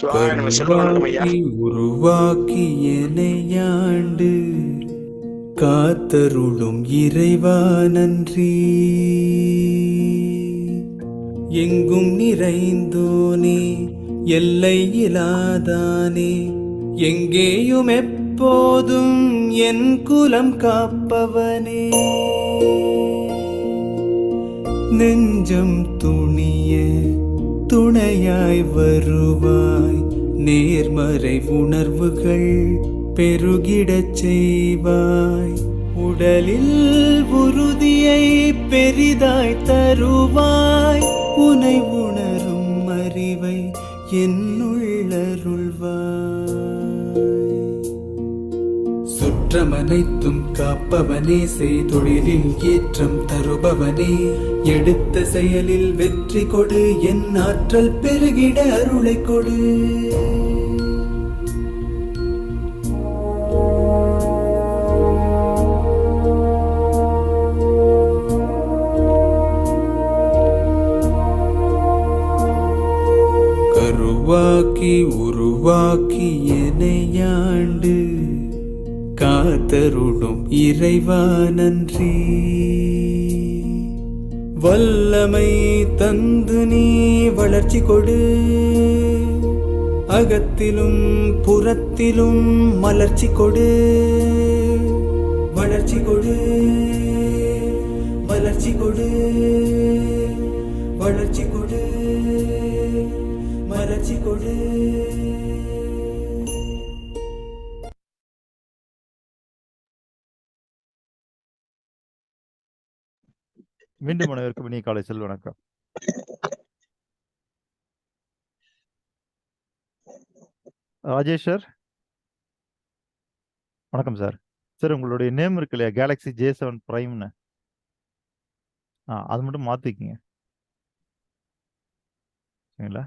கருவாக்கி உருவாக்கி எனையாண்டு காத்தருளும் இறைவா நன்றி. எங்கும் நிறைந்தோனே எல்லை இலாதானே, எங்கேயும் எப்போதும் என் குலம் காப்பவனே. நெஞ்சம் துணிய துணையாய் வருவாய், நேர்மறை உணர்வுகள் பெருகிடச் செய்வாய். உடலில் உறுதியை பெரிதாய் தருவாய், உனை உணரும் அறிவை என்னுள்ளருள்வாய். சுற்றமனைத்தும் காப்பவனே, செய்தொழிலில் ஏற்றம் தருபவனே, எடுத்த செயலில் வெற்றி கொடு, என் ஆற்றல் பெருகிட அருளை கொடு. கருவாக்கி உருவாக்கி எனையாண்டு காத்தருளும் இறைவா நன்றி. வல்லமை தந்து நீ வளர்ச்சி கொடு, அகத்திலும் புறத்திலும் மலர்ச்சி கொடு. வளர்ச்சி கொடு, மலர்ச்சி கொடு, வளர்ச்சி கொடு, மலர்ச்சி கொடு. மீண்டும் அனைவருக்கும் இனிய காலை செல் வணக்கம். ராஜேஷ் சார் வணக்கம் சார். சார் உங்களுடைய நேம் இருக்கு இல்லையா, கேலக்ஸி J7 பிரைம்னு, அது மட்டும் மாற்றிக்கிங்க சரிங்களா.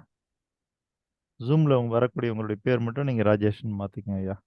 ஜூமில் வரக்கூடிய உங்களுடைய பேர் மட்டும் நீங்கள் ராஜேஷ்னு மாற்றிக்கங்க ஐயா.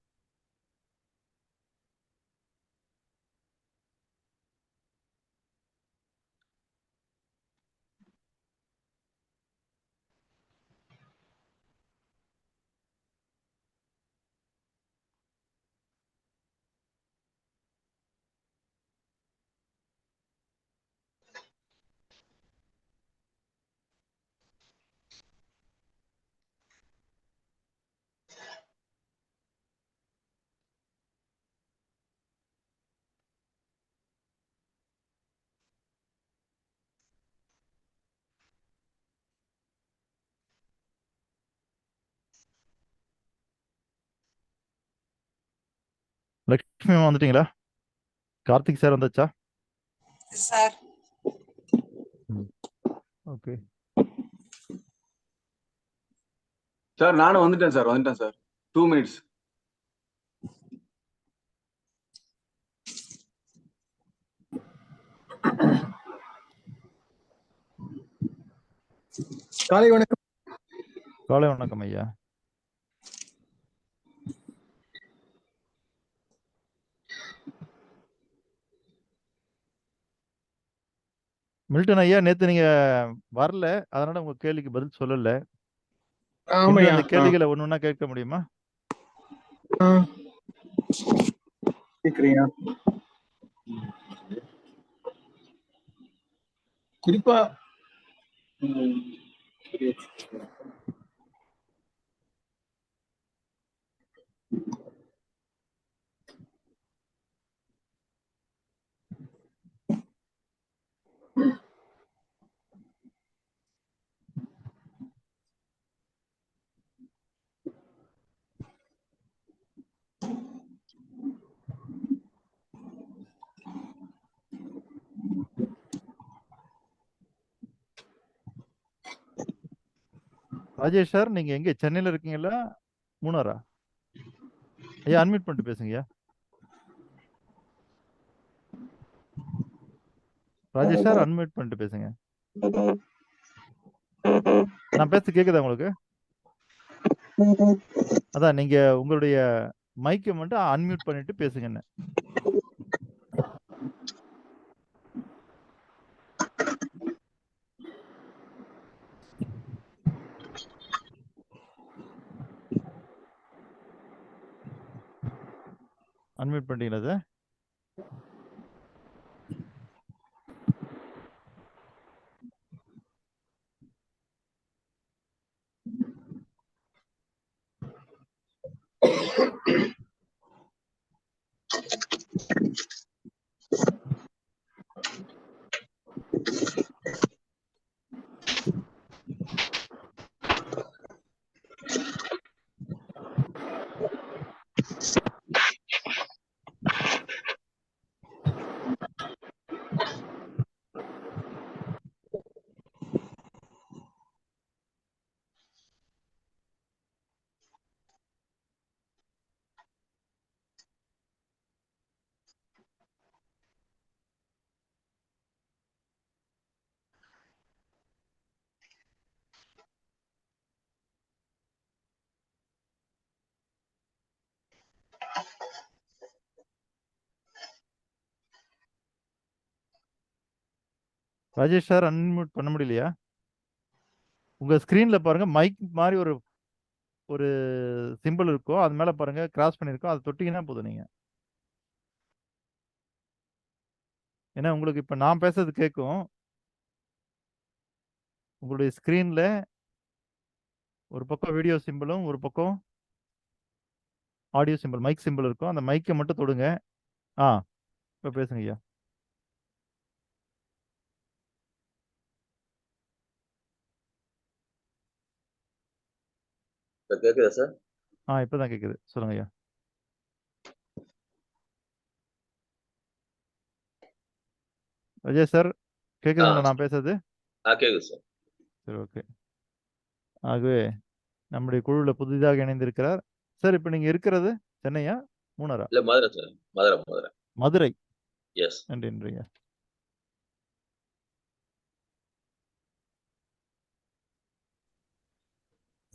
லக்ஷ்மி வந்துட்டீங்களா? கார்த்திக் சார் வந்தாச்சா? சார் ஓகே சார் நானும் வந்துட்டேன் சார் 2 minutes. காலை வணக்கம். காலை வணக்கம் ஐயா. மில்டன் ஐயா, நேத்து நீங்க வரல, அதனால உங்க கேள்விக்கு பதில் சொல்லல. அந்த கேள்விகளை ஒண்ணு கேட்க முடியுமா? கேக்குறீங்க குறிப்பா ராஜேஷ் சார், நீங்க எங்க சென்னையில இருக்கீங்களா மூணாரா? ஐயா அன்மியூட் பண்ணிட்டு பேசுங்கய்யா. ராஜேஷ் சார் அன்மியூட் பண்ணிட்டு பேசுங்க. நான் பேச கேக்குதா உங்களுக்கு? அதான் நீங்க உங்களுடைய மைக்கை மட்டும் அன்மியூட் பண்ணிட்டு பேசுங்க. அன்மியூட் பண்ணிட்டீங்களா சார்? ராஜேஷ் சார் அன்மியூட் பண்ண முடியலையா? உங்க ஸ்கிரீன்ல பாருங்க, மைக் மாதிரி ஒரு ஒரு சிம்பிள் இருக்கும், அது மேல பாருங்க கிராஸ் பண்ணிருக்கோம், அதை தொட்டீங்கன்னா போதும் நீங்க. ஏன்னா உங்களுக்கு இப்ப நான் பேசுறது கேட்கும். உங்களுடைய ஸ்கிரீன்ல ஒரு பக்கம் வீடியோ சிம்பிளும் ஒரு பக்கம் ஆடியோ சிம்பிள், மைக் சிம்பிள் இருக்கும். அந்த மைக்கை மட்டும் தொடுங்க. இப்ப பேசுங்க ஐயா. கேக்குதா சார்? இப்பதான் கேக்குது, சொல்லுங்க ஐயா. அஜய் சார் கேக்குதுங்களா நான் பேசுறது? கேக்குது சார். சரி, ஓகே. ஆகவே நம்முடைய குழுல புதிதாக இணைந்திருக்கிறார் சார். இப்ப நீங்க இருக்கிறது சென்னையா, மூணாரா? இல்ல, மதுரை சார். மதுரை. மதுரை. எஸ். நன்றிங்க.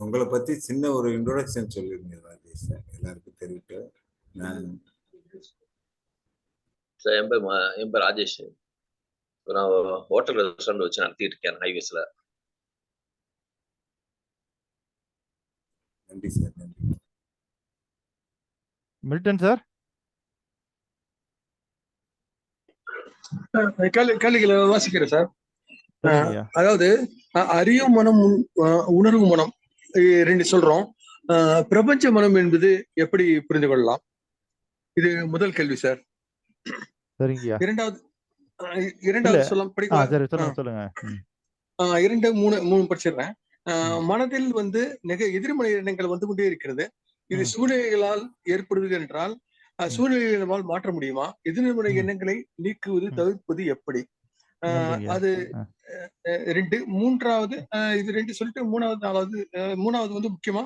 உங்களை பத்தி சின்ன ஒரு இன்ட்ரோடக்ஷன் சொல்லிருங்க ராஜேஷ் சார், எல்லாருக்கும் தெரிவிட்டு. சார் என் பேர் ராஜேஷ். நான் ஹோட்டல் ரெஸ்டாரண்ட் வச்சு நடத்திட்டு இருக்கேன் ஹைவேஸ்ல. நன்றி சார், நன்றி. மில்டன் சார் கேள்விகளை வாசிக்கிறேன் சார். அதாவது அறியும் மனம், உணர்வு மனம், ரெண்டு சொல்றோம். பிரபஞ்ச மனம் என்பது எப்படி புரிந்து கொள்ளலாம்? இது முதல் கேள்வி சார். சரிங்கய்யா. இரண்டாவது சொல்ல சொல்லுங்க. 2, 3 படிச்சிடுறேன். மனதில் எதிர்மறை எண்ணங்கள் வந்து கொண்டே இருக்கிறது. இது சூழ்நிலைகளால் ஏற்படுவது என்றால் சூழ்நிலைகளால் மாற்ற முடியுமா? எதிர்மறை எண்ணங்களை நீக்குவது, தவிர்ப்பது எப்படி? அது 2. மூன்றாவது, இது 2 சொல்லிட்டு மூணாவது முக்கியமா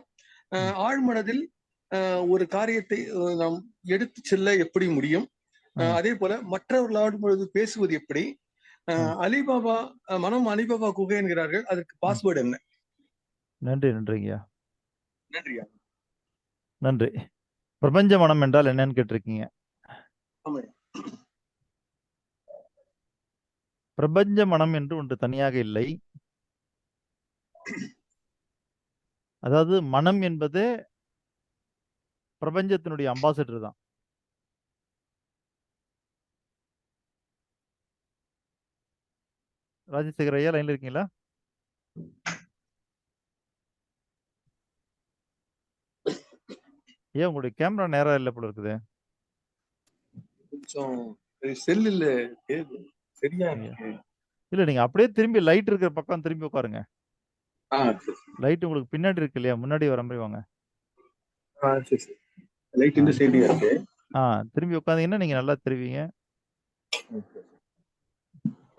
ஆழ்மனதில் ஒரு காரியத்தை நாம் எடுத்து செல்ல எப்படி முடியும்? அதே போல மற்றவர்களோடு பேசுவது எப்படி? அலிபாபா மனம் அலிபாபா குகை என்கிறார்கள், அதற்கு பாஸ்வேர்டு என்ன? நன்றிங்கய்யா. நன்றி. பிரபஞ்ச மனம் என்றால் என்னன்னு கேட்டிருக்கீங்க. பிரபஞ்ச மனம் என்று ஒன்று தனியாக இல்லை. அதாவது மனம் என்பது பிரபஞ்சத்தினுடைய அம்பாசிடர் தான். ராஜசேகர் ஐயா லைன்ல இருக்கீங்களா? ஏன் உங்களுடைய கேமரா நேரா இல்ல போல இருக்குது? செல் இல்ல, சரியா இல்ல, நீங்க அப்படியே திரும்பி லைட் இருக்கிற பக்கம் திரும்பி உட்காருங்க. லைட் உங்களுக்கு பின்னாடி இருக்கு இல்லையா, முன்னாடி வர மாதிரி வாங்க. லைட் இந்த சைடுல இருக்கு. திரும்பி உட்கார்ந்தீங்கன்னா நீங்க நல்லா தெரிவிங்க.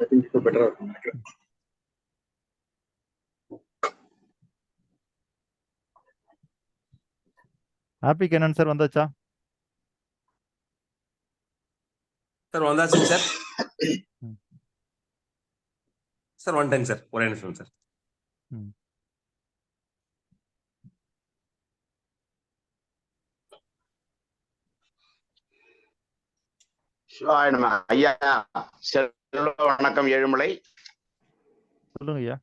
I think it's better நினைக்கிறேன். ஹாப்பி கேனன் சார் வந்தாச்சா? சார் வந்தாச்சுங்க சார். சார் வந்துட்டேங்க சார், ஒரே நிமிஷம் சார். ஐயா வணக்கம். ஏழுமலை சொல்லுங்க ஐயா.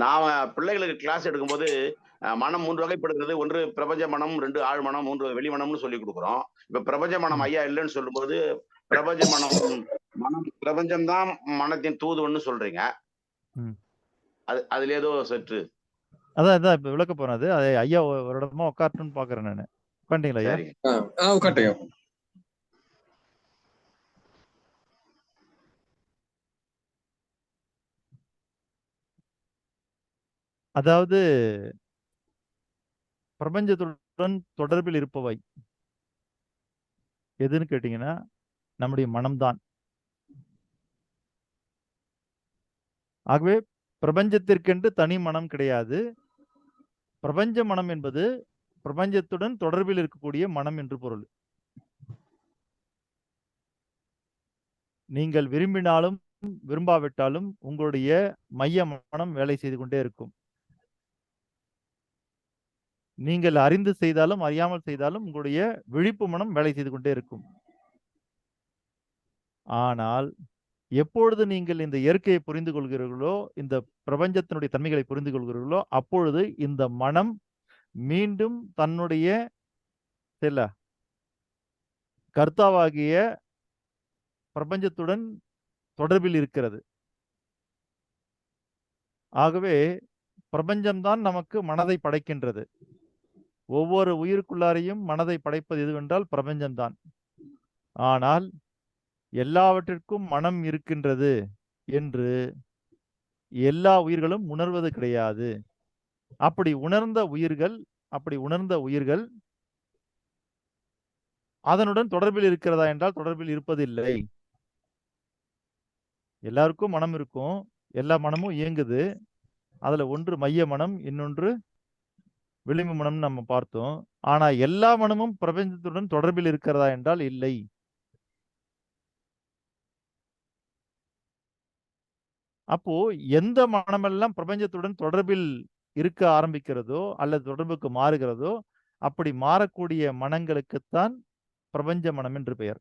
நான் பிள்ளைகளுக்கு கிளாஸ் எடுக்கும்போது மனம் 3 வகைப்படுகிறது. 1 பிரபஞ்ச மனம், 2 ஆழ் மனம், 3 வெளி மனம்னு சொல்லி கொடுக்குறோம். இப்ப பிரபஞ்ச மனம் ஐயா இல்லைன்னு சொல்லும்போது பிரபஞ்ச மனம் பிரபஞ்சம் தான் மனத்தின் தூதுவன்னு சொல்றீங்க. ம். அதுல ஏதோ சற்று அதான் இப்ப விளக்க போறேன். அது ஐயா ஒரு இடமா உட்காரட்டும்னு பாக்குறேன் நானு. உட்காந்துட்டீங்களா ஐயா? சரிங்க. உட்காட்டையா. அதாவது பிரபஞ்சத்துடன் தொடர்பில் இருப்பவை எதுன்னு கேட்டீங்கன்னா நம்முடைய மனம்தான். ஆகவே பிரபஞ்சத்திற்கென்று தனி மனம் கிடையாது. பிரபஞ்ச மனம் என்பது பிரபஞ்சத்துடன் தொடர்பில் இருக்கக்கூடிய மனம் என்று பொருள். நீங்கள் விரும்பினாலும் விரும்பாவிட்டாலும் உங்களுடைய மைய மனம் வேலை செய்து கொண்டே இருக்கும். நீங்கள் அறிந்து செய்தாலும் அறியாமல் செய்தாலும் உங்களுடைய விழிப்பு மனம் வேலை செய்து கொண்டே இருக்கும். ஆனால் எப்பொழுது நீங்கள் இந்த இயற்கையை புரிந்து கொள்கிறீர்களோ, இந்த பிரபஞ்சத்தினுடைய தன்மைகளை புரிந்து கொள்கிறீர்களோ, அப்பொழுது இந்த மனம் மீண்டும் தன்னுடைய சில கர்த்தாவாகிய பிரபஞ்சத்துடன் தொடர்பில் இருக்கிறது. ஆகவே பிரபஞ்சம்தான் நமக்கு மனதை படைக்கின்றது. ஒவ்வொரு உயிருக்குள்ளாரையும் மனதை படைப்பது எதுவென்றால் பிரபஞ்சம்தான். ஆனால் எல்லாவற்றிற்கும் மனம் இருக்கின்றது என்று எல்லா உயிர்களும் உணர்வது கிடையாது. அப்படி உணர்ந்த உயிர்கள் அதனுடன் தொடர்பில் இருக்கிறதா என்றால் தொடர்பில் இருப்பதில்லை. எல்லாருக்கும் மனம் இருக்கும், எல்லா மனமும் இயங்குது. அதுல ஒன்று மைய மனம், இன்னொன்று விளிம்பு மனம் நம்ம பார்த்தோம். ஆனா எல்லா மனமும் பிரபஞ்சத்துடன் தொடர்பில் இருக்கிறதா என்றால் இல்லை. அப்போ எந்த மனமெல்லாம் பிரபஞ்சத்துடன் தொடர்பில் இருக்க ஆரம்பிக்கிறதோ அல்லது தொடர்புக்கு மாறுகிறதோ அப்படி மாறக்கூடிய மனங்களுக்குத்தான் பிரபஞ்ச மனம் என்று பெயர்.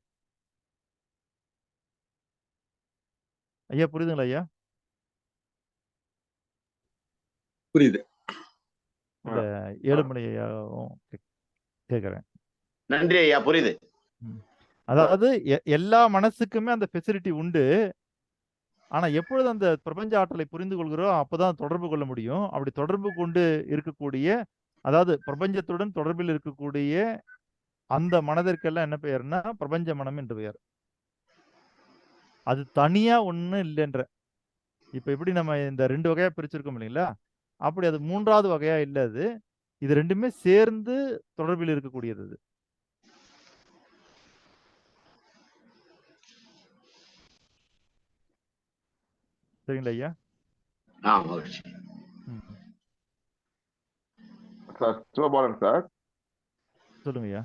ஐயா புரியுதுங்களா ஐயா? புரியுது. இல்ல ஏழுமலை ஐயாவும் கேக்குறேன். நன்றி ஐயா, புரியுது. அதாவது எல்லா மனசுக்குமே அந்த ஃபெசிலிட்டி உண்டு. ஆனா எப்பொழுது அந்த பிரபஞ்ச ஆற்றலை புரிந்து கொள்கிறோம் அப்பதான் தொடர்பு கொள்ள முடியும். அப்படி தொடர்பு கொண்டு இருக்கக்கூடிய, அதாவது பிரபஞ்சத்துடன் தொடர்பில் இருக்கக்கூடிய அந்த மனதிற்கெல்லாம் என்ன பெயர்னா பிரபஞ்ச மனம் என்று பெயர். அது தனியா ஒண்ணு இல்லைன்ற. இப்ப எப்படி நம்ம இந்த 2 வகையா பிரிச்சிருக்கோம் இல்லைங்களா, அப்படி அது 3வது வகையா இல்ல. அது இது 2மே சேர்ந்து தொடர்பில் இருக்கக்கூடியது. அது சரிங்களா ஐயா? மகிழ்ச்சி. சார் சிவபாலன் சார், சொல்லுங்க ஐயா.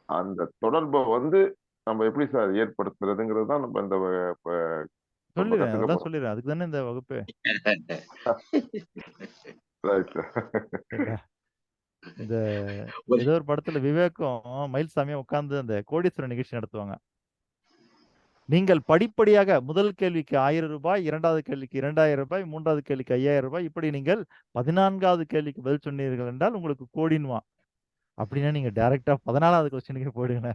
அந்த தொடர்பை நம்ம எப்படி சார் ஏற்படுத்துறதுங்கிறது தான் நம்ம இந்த சொல்லிடுறேன், அதெல்லாம் சொல்லிடுறேன். அதுக்கு தானே இந்த வகுப்பு. இந்த ஏதோ ஒரு படத்துல விவேக்கும் மயில்சாமியும் உட்கார்ந்து அந்த கோடீஸ்வரர் நிகழ்ச்சி நடத்துவாங்க. நீங்கள் படிப்படியாக முதல் கேள்விக்கு 1000 ரூபாய், 2வது கேள்விக்கு 2000 ரூபாய், 3வது கேள்விக்கு 5000 ரூபாய், இப்படி நீங்கள் 14வது கேள்விக்கு பதில் சொன்னீர்கள் என்றால் உங்களுக்கு கோடின்வான். அப்படின்னா நீங்க டைரக்டா 14வது கொஸ்டினுக்கே போயிடுங்க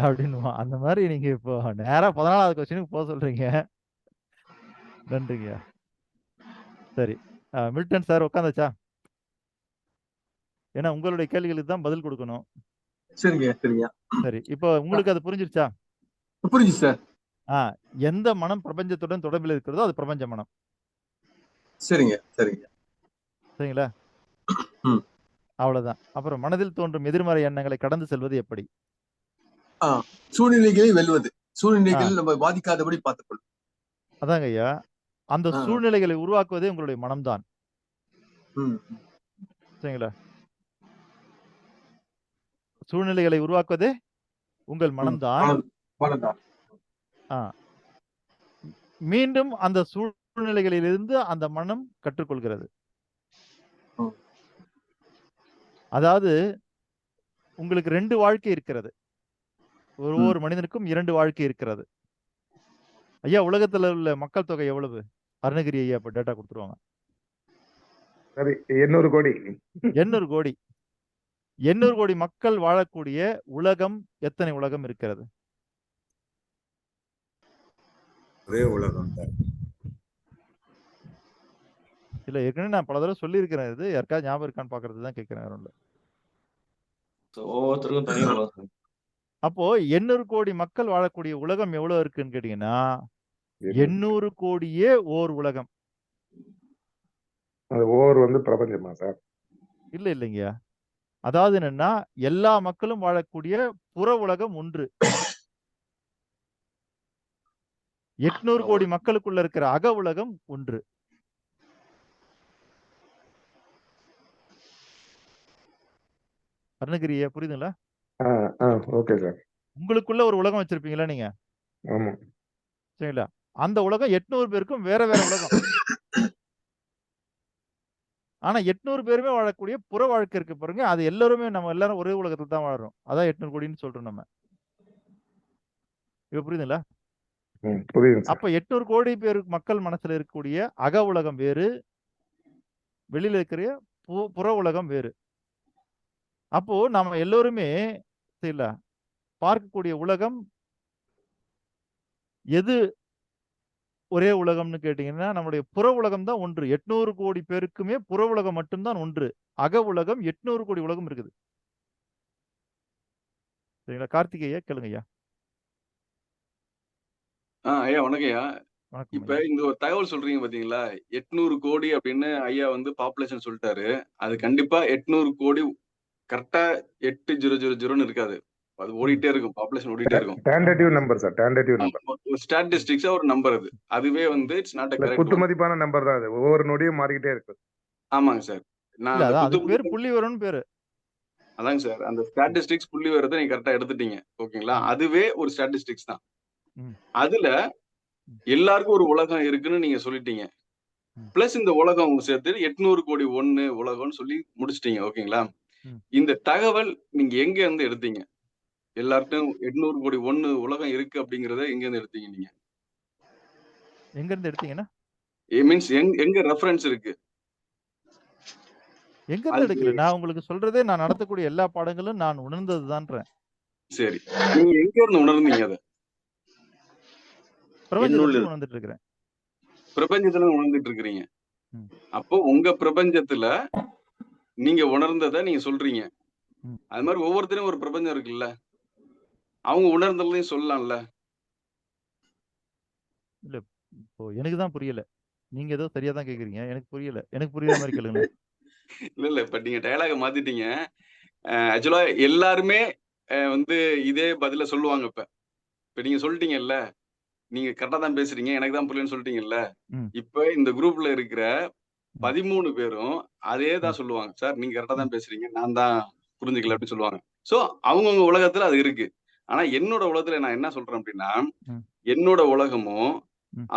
அப்படின்னுவான். அந்த மாதிரி நீங்க இப்போ நேரா 14வது கொஸ்டினுக்கு போக சொல்றீங்க. நன்றிங்க. சரி, மில்டன் சார் உட்காந்தாச்சா? ஏன்னா உங்களுடைய கேள்விகளுக்கு தான் பதில் கொடுக்கணும். சரிங்க சரிங்க. சரி, இப்போ உங்களுக்கு அது புரிஞ்சிருச்சா? புரிஞ்சு சார். எந்த மனம் பிரபஞ்சத்துடன் தொடர்பில் இருக்கிறதோ அது பிரபஞ்ச மனம். சரிங்க சரிங்க. சரிங்களா? அவ்வளவுதான். அப்புறம் மனதில் தோன்றும் எதிர்மறை எண்ணங்களை கடந்து செல்வது எப்படி? சூழ்நிலைகளை வெல்வது. சூழ்நிலைகள் நம்ம பாதிக்காதபடி பார்த்துக்கொள்ளும். அதாங்க ஐயா, அந்த சூழ்நிலைகளை உருவாக்குவதே உங்களுடைய மனம்தான். சரிங்களா? சூழ்நிலைகளை உருவாக்குவதே உங்கள் மனம்தான். மீண்டும் அந்த சூழ்நிலைகளிலிருந்து அந்த மனம் கற்றுக்கொள்கிறது. அதாவது உங்களுக்கு 2 வாழ்க்கை இருக்கிறது. ஒவ்வொரு மனிதனுக்கும் 2 வாழ்க்கை இருக்கிறது. ஐயா, உலகத்துல உள்ள மக்கள் தொகை எவ்வளவு? அருணகிரி ஐயா இப்ப டேட்டா கொடுத்துருவாங்க. சரி 800 கோடி 800 கோடி 800 கோடி மக்கள் வாழக்கூடிய உலகம் எத்தனை உலகம் இருக்கிறது? ஒரே உலகம் தான். இல்ல ஏற்கனவே நான் பல தடவை சொல்லியிருக்கிறேன். இது யாருக்காவது ஞாபகம் இருக்கான்னு பாக்குறது தான் கேட்கிறேன். வேற ஒண்ணும் இல்ல. ஒவ்வொருத்தருக்கும் தனி உலகம். அப்போ 800 கோடி மக்கள் வாழக்கூடிய உலகம் எவ்வளவு இருக்குன்னு கேட்டீங்கன்னா 800 கோடியே ஓர் உலகம். அது ஓர் வந்து பிரபஞ்சமா சார்? இல்லைங்க. அதாவது என்னன்னா எல்லா மக்களும் வாழக்கூடிய புற உலகம் ஒன்று. 800 கோடி மக்களுக்குள்ள இருக்கிற அக உலகம் ஒன்று. அருணகிரியா, புரியுதுங்களா? Okay sir. உங்களுக்குள்ள ஒரு உலகம் வச்சிருப்பீங்களா நீங்க? ஆமா. சரிங்களா? அந்த உலகம் 800 பேருக்கும் வேற வேற உலகம். ஆனா 800 பேருமே வாழக்கூடிய புற வாழ்க்கை இருக்கு பாருங்க. அது எல்லாருமே நம்ம எல்லாரும் ஒரே உலகத்துல தான் வாழறோம். அதான் 800 கோடின்னு சொல்றோம் நம்ம. இப்ப புரியுதுங்களா? புரியுது சார். அப்ப 800 கோடி பேர் மக்கள் மனசுல இருக்கக்கூடிய அக உலகம் வேறு, வெளியில இருக்கிற புற உலகம் வேறு. அப்போ நம்ம எல்லோருமே சரிங்களா பார்க்கக்கூடிய உலகம் எது ஒரே உலகம்னு கேட்டீங்கன்னா நம்முடைய புற உலகம் தான் ஒன்று. 800 கோடி பேருக்குமே புற உலகம் மட்டும்தான் ஒன்று. அக உலகம் 800 கோடி உலகம் இருக்குது. சரிங்களா? கார்த்திகேயா கேளுங்க ஐயா. ஐயா வணக்கம் ஐயா. வணக்கம் இப்ப ஐயா. இந்த ஒரு தகவல் சொல்றீங்க பாத்தீங்களா, 800 கோடி அப்படின்னு ஐயா வந்து பாப்புலேஷன் சொல்லிட்டாரு. அது கண்டிப்பா 800 கோடி கரெக்டா 8000 இருக்காது. அது ஓடிட்டே இருக்கும், பாப்புலேஷன் ஓடிட்டே இருக்கும். டேண்டேட்டிவ் நம்பர் சார், டேண்டேட்டிவ் நம்பர். ஒரு ஸ்டாட்டிஸ்டிக்ஸா ஒரு நம்பர் அது. அதுவே வந்து இட்ஸ் நாட் இல்ல, கரெக்ட். குத்து மதிப்பான நம்பர் தான் அது. ஒவ்வொரு நொடியும் மாறிக்கிட்டே இருக்கு. ஆமாங்க சார். நான் இல்ல அந்த அதான் குத்து அதுக்கு பேரு புள்ளி வரும்னு பேரு. அதாங்க சார், அந்த ஸ்டாட்டிஸ்டிக்ஸ் புள்ளி வரதை நீங்க கரெக்டா எடுத்துட்டீங்க. ஓகேங்களா? அதுவே ஒரு ஸ்டாட்டிஸ்டிக்ஸ் தான். ம். அதுல எல்லாருக்கும் ஒரு உலகம் இருக்குன்னு நீங்க சொல்லிட்டீங்க. பிளஸ் இந்த உலகம் சேர்த்து 800 கோடி ஒண்ணு உலகம்னு சொல்லி முடிச்சிட்டீங்க. ஓகேங்களா? இந்த தகவல் நீங்க எங்க இருந்து எடுத்தீங்க? எல்லார்ட்டும் 800 கோடி ஒண்ணு உலகம் இருக்கு அப்படிங்கறத எங்க இருந்து எடுத்தீங்க நீங்க? எங்க இருந்து எடுத்தீங்கன்னா? மீன்ஸ் எங்க ரெஃபரன்ஸ் இருக்கு? எங்க இருந்து எடுக்கல. நான் உங்களுக்கு சொல்றதே நான் நடத்தக்கூடிய எல்லா பாடங்களும் நான் உணர்ந்ததுதான்றேன். சரி, நீங்க எங்க இருந்து உணர்ந்தீங்க அத? பிரபஞ்சத்துல உணர்ந்துட்டு இருக்கிறேன். பிரபஞ்சத்துல உணர்ந்துட்டு இருக்கிறீங்க. அப்போ உங்க பிரபஞ்சத்துல நீங்க உணர்ந்ததை நீங்க சொல்றீங்க. அது மாதிரி ஒவ்வொருத்தரும் ஒரு பிரபஞ்சம் இருக்குல்ல, அவங்க உணர்ந்ததையும் சொல்லலாம்ல. இல்ல இப்போ எனக்கு தான் புரியல. நீங்க ஏதோ சரியா தான் கேக்குறீங்க. எனக்கு புரியல. எனக்கு புரியுற மாதிரி கேளுங்க. இல்ல இப்ப நீங்க டயலாக மாத்திட்டீங்க. ஆக்சுவலா எல்லாருமே வந்து இதே பதில சொல்லுவாங்க. இப்ப நீங்க சொல்லிட்டீங்கல்ல, நீங்க கரெக்டா தான் பேசுறீங்க, எனக்கு தான் புரியலன்னு சொல்லிட்டீங்கல்ல. இப்ப இந்த குரூப்ல இருக்கிற 13 பேரும் அதே தான் சொல்லுவாங்க. சார் நீங்க கரெக்டா தான் பேசுறீங்க, நான் தான் புரிஞ்சுக்கல அப்படின்னு சொல்லுவாங்க. சோ அவங்கவுங்க உலகத்துல அது இருக்கு. ஆனா என்னோட உலகத்துல நான் என்ன சொல்றேன் அப்படின்னா, என்னோட உலகமும்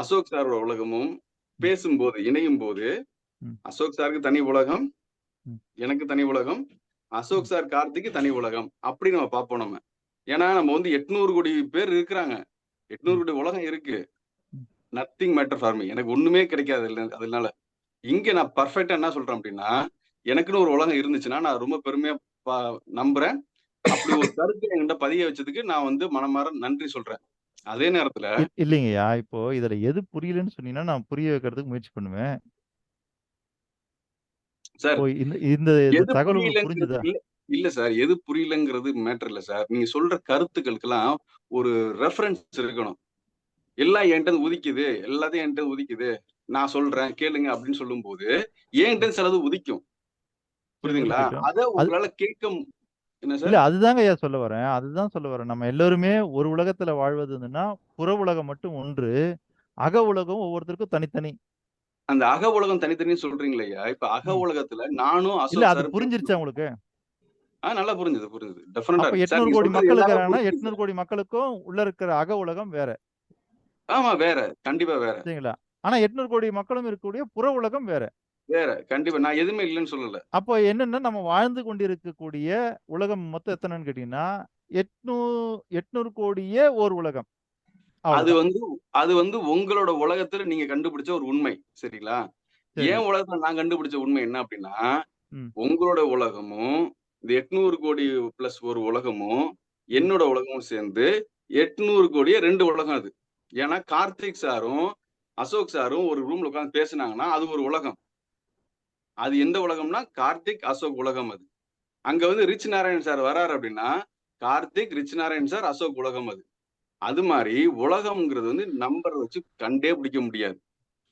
அசோக் சாரோட உலகமும் பேசும்போது இணையும் போது அசோக் சாருக்கு தனி உலகம், எனக்கு தனி உலகம், அசோக் சார் கார்த்திக்கு தனி உலகம் அப்படி நம்ம பார்ப்போம் நம்ம. ஏன்னா நம்ம வந்து 800 கோடி பேர் இருக்கிறாங்க, 800 கோடி உலகம் இருக்கு. Nothing matter for me. எனக்கு ஒண்ணுமே கிடைக்காது. அதனால இங்க நான் பர்ஃபெக்டா என்ன சொல்றேன் அப்படின்னா, எனக்குன்னு ஒரு உலகம் இருந்துச்சுன்னா நான் ரொம்ப பெருமையா நம்புறேன். அப்படி ஒரு கருத்தை என்கிட்ட பதிய வச்சதுக்கு நான் வந்து மனமாற நன்றி சொல்றேன். அதே நேரத்துல இல்லைங்கய்யா, இப்போ இதுல எது புரியலன்னு சொன்னீங்கன்னா நான் புரிய வைக்கிறதுக்கு முயற்சி பண்ணுவேன். சார் இந்த தகவல் உங்களுக்கு புரிஞ்சுதா? இல்ல சார், எது புரியலங்கிறது மேட்டர் இல்ல சார். நீங்க சொல்ற கருத்துக்களுக்கெல்லாம் ஒரு ரெஃபரன்ஸ் இருக்கணும். எல்லாம் என்கிட்ட உதிக்குது, எல்லாத்தையும் என்கிட்ட உதிக்குது, நான் சொல்றேன் கேளுங்க அப்படின்னு சொல்லும் போது என்கிட்ட சிலது உதிக்கும். புரியுதுங்களா? அத உங்களால கேட்க என்ன சார்? இல்ல அதுதாங்க ஐயா சொல்ல வரேன். அதுதான் சொல்ல வரேன். நம்ம எல்லாருமே ஒரு உலகத்துல வாழ்வதுன்னா புற உலகம் மட்டும் ஒன்று, அக உலகம் ஒவ்வொருத்தருக்கும் தனித்தனி. அந்த அக உலகம் தனித்தனின்னு சொல்றீங்களே ஐயா, இப்ப அக உலகத்துல நானும் இல்ல அது புரிஞ்சிருச்சா உங்களுக்கு? நல்லா புரிஞ்சது. டெஃபினட்டா. அப்ப 800 கோடி மக்கள் இருக்காங்கன்னா 800 கோடி மக்களுக்கும் உள்ள இருக்கிற அக உலகம் வேற. ஆமா வேற, கண்டிப்பா வேற. சரிங்களா? ஆனா 800 கோடி மக்களும் இருக்கக்கூடிய புற உலகம் வேற. வேற, கண்டிப்பா. நான் எதுவுமே இல்லைன்னு சொல்லல. அப்போ என்னன்னா நம்ம வாழ்ந்து கொண்டிருக்கக்கூடிய உலகம் மொத்தம் எத்தனைன்னு கேட்டீங்கன்னா 800 கோடியே ஒரு உலகம். அது வந்து உங்களோட உலகத்துல நீங்க கண்டுபிடிச்ச ஒரு உண்மை. சரிங்களா? சரி. ஏன் உலகத்துல நான் கண்டுபிடிச்ச உண்மை என்ன அப்படின்னா, ம். உங்களோட உலகமும், இந்த 800 கோடி பிளஸ் ஒரு உலகமும், என்னோட உலகமும் சேர்ந்து 800 கோடியே 2 உலகம் அது. ஏன்னா கார்த்திக் சாரும், அசோக் சாரும் ஒரு ரூம்ல உட்கார்ந்து பேசுனாங்கன்னா, அது ஒரு உலகம். அது எந்த உலகம்னா, கார்த்திக், அசோக் உலகம் அது. அங்க வந்து ரிச் நாராயண் சார் வராரு அப்படின்னா, கார்த்திக், ரிச் நாராயண் சார், அசோக் உலகம் அது. அது மாரி உலகம்ங்கிறது வந்து நம்பர் வச்சு கண்டே பிடிக்க முடியாது.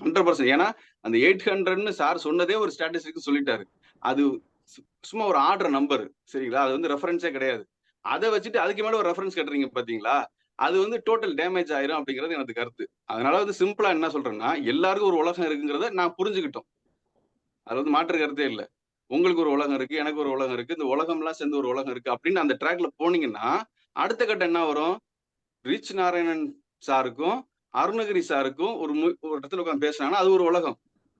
100% ஏன்னா, அந்த 800ன்னு சார் சொன்னதே ஒரு ஸ்டாட்டிஸ்டிக்ஸ் சொல்லிட்டாரு. அது சும்மா ஒரு ஆர்டர் நம்பர் சரிங்களா? அது வந்து ரெஃபரன்ஸே கிடையாது. அத வச்சுட்டு அதுக்கு மேல ஒரு ரெஃபரன்ஸ் கட்டுறீங்க பார்த்தீங்களா? அது வந்து டோட்டல் டேமேஜ் ஆயிரும் அப்படிங்கிறது எனது கருத்து. அதனால வந்து சிம்பிளா என்ன சொல்றேன்னா, எல்லாருக்கும் ஒரு உலகம் இருக்குங்கிறத நான் புரிஞ்சுக்கிட்டோம். அதுல வந்து மாற்று கருத்தே இல்ல. உங்களுக்கு ஒரு உலகம் இருக்கு, எனக்கு ஒரு உலகம் இருக்கு. இந்த உலகம்லாம் சேர்ந்து ஒரு உலகம் இருக்கு அப்படின்னு அந்த ட்ராக்ல போனீங்கன்னா, அடுத்த கட்டம் என்ன வரும்? ரிச் நாராயணன் சாருக்கும், அருணகிரி சாருக்கும் ஒரு இடத்துல உட்கார்ந்து பேசுனாங்கன்னா, அது ஒரு உலகம்.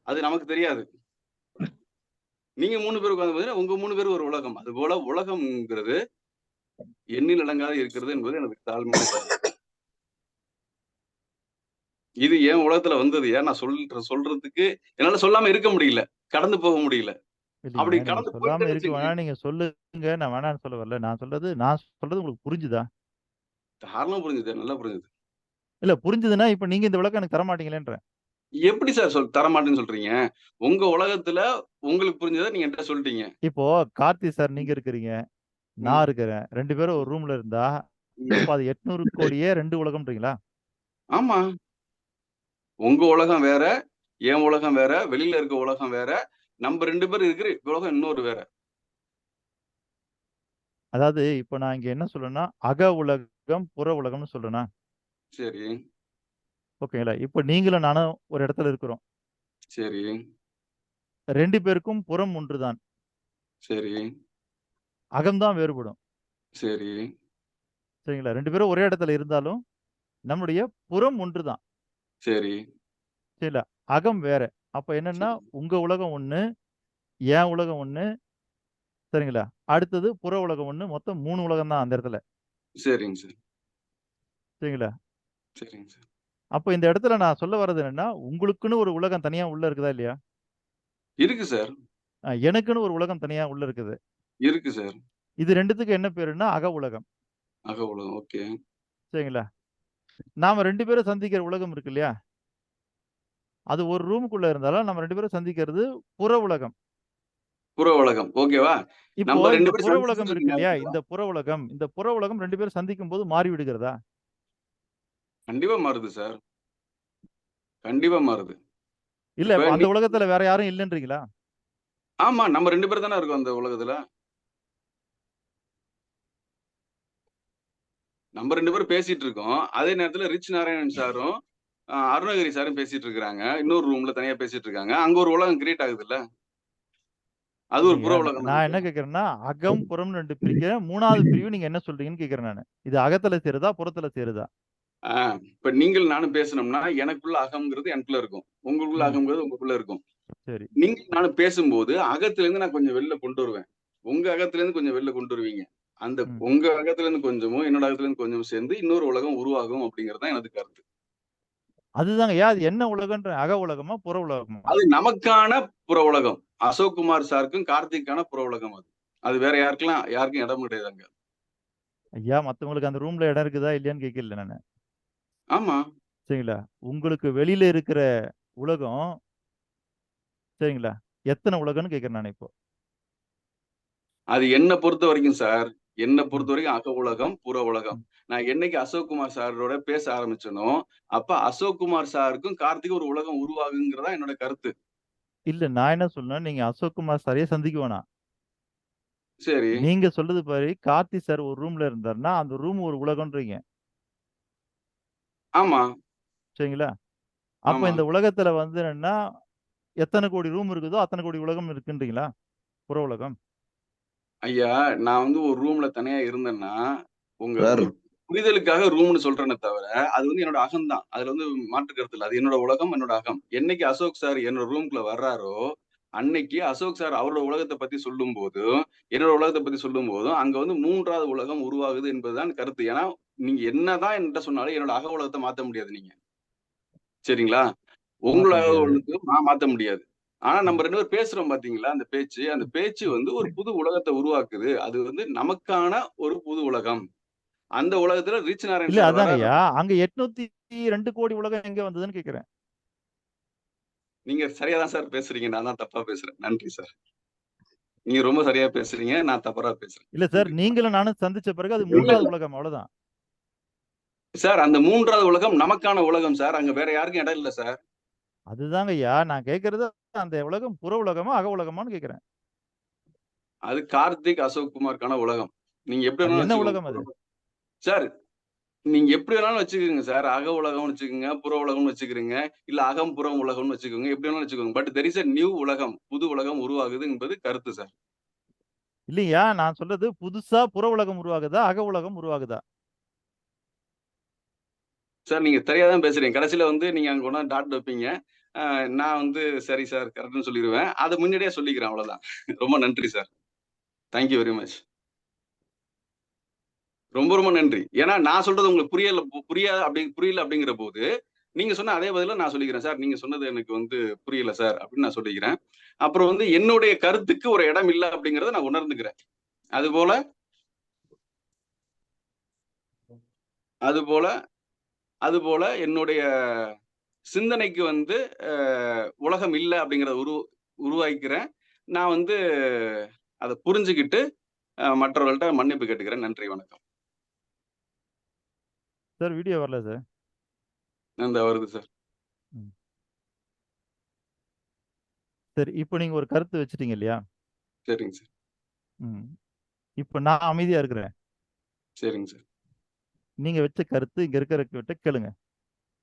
அது நமக்கு தெரியாது. நீங்க 3 பேர் உட்கார்ந்து பார்த்தீங்கன்னா, உங்க 3 பேரும் ஒரு உலகம். அதுபோல உலகம்ங்கிறது எண்ணில் அடங்காது இருக்கிறது என்பது எனக்கு தாழ்மையான கருத்து. இது என் உலகத்துல வந்ததுயா. நான் சொல்றதுக்கு என்னால சொல்லாம இருக்க முடியல. கடந்து போக முடியல. இல்லைங்க. அப்படி நீங்க கடந்து சொல்லாம போயிட்டேன்னு இருக்க வச்சுக்கங்க. வேணாம். நீங்க சொல்லுங்க. நான் வேணான்னு சொல்ல வரல. நான் சொல்றது உங்களுக்கு புரிஞ்சுதா? தாராளமா புரிஞ்சுது. நல்லா புரிஞ்சுது. இல்ல புரிஞ்சுதுன்னா, இப்ப நீங்க இந்த விளக்கம் எனக்கு தரமாட்டீங்களேன்றேன். எப்படி சார் தரமாட்டேன்னு சொல்றீங்க? உங்க உலகத்துல உங்களுக்கு புரிஞ்சத நீங்க என்கிட்ட சொல்லிட்டீங்க. இப்போ கார்த்தி சார் நீங்க இருக்கிறீங்க. நான் ம். இருக்கிறேன். 2 பேரும் ஒரு ரூம்ல இருந்தா, ம். அப்ப அது 800 கோடியே 2 உலகம்ன்றீங்களா? ஆமா. உங்க உலகம் வேற, என் உலகம் வேற, வெளியில இருக்க உலகம் வேற, நம்ம 2 பேர் இருக்கிற உலகம் இன்னொரு வேற. அதாவது இப்ப நான் இங்க என்ன சொல்றேன்னா, அக உலகம், புற உலகம்னு சொல்றேனா? சரி, ஓகேங்களா? இப்ப நீங்களும் நானும் ஒரு இடத்துல இருக்கிறோம். சரி, 2 பேருக்கும் புறம் ஒன்றுதான். சரி, அகம் தான் வேறுபடும். சரி, சரிங்களா? 2 பேரும் ஒரே இடத்துல இருந்தாலும், நம்முடைய புறம் ஒன்றுதான். சரி, சரிங்களா? அகம் வேற. அப்ப என்னன்னா, சரி, உங்க உலகம் ஒண்ணு, என் உலகம் ஒண்ணு, சரிங்களா? அடுத்தது புற உலகம் ஒண்ணு. மொத்தம் 3 உலகம் தான் அந்த இடத்துல. சரிங்க சார். சரிங்களா? சரிங்க சார். அப்ப இந்த இடத்துல நான் சொல்ல வர்றது என்னன்னா, உங்களுக்குன்னு ஒரு உலகம் தனியா உள்ள இருக்குதா இல்லையா? இருக்கு சார். எனக்குன்னு ஒரு உலகம் தனியா உள்ள இருக்குது. இருக்கு சார். இது 2த்துக்கும் என்ன பேருன்னா, அக உலகம். அக உலகம். ஓகே. சரிங்களா? நாம 2 பேரும் சந்திக்கிற உலகம் இருக்கு இல்லையா? அது ஒரு ரூமுக்குள்ள இருந்தாலும், நம்ம 2 பேரும் சந்திக்கிறது புற உலகம். புற உலகம். ஓகேவா? இப்போ நம்ம 2 இந்த பேரும் புற உலகம் சந்திச்சுட்டு இருக்கு இருக்க இல்லையா? நேரத்துல இந்த புற உலகம் 2 பேரும் சந்திக்கும்போது மாறி விடுகிறதா? கண்டிப்பா மாறுது சார். கண்டிப்பா மாறுது. இல்ல இப்ப இப்ப அந்த உலகத்துல வேற யாரும் இல்லன்றீங்களா? ஆமா. நம்ம 2 பேர் தானே இருக்கோம் அந்த உலகத்துல. நம்ம 2 பேரும் பேசிட்டு இருக்கோம். அதே நேரத்துல ரிச் நாராயணன் சாரும், அருணகிரி சாரும் பேசிட்டு இருக்கிறாங்க. இன்னொரு ரூம்ல தனியா பேசிட்டு இருக்காங்க. அங்க ஒரு உலகம் கிரியேட் ஆகுதுல்ல. அது ஒரு இல்லைங்க. புற உலகம் நான் தானே என்ன சார். கேட்கிறேன்னா, அகம், புறம்னு 2 பிரிக்கிறேன். 3வது பிரிவு நீங்க என்ன சொல்றீங்கன்னு கேட்கிறேன் நானு. இது அகத்துல சேருதா? புறத்துல சேருதா? ஆ இப்ப நீங்கள் நானும் பேசுனோம்னா, எனக்குள்ள அகம்ங்கிறது எனக்குள்ள இருக்கும். உங்களுக்குள்ள ம். அகம்ங்கிறது உங்களுக்குள்ள இருக்கும். சரி. நீங்களும் நானும் பேசும்போது, அகத்துல இருந்து நான் கொஞ்சம் வெளில கொண்டு வருவேன். உங்க அகத்துல இருந்து கொஞ்சம் வெளில கொண்டு வருவீங்க. அந்த ம். உங்க அகத்துல இருந்து கொஞ்சமும், என்னோட அகத்துல இருந்து கொஞ்சமும் சேர்ந்து இன்னொரு உலகம் உருவாகும் அப்படிங்கிறது தான் எனது கருத்து. அதுதாங்க. அது என்ன உலகம்ன்றேன். அக உலகமா? புற உலகமா? அது நமக்கான புற உலகம். அசோக் குமார் சாருக்கும் கார்த்திக்கான புற உலகம் அது. அது வேற யாருக்கும் இடம் கிடையாது அங்க. ஐயா மத்தவங்களுக்கு அந்த ரூம்ல இடம் இருக்குதா? இல்லையான்னு கேட்கல நானு. ஆமா. சரிங்களா? உங்களுக்கு வெளியில இருக்கிற உலகம், சரிங்களா? எத்தன உலகம்ன்னு கேட்கிறேன் நானு இப்போ. அது என்ன பொறுத்தவரைக்கும் சார், என்ன ம். பொறுத்தவரைக்கும் அக உலகம், புற உலகம். ம். நான் என்னைக்கு அசோக் குமார் சாரோட பேச ஆரம்பிச்சேனோ, அப்ப அசோக் குமார் சாருக்கும் கார்த்திக்கும் ஒரு உலகம் உருவாகுங்கிறது தான் என்னோட கருத்து. இல்ல நான் என்ன சொன்னேன், நீங்க அசோக் குமார் சாரையே சந்திக்க வேணாம். சரி. நீங்க சொல்றது படி கார்த்தி சார் ஒரு ரூம்ல இருந்தாருன்னா, அந்த ரூம் ஒரு உலகம்ன்றீங்க. ஆமா, சரிங்களா? அப்ப ஆமா. இந்த உலகத்துல வந்து என்னன்னா, எத்தன கோடி ரூம் இருக்குதோ, அத்தன கோடி உலகம் இருக்குன்றீங்களா? புற உலகம். ஐயா, நான் வந்து ஒரு ரூம்ல தனியா இருந்தேன்னா, உங்க சார் புரிதலுக்காக ரூம்னு சொல்றேனே தவிர, அது வந்து என்னோட அகம் தான். அதுல வந்து மாற்று கருத்து இல்ல. அது என்னோட உலகம், என்னோட அகம். என்னைக்கு அசோக் சார் என்னோட ரூம்குள்ள வர்றாரோ, அன்னைக்கு அசோக் சார் அவரோட உலகத்த பத்தி சொல்லும்போதும், என்னோட உலகத்த பத்தி சொல்லும்போதும், அங்க வந்து 3வது உலகம் உருவாகுது என்பதுதான் கருத்து. ஏன்னா, நீங்க என்னதான் என்ட்ட சொன்னாலும் என்னோட அக உலகத்த மாத்த முடியாது நீங்க. சரிங்களா? உங்கள மாத்த அக முடியாது. உலகத்த நான் மாத்த முடியாது. ஆனா நம்ம 2 பேரும் பேசுறோம் பாத்தீங்களா, அந்த பேச்சு வந்து ஒரு புது உலகத்தை உருவாக்குது. அது வந்து நமக்கான ஒரு புது உலகம். அந்த உலகத்துல ரிச் நாராயண் இல்ல சார் அதாங்கய்யா, அங்க 802 கோடி உலகம் எங்க வந்ததுன்னு கேக்குறேன். நீங்க சரியா தான் சார் பேசுறீங்க. நான் தான் தப்பா பேசுறேன். நன்றி சார். நீங்க ரொம்ப சரியா பேசுறீங்க. நான் தவறா பேசுறேன். இல்ல சார், நன்றி. நீங்களும் நானும் சந்திச்ச பிறகு அது இல்ல, 3வது உலகம் அவ்வளவுதான். சார் அந்த 3வது உலகம் நமக்கான உலகம் சார். அங்க வேற யாருக்கும் இடம் இல்ல சார். அதுதாங்கய்யா நான் கேக்குறது, அந்த உலகம் புற உலகமா அக உலகமான்னு கேக்குறேன். அது கார்த்திக், அசோக் குமாருக்கான உலகம். நீங்க எப்படி அது வேணாலும் என்ன உலகம் அது? வச்சுக்கோங்க. சார் நீங்க எப்படி வேணாலும் வச்சுக்கோங்க சார். அக உலகம்னு வச்சுக்கோங்க, புற உலகம்னு வச்சுக்கிறீங்க. இல்ல அகம் புறம் உலகம்னு வச்சுக்கோங்க. எப்படி வேணாலும் வச்சுக்கோங்க. But there is a new உலகம். புது உலகம் உருவாகுது என்பது கருத்து சார். இல்லையா, நான் சொல்றது புதுசா புற உலகம் உருவாகுதா, அக உலகம் உருவாகுதா? சார் நீங்க சரியா தான் பேசுறீங்க. கடைசியில வந்து நீங்க அங்க கொண்டாந்து டாட் வைப்பீங்க. நான் வந்து சரி சார் கரெக்ட்னு சொல்லிருவேன். அத முன்னாடியே சொல்லிக்கிறேன் அவ்வளவுதான். ரொம்ப நன்றி sir. Thank you very much. ரொம்ப ரொம்ப நன்றி. ஏன்னா நான் சொல்றது உங்களுக்கு புரியல அப்படிங்கிற போது நீங்க சொன்ன அதே பதில நான் சொல்லிக்கிறேன் சார். நீங்க சொன்னது எனக்கு வந்து புரியல சார் அப்படின்னு நான் சொல்லிக்கிறேன். அப்புறம் வந்து என்னுடைய கருத்துக்கு ஒரு இடம் இல்ல அப்படிங்கறத நான் உணர்ந்துக்கிறேன். அதுபோல என்னுடைய சிந்தனைக்கு வந்து உலகம் இல்ல அப்படிங்கறத உருவாக்கிறேன். நான் வந்து அதை புரிஞ்சுக்கிட்டு மற்றவர்கள்ட்ட மன்னிப்பு கேட்டுக்கிறேன். நன்றி, வணக்கம். சார் வீடியோ வரல சார். இந்த வருது சார். சரி, இப்போ நீங்க ஒரு கருத்து வச்சுட்டீங்க இல்லையா? சரிங்க சார். இப்போ நான் அமைதியா இருக்கிறேன். சரிங்க சார். நீங்க வச்ச கருத்து இங்க இருக்கிறவங்கிட்ட கேளுங்க.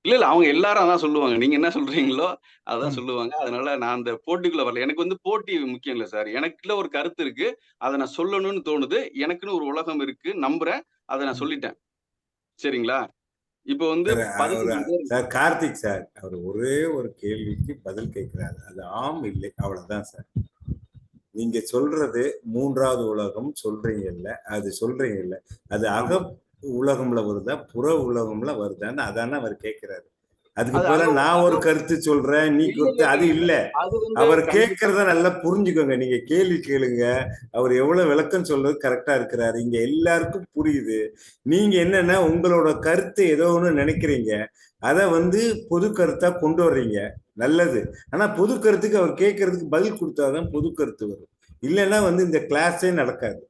இல்ல அவங்க எல்லாரும் அதான் சொல்லுவாங்க. நீங்க என்ன சொல்றீங்களோ அதான் சொல்லுவாங்க. அதனால நான் அந்த போட்டிக்குள்ள வரல. எனக்கு வந்து போட்டி முக்கியம் இல்ல சார். எனக்குள்ள ஒரு கருத்து இருக்கு. அதை நான் சொல்லணும்னு தோணுது. எனக்குன்னு ஒரு உலகம் இருக்கு, நம்புறேன். அதை நான் சொல்லிட்டேன். சரிங்களா? இப்போ வந்து சார் கார்த்திக் சார் அவர் ஒரே ஒரு கேள்விக்கு பதில் கேட்கிறாரு. அது ஆம் இல்லை, அவ்வளவுதான் சார். நீங்க சொல்றது 3வது உலகம் சொல்றீங்கல்ல, அது சொல்றீங்கல்ல, அது அக உலகம்ல வருதா புற உலகம்ல வருதான்னு அதானே அவர் கேட்கிறாரு. அதுக்கு போல நான் ஒரு கருத்து சொல்றேன், நீ கருத்து அது இல்ல. அவர் கேட்கறத நல்லா புரிஞ்சுக்கோங்க. நீங்க கேள்வி கேளுங்க. அவர் எவ்வளவு விளக்கம் சொல்றது கரெக்டா இருக்கிறாரு. இங்க எல்லாருக்கும் புரியுது. நீங்க என்னன்னா உங்களோட கருத்து ஏதோ ஒண்ணு நினைக்கிறீங்க, அதை வந்து பொது கருத்தா கொண்டு வர்றீங்க. நல்லது. ஆனா பொது கருத்துக்கு அவர் கேட்கறதுக்கு பதில் கொடுத்தாதான் பொது கருத்து வரும். இல்லைன்னா வந்து இந்த கிளாஸே நடக்காது.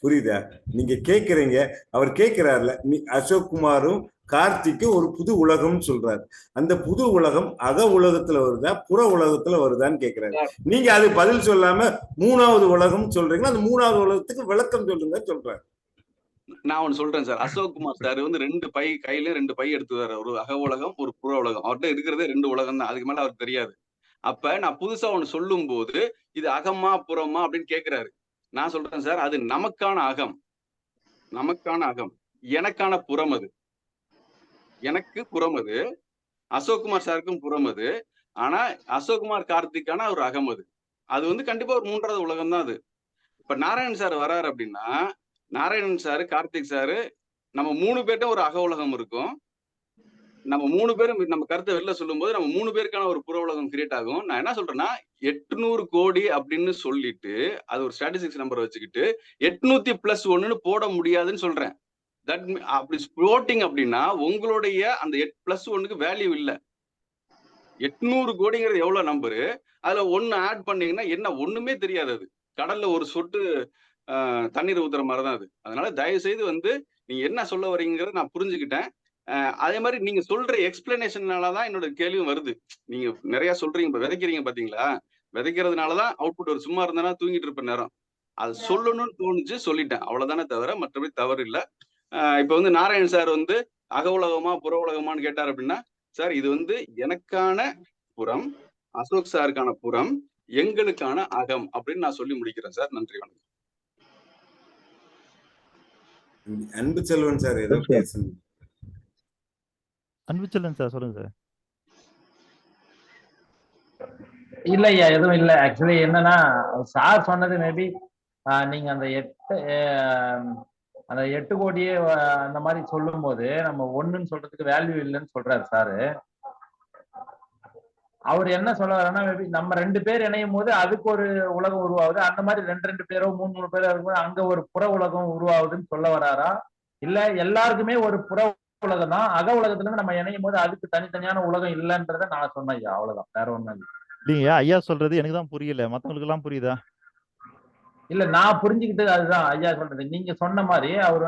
புரியுதா? நீங்க கேட்கறீங்க, அவர் கேட்கிறாருல, அசோக் குமாரும் கார்த்திக்கும் ஒரு புது உலகம் சொல்றாரு. அந்த புது உலகம் அக உலகத்துல வருதா புற உலகத்துல வருதான்னு கேட்கிறாரு. நீங்க அது பதில் சொல்லாம 3வது உலகம் சொல்றீங்கன்னா அந்த 3வது உலகத்துக்கு விளக்கம் சொல்லுங்க சொல்றாரு. நான் ஒண்ணு சொல்றேன் சார். அசோக் குமார் சார் வந்து 2 பை கையில 2 பை எடுத்துவாரு. ஒரு அக உலகம், ஒரு புற உலகம். அவர்கிட்ட இருக்கிறதே 2 உலகம் தான். அதுக்கு மேல அவருக்கு தெரியாது. அப்ப நான் புதுசா ஒண்ணு சொல்லும் போது இது அகமா புறமா அப்படின்னு கேட்கிறாரு. நான் சொல்றேன் சார், அது நமக்கான அகம், நமக்கான அகம், எனக்கான புறம். அது எனக்கு புறம். அது அசோக்குமார் சாருக்கும் புறம். அது ஆனா அசோக்குமார் கார்த்திக்கான ஒரு அகம். அது வந்து கண்டிப்பா ஒரு 3வது உலகம் தான் அது. இப்ப நாராயணன் சார் வராரு அப்படின்னா, நாராயணன் சாரு, கார்த்திக் சாரு, நம்ம 3 பேர்ட்ட ஒரு அக உலகம் இருக்கும். நம்ம 3 பேரும் நம்ம கருத்தை வெளில சொல்லும் போது நம்ம 3 பேருக்கான ஒரு புற உலகம் கிரியேட் ஆகும். நான் என்ன சொல்றேன்னா 800 கோடி அப்படின்னு சொல்லிட்டு அது ஒரு ஸ்டாட்டிஸ்டிக்ஸ் நம்பர் வச்சுக்கிட்டு 800+1ன்னு போட முடியாதுன்னு சொல்றேன். தட் அப்படி ஃப்ளோட்டிங் அப்படின்னா உங்களுடைய அந்த 8+1க்கு வேல்யூ இல்ல. 800 கோடிங்கிறது எவ்வளவு நம்பரு? அதுல 1 ஆட் பண்ணீங்கன்னா என்ன ஒண்ணுமே தெரியாது. அது கடல்ல ஒரு சொட்டு தண்ணீர் ஊத்துற மாதிரிதான் அது. அதனால தயவு செய்து வந்து நீங்க என்ன சொல்ல வரீங்கிறத நான் புரிஞ்சுக்கிட்டேன். அதே மாதிரி நீங்க சொல்ற எக்ஸ்பிளனேஷன்னாலதான் என்னோட கேள்வியும் வருது. நீங்க நிறைய சொல்றீங்க, இப்ப விதைக்கிறீங்க பாத்தீங்களா? விதைக்கிறதுனாலதான் அவுட்புட் ஒரு சும்மா இருந்தா தூங்கிட்டு இருப்ப நேரம். அது சொல்லணும்னு தோணுச்சு, சொல்லிட்டேன். அவ்வளவுதானே தவிர மற்றபடி தவறு இல்ல. இப்ப வந்து நாராயண் சார் வந்து அக உலகமா புற உலகமான்னு கேட்டார் அப்படின்னா, சார் இது வந்து எனக்கான புறம், அசோக் சாருக்கான புறம், எங்களுக்கான அகம் அப்படின்னு நான் சொல்லி முடிக்கிறேன் சார். நன்றி, வணக்கம். அன்பு செல்வன் சார் ஏதோ பேசணும். அன்பு செல்வன் சார் சொல்லுங்க சார். இல்லையா, எதுவும் இல்லை. ஆக்சுவலி என்னன்னா சார் சொன்னது மேபி நீங்க அந்த 8 கோடியே அந்த மாதிரி சொல்லும் போது நம்ம 1ன்னு சொல்றதுக்கு வேல்யூ இல்லைன்னு சொல்றாரு சாரு. அவர் என்ன சொல்ல வர்றாருன்னா, நம்ம 2 பேர் இணையும் போது அதுக்கு ஒரு உலகம் உருவாகுது. அந்த மாதிரி 2 பேரோ 3 பேரோ இருக்கும்போது அங்க ஒரு புற உலகம் உருவாகுதுன்னு சொல்ல வராரா? இல்ல எல்லாருக்குமே ஒரு புற உலகம் தான், அக உலகத்துல இருந்து நம்ம இணையும் போது அதுக்கு தனித்தனியான உலகம் இல்லைன்றத நான் சொன்னேன் ஐயா. அவ்வளவுதான், வேற ஒண்ணும் இல்லை. இல்லைங்க ஐயா சொல்றது எனக்கு தான் புரியல, மத்தவங்களுக்கு எல்லாம் புரியுதா? இல்ல நான் புரிஞ்சுக்கிட்டது அதுதான் ஐயா சொல்றது. நீங்க சொன்ன மாதிரி அவர்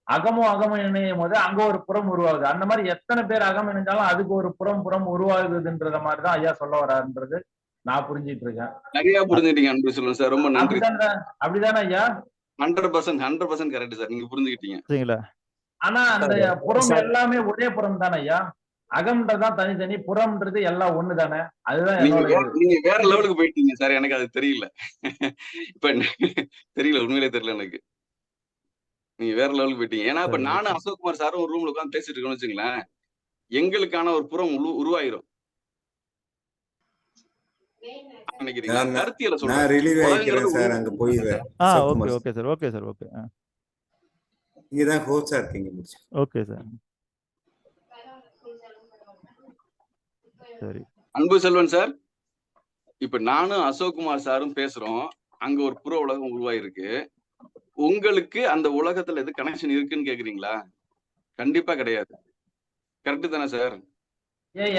அகமும் இணையும் போது அங்க ஒரு புறம் உருவாகுது. அந்த மாதிரி எத்தனை பேர் அகம் இணைஞ்சாலும் அதுக்கு ஒரு புறம் உருவாகுதுன்ற மாதிரி தான் ஐயா சொல்ல வராருன்றது நான் புரிஞ்சிட்டு இருக்கேன். நிறைய புரிஞ்சுக்கிட்டீங்க அன்பு செல்வன் சார், ரொம்ப நன்றி. அப்படிதானே ஐயா? 100% கரெக்ட் சார், நீங்க புரிஞ்சுக்கிட்டீங்க. ஆனா அந்த புறம் எல்லாமே ஒரே புறம் தானே ஐயா? அகம்ன்றதுதான் தனித்தனி, புறம்ன்றது எல்லாம் ஒண்ணு தானே? அதுதான் நீங்க வேற லெவலுக்கு போயிட்டீங்க சார், எனக்கு அது தெரியல. இப்ப தெரியல, உண்மையிலே தெரியல எனக்கு. நீங்க வேற லெவலுக்கு போயிட்டீங்க. ஏன்னா இப்ப நானும் அசோக்குமார் சாரும் ஒரு ரூம்ல உட்காந்து பேசிட்டு இருக்கோம்னு வச்சுங்களேன், எங்களுக்கான ஒரு புறம் உருவாயிரும். கருத்தியல நான் ரிலீவ் ஆயிக்கிறேன் சார், அங்க போயிடுறேன். Okay sir, okay sir, okay. நீங்க தான் ஹோஸ்டா இருக்கீங்க. ஓகே சார், சரி. அன்பு செல்வன் சார், இப்ப நானும் அசோக்குமார் சாரும் பேசுறோம், அங்க ஒரு புற உலகம் உருவாயிருக்கு. உங்களுக்கு அந்த உலகத்துல எது கனெக்ஷன் இருக்குன்னு கேக்குறீங்களா? கண்டிப்பா கிடையாது. கரெக்ட் தானே சார்?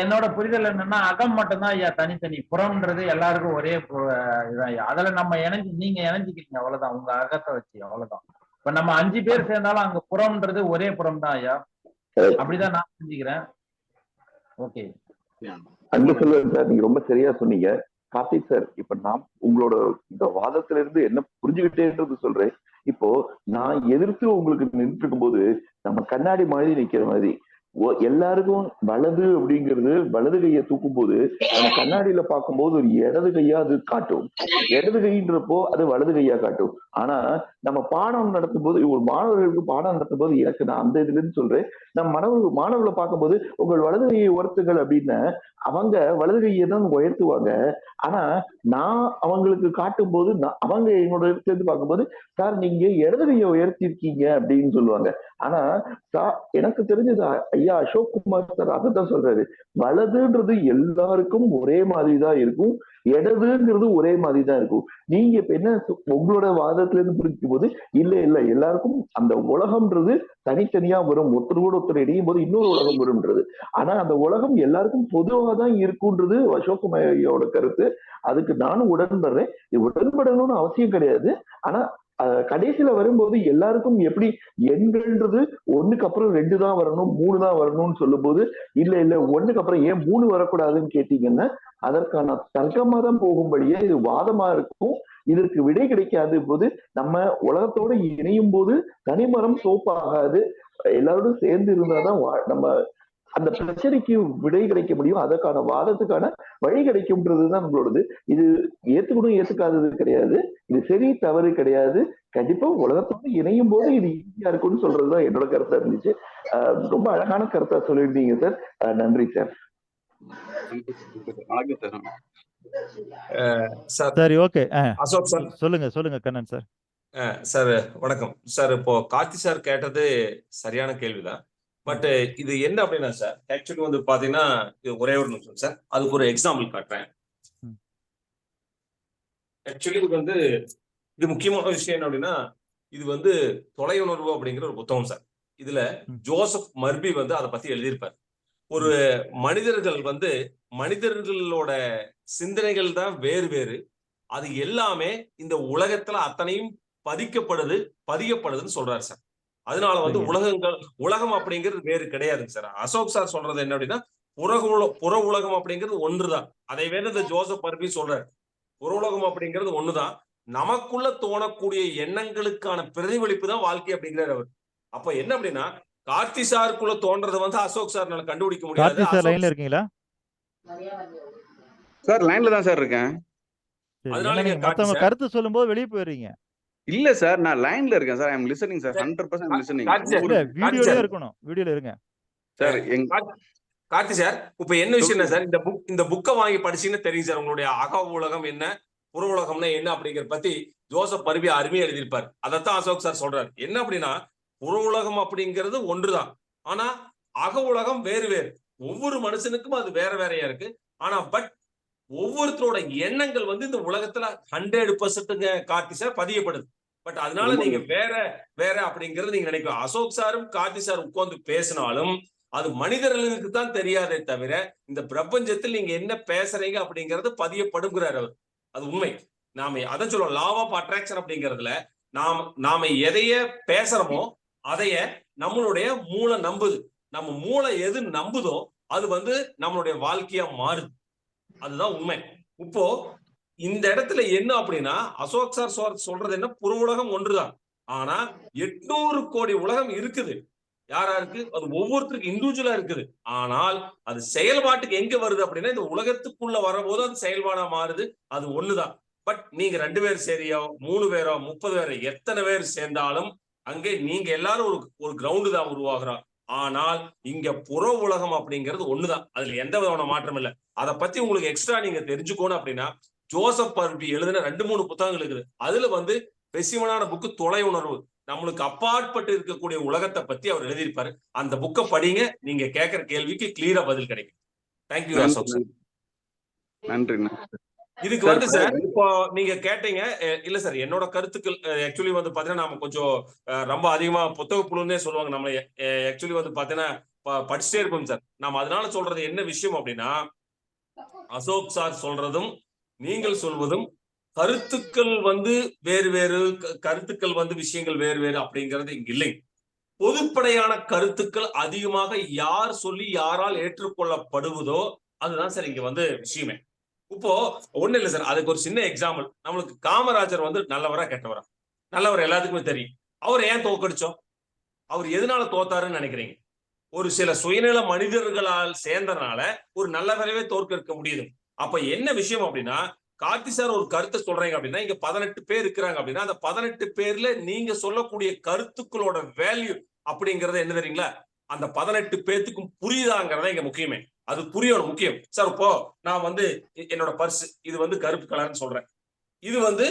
என்னோட புரிதல் என்னன்னா, அகம் மட்டும்தான் ஐயா தனித்தனி, புறம்ன்றது எல்லாருக்கும் ஒரே இதான் ஐயா. அதுல நம்ம நீங்க இணைஞ்சிக்கிறீங்க, அவ்வளவுதான், உங்க அகத்தை வச்சு, அவ்வளவுதான். இப்ப நம்ம 5 பேர் சேர்ந்தாலும் அங்க புறம்ன்றது ஒரே புறம் தான் ஐயா. அப்படிதான் நான் புரிஞ்சுக்கிறேன். ஓகே, அன்பு செல்வன் சார், நீங்க ரொம்ப சரியா சொன்னீங்க. கார்த்திக் சார், இப்ப நான் உங்களோட இந்த வாதத்துல இருந்து என்ன புரிஞ்சுக்கிட்டேன்றது சொல்றேன். இப்போ நான் எதிர்த்து உங்களுக்கு நின்று இருக்கும் போது நம்ம கண்ணாடி மாதிரி நிக்கிற மாதிரி எல்லாருக்கும் வலது அப்படிங்கிறது, வலது கையை தூக்கும் போது நம்ம கண்ணாடியில பார்க்கும்போது ஒரு இடது கையா அது காட்டும், இடது கைன்றப்போ அது வலது கையா காட்டும். ஆனா நம்ம பாடம் நடத்தும் போது, ஒரு மாணவர்களுக்கு பாடம் நடத்தும் போது, எனக்கு நான் அந்த இதுல இருந்து சொல்றேன், நம்ம மாணவர்களை பார்க்கும்போது உங்கள் வலது கையை உயர்த்துகள் அப்படின்னா அவங்க வலது கையை தான் உயர்த்துவாங்க. ஆனா நான் அவங்களுக்கு காட்டும் போது அவங்க என்னோட இடத்துல இருந்து பார்க்கும்போது, சார் நீங்க இடது கையை உயர்த்தி இருக்கீங்க அப்படின்னு சொல்லுவாங்க. ஆனா எனக்கு தெரிஞ்சது ஐயா அசோக் குமார் சார் அதைத்தான் சொல்றாரு, வலதுன்றது எல்லாருக்கும் ஒரே மாதிரிதான் இருக்கும், இடதுங்கிறது ஒரே மாதிரிதான் இருக்கும். நீங்க இப்ப என்ன உங்களோட வாதத்துல இருந்து புரிஞ்சுக்கும் போது, இல்ல எல்லாருக்கும் அந்த உலகம்ன்றது தனித்தனியா வரும், ஒருத்தர் ஒருத்தர் இணையும் போது இன்னொரு உலகம் வரும்ன்றது. ஆனா அந்த உலகம் எல்லாருக்கும் பொதுவாக தான் இருக்குன்றது அசோக் குமாரோட கருத்து. அதுக்கு நானும் உடன்படுறேன். உடன்படணும்னு அவசியம் கிடையாது. ஆனா கடைசியில வரும்போது எல்லாருக்கும் எப்படி எண்கள்ன்றது 1க்கு அப்புறம் 2 தான் வரணும், 3 தான் வரணும்னு சொல்லும் போது, இல்ல 1க்கு அப்புறம் ஏன் 3 வரக்கூடாதுன்னு கேட்டீங்கன்னா அதற்கான தர்க்கமா தான் போகும்படியே இது வாதமா இருக்கும். இதற்கு விடை கிடைக்காது போது நம்ம உலகத்தோட இணையும் போது தனிமரம் சோப்பாகாது, எல்லாரோடும் சேர்ந்து இருந்தாதான் நம்ம அந்த பிரச்சனைக்கு விடை கிடைக்க முடியும், அதற்கான வாதத்துக்கான வழி கிடைக்கும்ன்றதுதான் நம்மளோடது. இது ஏத்துக்கணும் ஏத்துக்காதது கிடையாது, இது சரி தவறு கிடையாது. கண்டிப்பா உலகத்தோடு இணையும் போது இது ஈஸியா இருக்கும்னு சொல்றதுதான் என்னோட கருத்தா இருந்துச்சு. ரொம்ப அழகான கருத்தா சொல்லியிருந்தீங்க சார், நன்றி சார். சரி, ஓகே. அசோக் சார் சொல்லுங்க கண்ணன் சார். சார் வணக்கம் சார். இப்போ கார்த்தி சார் கேட்டது சரியான கேள்விதான். பட் இது என்ன அப்படின்னா சார், ஆக்சுவலி வந்து பாத்தீங்கன்னா இது ஒரே ஒரு நிமிஷம் சார், அதுக்கு ஒரு எக்ஸாம்பிள் காட்டுறேன். ஆக்சுவலி இது முக்கியமான விஷயம் என்ன அப்படின்னா, இது தொலையுணர்வு அப்படிங்கிற ஒரு புத்தகம் சார். இதுல ஜோசப் மர்பி அதை பத்தி எழுதியிருப்பார். ஒரு மனிதர்களோட சிந்தனைகள் தான் வேறு வேறு, அது எல்லாமே இந்த உலகத்துல அத்தனையும் பதியப்படுதுன்னு சொல்றாரு சார். அதனால உலகம் அப்படிங்கிறது வேறு கிடையாதுங்க சார். அசோக் சார் சொல்றது என்ன அப்படின்னா, புற உலகம் அப்படிங்கிறது ஒன்றுதான். அதை வேற ஜோசப் மர்பி சொல்றாரு, புற உலகம் அப்படிங்கிறது ஒண்ணுதான், நமக்குள்ள தோணக்கூடிய எண்ணங்களுக்கான பிரதிபலிப்பு தான் வாழ்க்கை அப்படிங்கிறார் அவர். அப்ப என்ன அப்படின்னா, கார்த்தி சாருக்குள்ள தோன்றது அசோக் சார் கண்டுபிடிக்க முடியாது. சார் லைன்ல இருக்கீங்களா? சார் லைன்ல தான் சார் இருக்கேன். அதனால மத்தவங்க கருத்து சொல்லும்போது வெளியே போயிடுறீங்க. இல்ல சார், நான் லைன்ல இருக்கேன் சார். ஐ அம் லிசனிங் சார், 100% லிசனிங். வீடியோல இருக்கணும், வீடியோல இருங்க சார். கார்த்தி சார், இப்ப என்ன விஷயம் சார், இந்த புக்கை வாங்கி படிச்சீங்கன்னா தெரியும் சார், உங்களுடைய அக உலகம் என்ன, புற உலகம்னா என்ன அப்படிங்கிற பத்தி ஜோசப் மர்பி அருமையா எழுதியிருப்பார். அதைத்தான் அசோக் சார் சொல்றாரு. என்ன அப்படின்னா, புற உலகம் அப்படிங்கிறது ஒன்றுதான், ஆனா அக உலகம் வேறு வேறு. ஒவ்வொரு மனுஷனுக்கும் அது வேற வேறையா இருக்கு. ஆனா ஒவ்வொருத்தரோட எண்ணங்கள் வந்து இந்த உலகத்துல 100% கார்த்தி சார் பதியப்படுது. பட் அதனால ரொம்ப நீங்க வேற வேற அப்படிங்கறது நீங்க நினைக்கலாம். அசோக் சாரும் கார்த்தி சார் உட்கார்ந்து பேசினாலும் அது மனிதர்களுக்கு தான் தெரியாதே தவிர இந்த பிரபஞ்சத்தில் நீங்க என்ன பேசுறீங்க அப்படிங்கறது பதியப்படுங்கிறார் அவர். அது உண்மை. நாம அதை சொல்லுவோம் லா ஆஃப் அட்ராக்ஷன் அப்படிங்கறதுல நாம எதைய பேசுறோமோ அதைய நம்மளுடைய மூளை நம்புது. நம்ம மூளை எது நம்புதோ அது வந்து நம்மளுடைய வாழ்க்கையா மாறுது. அதுதான் உண்மை. இப்போ இந்த இடத்துல என்ன அப்படின்னா அசோக் சார் சொல்றது என்ன, புற உலகம் ஒன்றுதான். ஆனா 800 கோடி உலகம் இருக்குது. யாராருக்கு? அது ஒவ்வொருத்தருக்கு இண்டிவிஜுவலா இருக்குது. ஆனால் அது செயல்பாட்டுக்கு எங்க வருது அப்படின்னா இந்த உலகத்துக்குள்ள வரும்போது அது செயல்பாடா மாறுது. அது ஒண்ணுதான். பட் நீங்க 2 பேர் சரியோ 3 பேரோ 30 பேரோ எத்தனை பேர் சேர்ந்தாலும் அங்கே நீங்க எல்லாரும் ஒரு கிரவுண்டு தான் உருவாகிறோம். ஆனால் இங்க புற உலகம் அப்படிங்கிறது ஒண்ணுதான். அதுல எந்த விதமான மாற்றம் இல்லை. அதை பத்தி உங்களுக்கு எக்ஸ்ட்ரா நீங்க தெரிஞ்சுக்கணும் அப்படின்னா ஜோசப் பர்பி எழுதின 2-3 புத்தகங்கள் இருக்குது. அதுல வந்து பெசிமனான புக்கு தொலை உணர்வு, நம்மளுக்கு அப்பாற்பட்டு இருக்கக்கூடிய உலகத்தை பத்தி அவர் எழுதியிருப்பாரு. அந்த புக்கை படிங்க, நீங்க கேட்கிற கேள்விக்கு கிளியரா பதில் கிடைக்கும். Thank you Ashok sir. நன்றி. இதுக்கு வந்து சார் இப்போ நீங்க கேட்டீங்க இல்ல சார், என்னோட கருத்துக்கள் ஆக்சுவலி வந்து பாத்தீங்கன்னா நாம கொஞ்சம் ரொம்ப அதிகமா புத்தக புழுன்னே சொல்லுவாங்க நம்மள. ஆக்சுவலி வந்து பாத்தீங்கன்னா படிச்சுட்டே இருப்போம் சார். நாம அதனால சொல்றது என்ன விஷயம் அப்படின்னா அசோக் சார் சொல்றதும் நீங்கள் சொல்வதும் கருத்துக்கள் வந்து வேறு வேறு, கருத்துக்கள் வந்து விஷயங்கள் வேறு வேறு அப்படிங்கிறது இங்க இல்லை. பொதுப்படையான கருத்துக்கள் அதிகமாக யார் சொல்லி யாரால் ஏற்றுக்கொள்ளப்படுவதோ அதுதான் சார் இங்க வந்து விஷயமே. இப்போ ஒண்ணு இல்ல சார், அதுக்கு ஒரு சின்ன எக்ஸாம்பிள். நம்மளுக்கு காமராஜர் வந்து நல்லவரா கெட்டவரா? நல்லவர் எல்லாத்துக்குமே தெரியும். அவர் ஏன் தோக்கடிச்சோம்? அவர் எதனால தோத்தாருன்னு நினைக்கிறீங்க? ஒரு சில சுயநல மனிதர்களால் சேர்ந்தனால ஒரு நல்லவரவே தோற்கடிக்க முடியுது. அப்ப என்ன விஷயம் அப்படின்னா கார்த்தி சார் ஒரு கருத்தை சொல்றீங்க அப்படின்னா இங்க 18 பேர் இருக்கிறாங்க அப்படின்னா அந்த 18 பேர்ல நீங்க சொல்லக்கூடிய கருத்துக்களோட வேல்யூ அப்படிங்கறது என்ன தெரியுங்களா? அந்த 18 பேத்துக்கும் புரியுதாங்கிறத இங்க முக்கியமே. அது புரியணும் முக்கியம் சார். இப்போ நான் வந்து என்னோட பர்ஸ் இது வந்து கருப்பு கலர்னு சொல்றேன், இது வந்து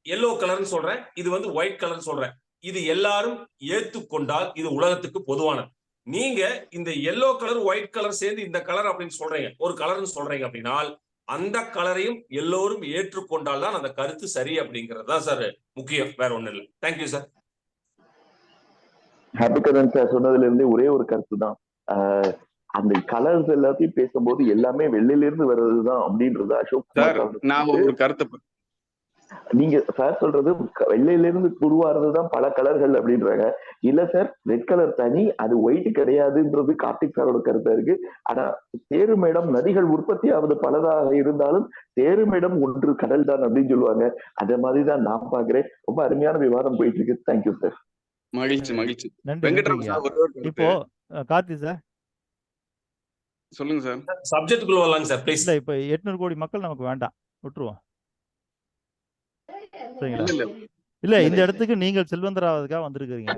எல்லோ கலர்னு சொல்றேன், இது வந்து ஒயிட் கலர்னு சொல்றேன். இது எல்லாரும் ஏத்துக்கொண்டால் இது உலகத்துக்கு பொதுவானது. நீங்க இந்த எல்லோ கலர் ஒயிட் கலர் சேர்ந்து இந்த கலர் அப்படின்னு சொல்றீங்க, ஒரு கலர்னு சொல்றீங்க அப்படின்னா அந்த கலரையும் எல்லோரும் ஏற்றுக்கொண்டால் தான் அந்த கருத்து சரி அப்படிங்கிறது தான் சார் முக்கியம், வேற ஒண்ணு இல்லை. Thank you sir. Happy Karan sir சொன்னதுல இருந்து ஒரே ஒரு கருத்து தான், அந்த கலர்ஸ் எல்லாத்தையும் பேசும்போது எல்லாமே வெள்ளையில இருந்து வர்றதுதான் அப்படின்றது அசோக் நான் ஒரு கருத்து நீங்க சார் சொல்றது வெள்ளையில இருந்து உருவாறதுதான் பல கலர்கள் அப்படின்றாங்க. இல்ல சார், ரெட் கலர் தனி, அது ஒயிட் கிடையாதுன்றது கார்த்திக் சாரோட கருத்தா இருக்கு. ஆனா சேருமிடம் நதிகள் உற்பத்தி ஆவது பலதாக இருந்தாலும் சேருமிடம் ஒன்று கடல் தான் அப்படின்னு சொல்லுவாங்க. அதே மாதிரிதான் நான் பாக்குறேன். ரொம்ப அருமையான விவாதம் போயிட்டு இருக்கு. Thank you sir. மகிழ்ச்சி மகிழ்ச்சி. இப்போ கார்த்தி சார் சொல்லுங்க சார். சப்ஜெக்ட்டுக்குள்ள வரலாங்க சார் ப்ளீஸ். இல்ல இப்போ 800 கோடி மக்கள் நமக்கு வேண்டாம், விட்டுருவோம். சரிங்களா? இல்ல இந்த இடத்துக்கு நீங்கள் செல்வந்தராவதுக்காக வந்திருக்கீங்க.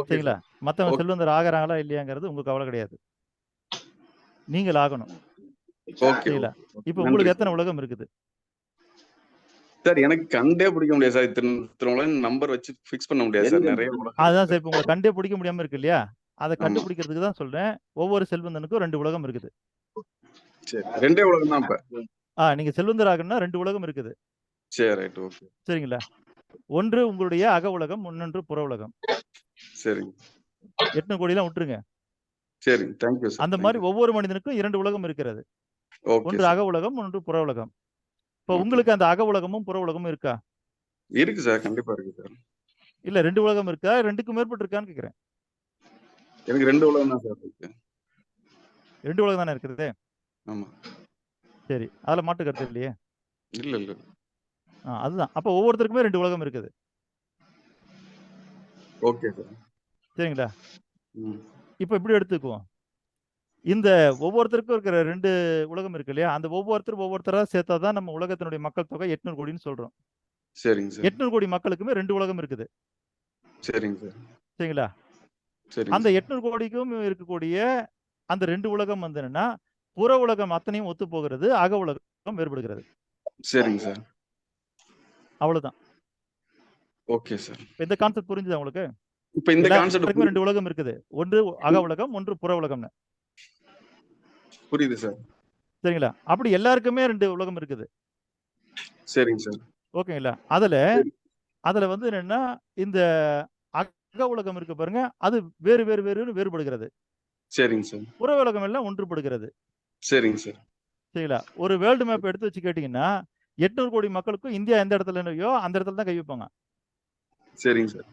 சரிங்களா? மத்தவங்க செல்வந்தர் ஆகிறாங்களா இல்லையாங்கிறது உங்களுக்கு கவலை கிடையாது, நீங்கள் ஆகணும். சரிங்களா? இப்ப உங்களுக்கு எத்தனை உலகம் இருக்குது சார்? எனக்கு கண்டே பிடிக்க முடியாது சார். இத்தனை நம்பர் வச்சு ஃபிக்ஸ் பண்ண முடியாது சார். நிறைய அதுதான் சார். இப்ப உங்களை கண்டே பிடிக்க முடியாம இருக்கு இல்லையா? அதை கண்டுபிடிக்கிறதுக்கு தான் சொல்றேன். ஒவ்வொரு செல்வந்தனுக்கும் 2 உலகம் இருக்குது. சரி, 2 உலகம் தான். இப்ப நீங்க செல்வந்தராகணும்னா 2 உலகம் இருக்குது. சரி, ரைட், ஓகே. சரிங்களா? ஒன்று உங்களுடைய அக உலகம், இன்னொன்று புற உலகம். சரிங்க. 800 கோடி எல்லாம் விட்டுருங்க. சரிங்க, தேங்க்யூ சார். அந்த மாதிரி ஒவ்வொரு மனிதனுக்கும் 2 உலகம் இருக்கிறது. ஒன்று அக உலகம், ஒன்று புற உலகம். இப்ப உங்களுக்கு அந்த அக உலகமும் புற உலகமும் இருக்கா? இருக்கு சார், கண்டிப்பா இருக்கு சார். இல்ல 2 உலகம் இருக்கா, 2க்கும் மேற்பட்டு இருக்கான்னு கேக்குறேன். எனக்கு 2 உலகம் தான் சார் இருக்கு. 2 உலகம் தானே இருக்குது. ஆமா. சரி, அதுல மாட்டு கருத்து இல்லையே. இல்ல இல்ல. அதுதான். அப்ப ஒவ்வொருத்தருக்குமே 2 உலகம் இருக்குது. Okay sir. சரிங்களா? இப்ப இப்படி எடுத்துக்குவோம். இந்த ஒவ்வொருத்தருக்கும் இருக்கிற 2 உலகம் இருக்கு இல்லையா? அந்த ஒவ்வொருத்தரா சேர்த்தாதான் நம்ம உலகத்தினுடைய மக்கள் தொகை 800 கோடின்னு சொல்றோம். சரிங்க சார். 800 கோடி மக்களுக்குமே 2 உலகம் இருக்குது. சரிங்க சார். சரிங்களா? அந்த 800 கோடிக்கும் இருக்கக்கூடிய அந்த 2 உலகம் வந்து என்னன்னா புற உலகம் அத்தனையும் ஒத்து போகிறது, அக உலகம் வேறுபடுகிறது. சரிங்க சார். அவ்வளவுதான். Okay sir. இந்த கான்செப்ட் புரிஞ்சுதா உங்களுக்கு? இப்ப இந்த கான்செப்ட் 2 உலகம் இருக்குது. ஒன்று அக உலகம், ஒன்று புற உலகம்னு. புரியுது சார். சரிங்களா? அப்படி எல்லாருக்குமே 2 உலகம் இருக்குது. சரிங்க சார். ஓகேங்களா? அதுல சரி. அதுல வந்து என்னன்னா, இந்த அக உலகம் இருக்கு பாருங்க, அது வேறு வேறு வேறுன்னு வேறுபடுகிறது. சரிங்க சார். புற உலகம் எல்லாம் ஒன்றுபடுகிறது. சரிங்க சார். சரிங்களா? ஒரு வேர்ல்டு மேப் எடுத்து வச்சு கேட்டீங்கன்னா, 800 கோடி மக்களுக்கும் இந்தியா எந்த இடத்துல இல்லையோ, அந்த இடத்துல தான் கை வைப்பாங்க. சரிங்க சார்.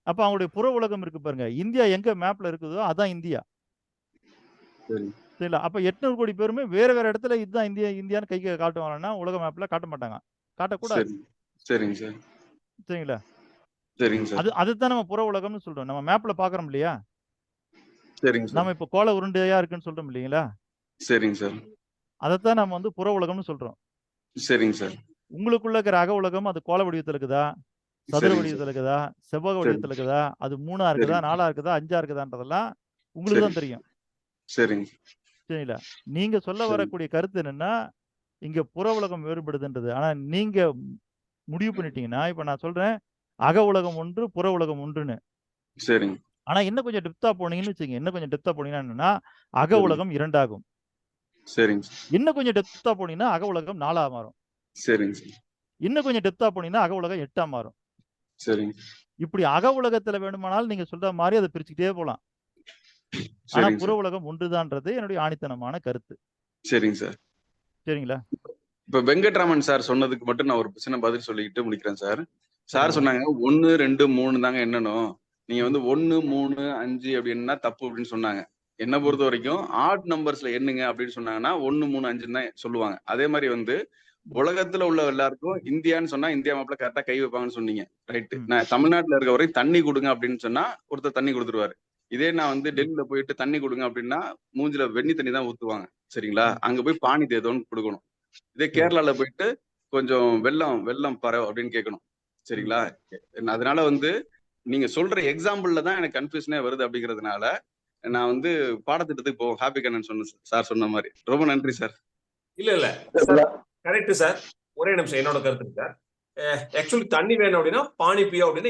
அப்ப அவங்களுடைய புற உலகம் இருக்கு பாருங்க. இந்தியா எங்க மேப்ல இருக்குதோ, அதான் இந்தியா. சரிங்க. சரிங்களா? அப்ப 800 கோடி பேருமே வேற வேற இடத்துல இதுதான் இந்தியா இந்தியான்னு கை காட்டுவாங்கன்னா, உலக மேப்ல காட்ட மாட்டாங்க. காட்டக்கூடாது. சரி. சரிங்க சார். சரிங்களா? சரிங்க சார். அதுதான் நம்ம புற உலகம்னு சொல்றோம். நம்ம மேப்ல பார்க்குறோம் இல்லையா? சரிங்க சார். நம்ம இப்ப கோள உருண்டையா இருக்குன்னு சொல்றோம் இல்லைங்களா? சரிங்க சார். அதத்தான் நம்ம வந்து புற உலகம்னு சொல்றோம். சரிங்க சார். உங்களுக்குள்ள இருக்கிற அக உலகம் அது கோள வடிவத்துல இருக்குதா? சதுர சரிங்க சார். வடிவத்துல இருக்குதா? செவ்வக சரி. வடிவத்துல இருக்குதா? அது 3ஆ இருக்குதா? சரிங்க. 4ஆ இருக்குதா? 5ஆ இருக்குதான்றதெல்லாம் உங்களுக்கு தான் சரிங்க. தெரியும். சரிங்க. சரிங்களா? நீங்க சொல்ல சரி. வரக்கூடிய கருத்து என்னன்னா, இங்க புற உலகம் வேறுபடுதுன்றது. ஆனா நீங்க முடிவு பண்ணிட்டீங்கன்னா, இப்ப நான் சொல்றேன், அக உலகம் ஒன்று, புற உலகம் ஒன்றுன்னு. சரிங்க. ஆனா இன்னும் கொஞ்சம் டெப்த்தா போனீங்கன்னு வச்சுக்கங்க. இன்னும் கொஞ்சம் டெப்த்தா போனீங்கன்னா என்னன்னா, அக சரிங்க. உலகம் 2 ஆகும். சரிங்க சார். இன்னும் கொஞ்சம் டெப்த்தா போனீங்கன்னா, அக உலகம் 4ஆ மாறும். சரிங்க சார். இன்னும் கொஞ்சம் டெப்த்தா போனீங்கன்னா, அக உலகம் 8ஆ மாறும். சரிங்க. இப்படி அக உலகத்துல வேணுமானாலும் நீங்க சொல்ற மாரி அத பிரிச்சுக்கிட்டே போலாம். ஆனா சரிங்க புற சார். உலகம் ஒன்றுதான்றது என்னுடைய ஆணித்தனமான கருத்து. சரிங்க சார். சரிங்களா? இப்ப வெங்கட்ராமன் சார் சொன்னதுக்கு மட்டும் நான் ஒரு சின்ன பதில் சொல்லிக்கிட்டு முடிக்கிறேன் சார். சார் சரிங்க. சொன்னாங்க 1, 2, 3 தாங்க எண்ணணும். நீங்க ம். வந்து 1, 3, 5 அப்படின்னா தப்பு அப்படின்னு சொன்னாங்க. என்ன ம். பொறுத்த வரைக்கும் ஆட் நம்பர்ஸ்ல எண்ணுங்க அப்படின்னு சொன்னாங்கன்னா 1, 3, 5ன்னு தான் சொல்லுவாங்க. அதே மாரி வந்து உலகத்துல உள்ள எல்லாருக்கும் இந்தியான்னு சொன்னா இந்தியா மேப்ல கரெக்டா கை வைப்பாங்கன்னு சொன்னீங்க. ரைட். ம். நான் தமிழ்நாட்டுல இருக்க வரைக்கும் தண்ணி குடுங்க அப்படின்னு சொன்னா ஒருத்தர் தண்ணி குடுத்துருவாரு. இதே நான் வந்து ம். டெல்லியில போயிட்டு தண்ணி குடுங்க அப்படின்னா மூஞ்சில வெண்ணி தண்ணி தான் ஊத்துவாங்க. சரிங்களா? ம். அங்க போய் பானி தேதோன்னு குடுக்கணும். இதே சரி. கேரளால போயிட்டு கொஞ்சம் வெள்ளம் பரவ அப்படின்னு கேட்கணும். ம். சரிங்களா? அதனால வந்து நீங்க சொல்ற எக்ஸாம்பிள்ல தான் எனக்கு கன்ஃபியூஷனே வருது அப்படிங்கிறதுனால, நான் வந்து பாடத்திட்டத்துக்கு போவோம். ஹாப்பி கண்ணன் சார் சொன்ன மாரி. ரொம்ப நன்றி சார். இல்ல சார், கரெக்ட் சார். ஒரே நிமிஷம் என்னோட கருத்து சார். ஆக்சுவலி தண்ணி வேணும் அப்படின்னா பானி பியோ அப்படின்னு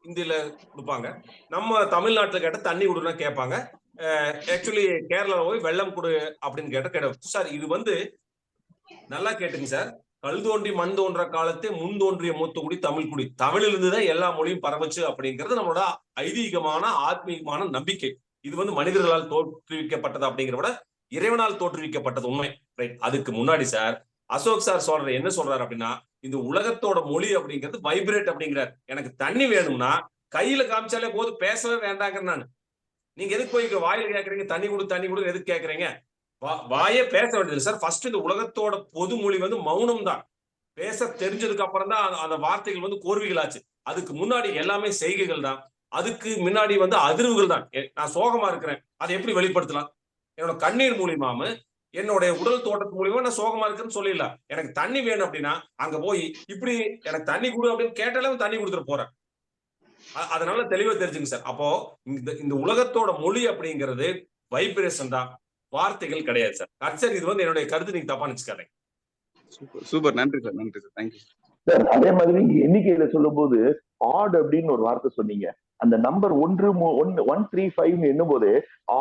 இந்தியில கொடுப்பாங்க. நம்ம தமிழ்நாட்டுல கேட்ட தண்ணி கொடுன்னா கேட்பாங்க. ஆக்சுவலி கேரளால போய் வெள்ளம் கொடு அப்படின்னு கேட்ட கிடையாது சார். இது வந்து நல்லா கேட்டுங்க சார். கல் தோன்றி மண் தோன்ற காலத்தே முன் தோன்றிய மூத்தகுடி தமிழ் குடி. தமிழிலிருந்து தான் எல்லா மொழியும் பரவச்சு அப்படிங்கிறது நம்மளோட ஐதீகமான ஆத்மீகமான நம்பிக்கை. இது வந்து மனிதர்களால் தோற்றுவிக்கப்பட்டது அப்படிங்கிறத விட இறைவனால் தோற்றுவிக்கப்பட்டது உண்மை. ரைட். அதுக்கு முன்னாடி சார் அசோக் சார் சொல்ற என்ன சொல்றாரு அப்படின்னா, இந்த உலகத்தோட மொழி அப்படிங்கிறது வைப்ரேட் அப்படிங்கிறார். எனக்கு தண்ணி வேணும்னா கையில காமிச்சாலே போது, பேசவே வேண்டாங்கிற நான். நீங்க எதுக்கு போய் வாயில கேட்கறீங்க தண்ணி கொடு எதுக்கு கேட்கறீங்க? வாயே பேச வேண்டியது சார். ஃபர்ஸ்ட் இந்த உலகத்தோட பொது மொழி வந்து மௌனம் தான். பேச தெரிஞ்சதுக்கு அப்புறம் தான் அந்த வார்த்தைகள் வந்து கோர்வைகள் ஆச்சு. அதுக்கு முன்னாடி எல்லாமே செய்கைகள் தான். அதுக்கு முன்னாடி வந்து அதிர்வுகள் தான். நான் சோகமா இருக்கிறேன், அதை எப்படி வெளிப்படுத்தலாம்? என்னோட கண்ணீர் மூலியமாம என்னுடைய உடல் தோட்டத்து மூலியமா நான் சோகமா இருக்குன்னு சொல்லிடலாம். எனக்கு தண்ணி வேணும் அப்படின்னா அங்க போய் இப்படி எனக்கு தண்ணி கொடு அப்படின்னு கேட்டாலே தண்ணி கொடுத்துட்டு போறேன். அதனால தெளிவா தெரிஞ்சுங்க சார். அப்போ இந்த உலகத்தோட மொழி அப்படிங்கிறது வைப்ரேஷன் தான், வார்த்தைகள் கிடையாது சார். சார் இது வந்து என்னுடைய கருத்து, நீங்க தப்பா நினைச்சுக்காதீங்க. சூப்பர். நன்றி சார். நன்றி சார். Thank you sir. அதே மாதிரி எண்ணிக்கையில சொல்லும் போது ஆட் அப்படின்னு ஒரு வார்த்தை சொன்னீங்க. அந்த நம்பர் 135 என்னும் போது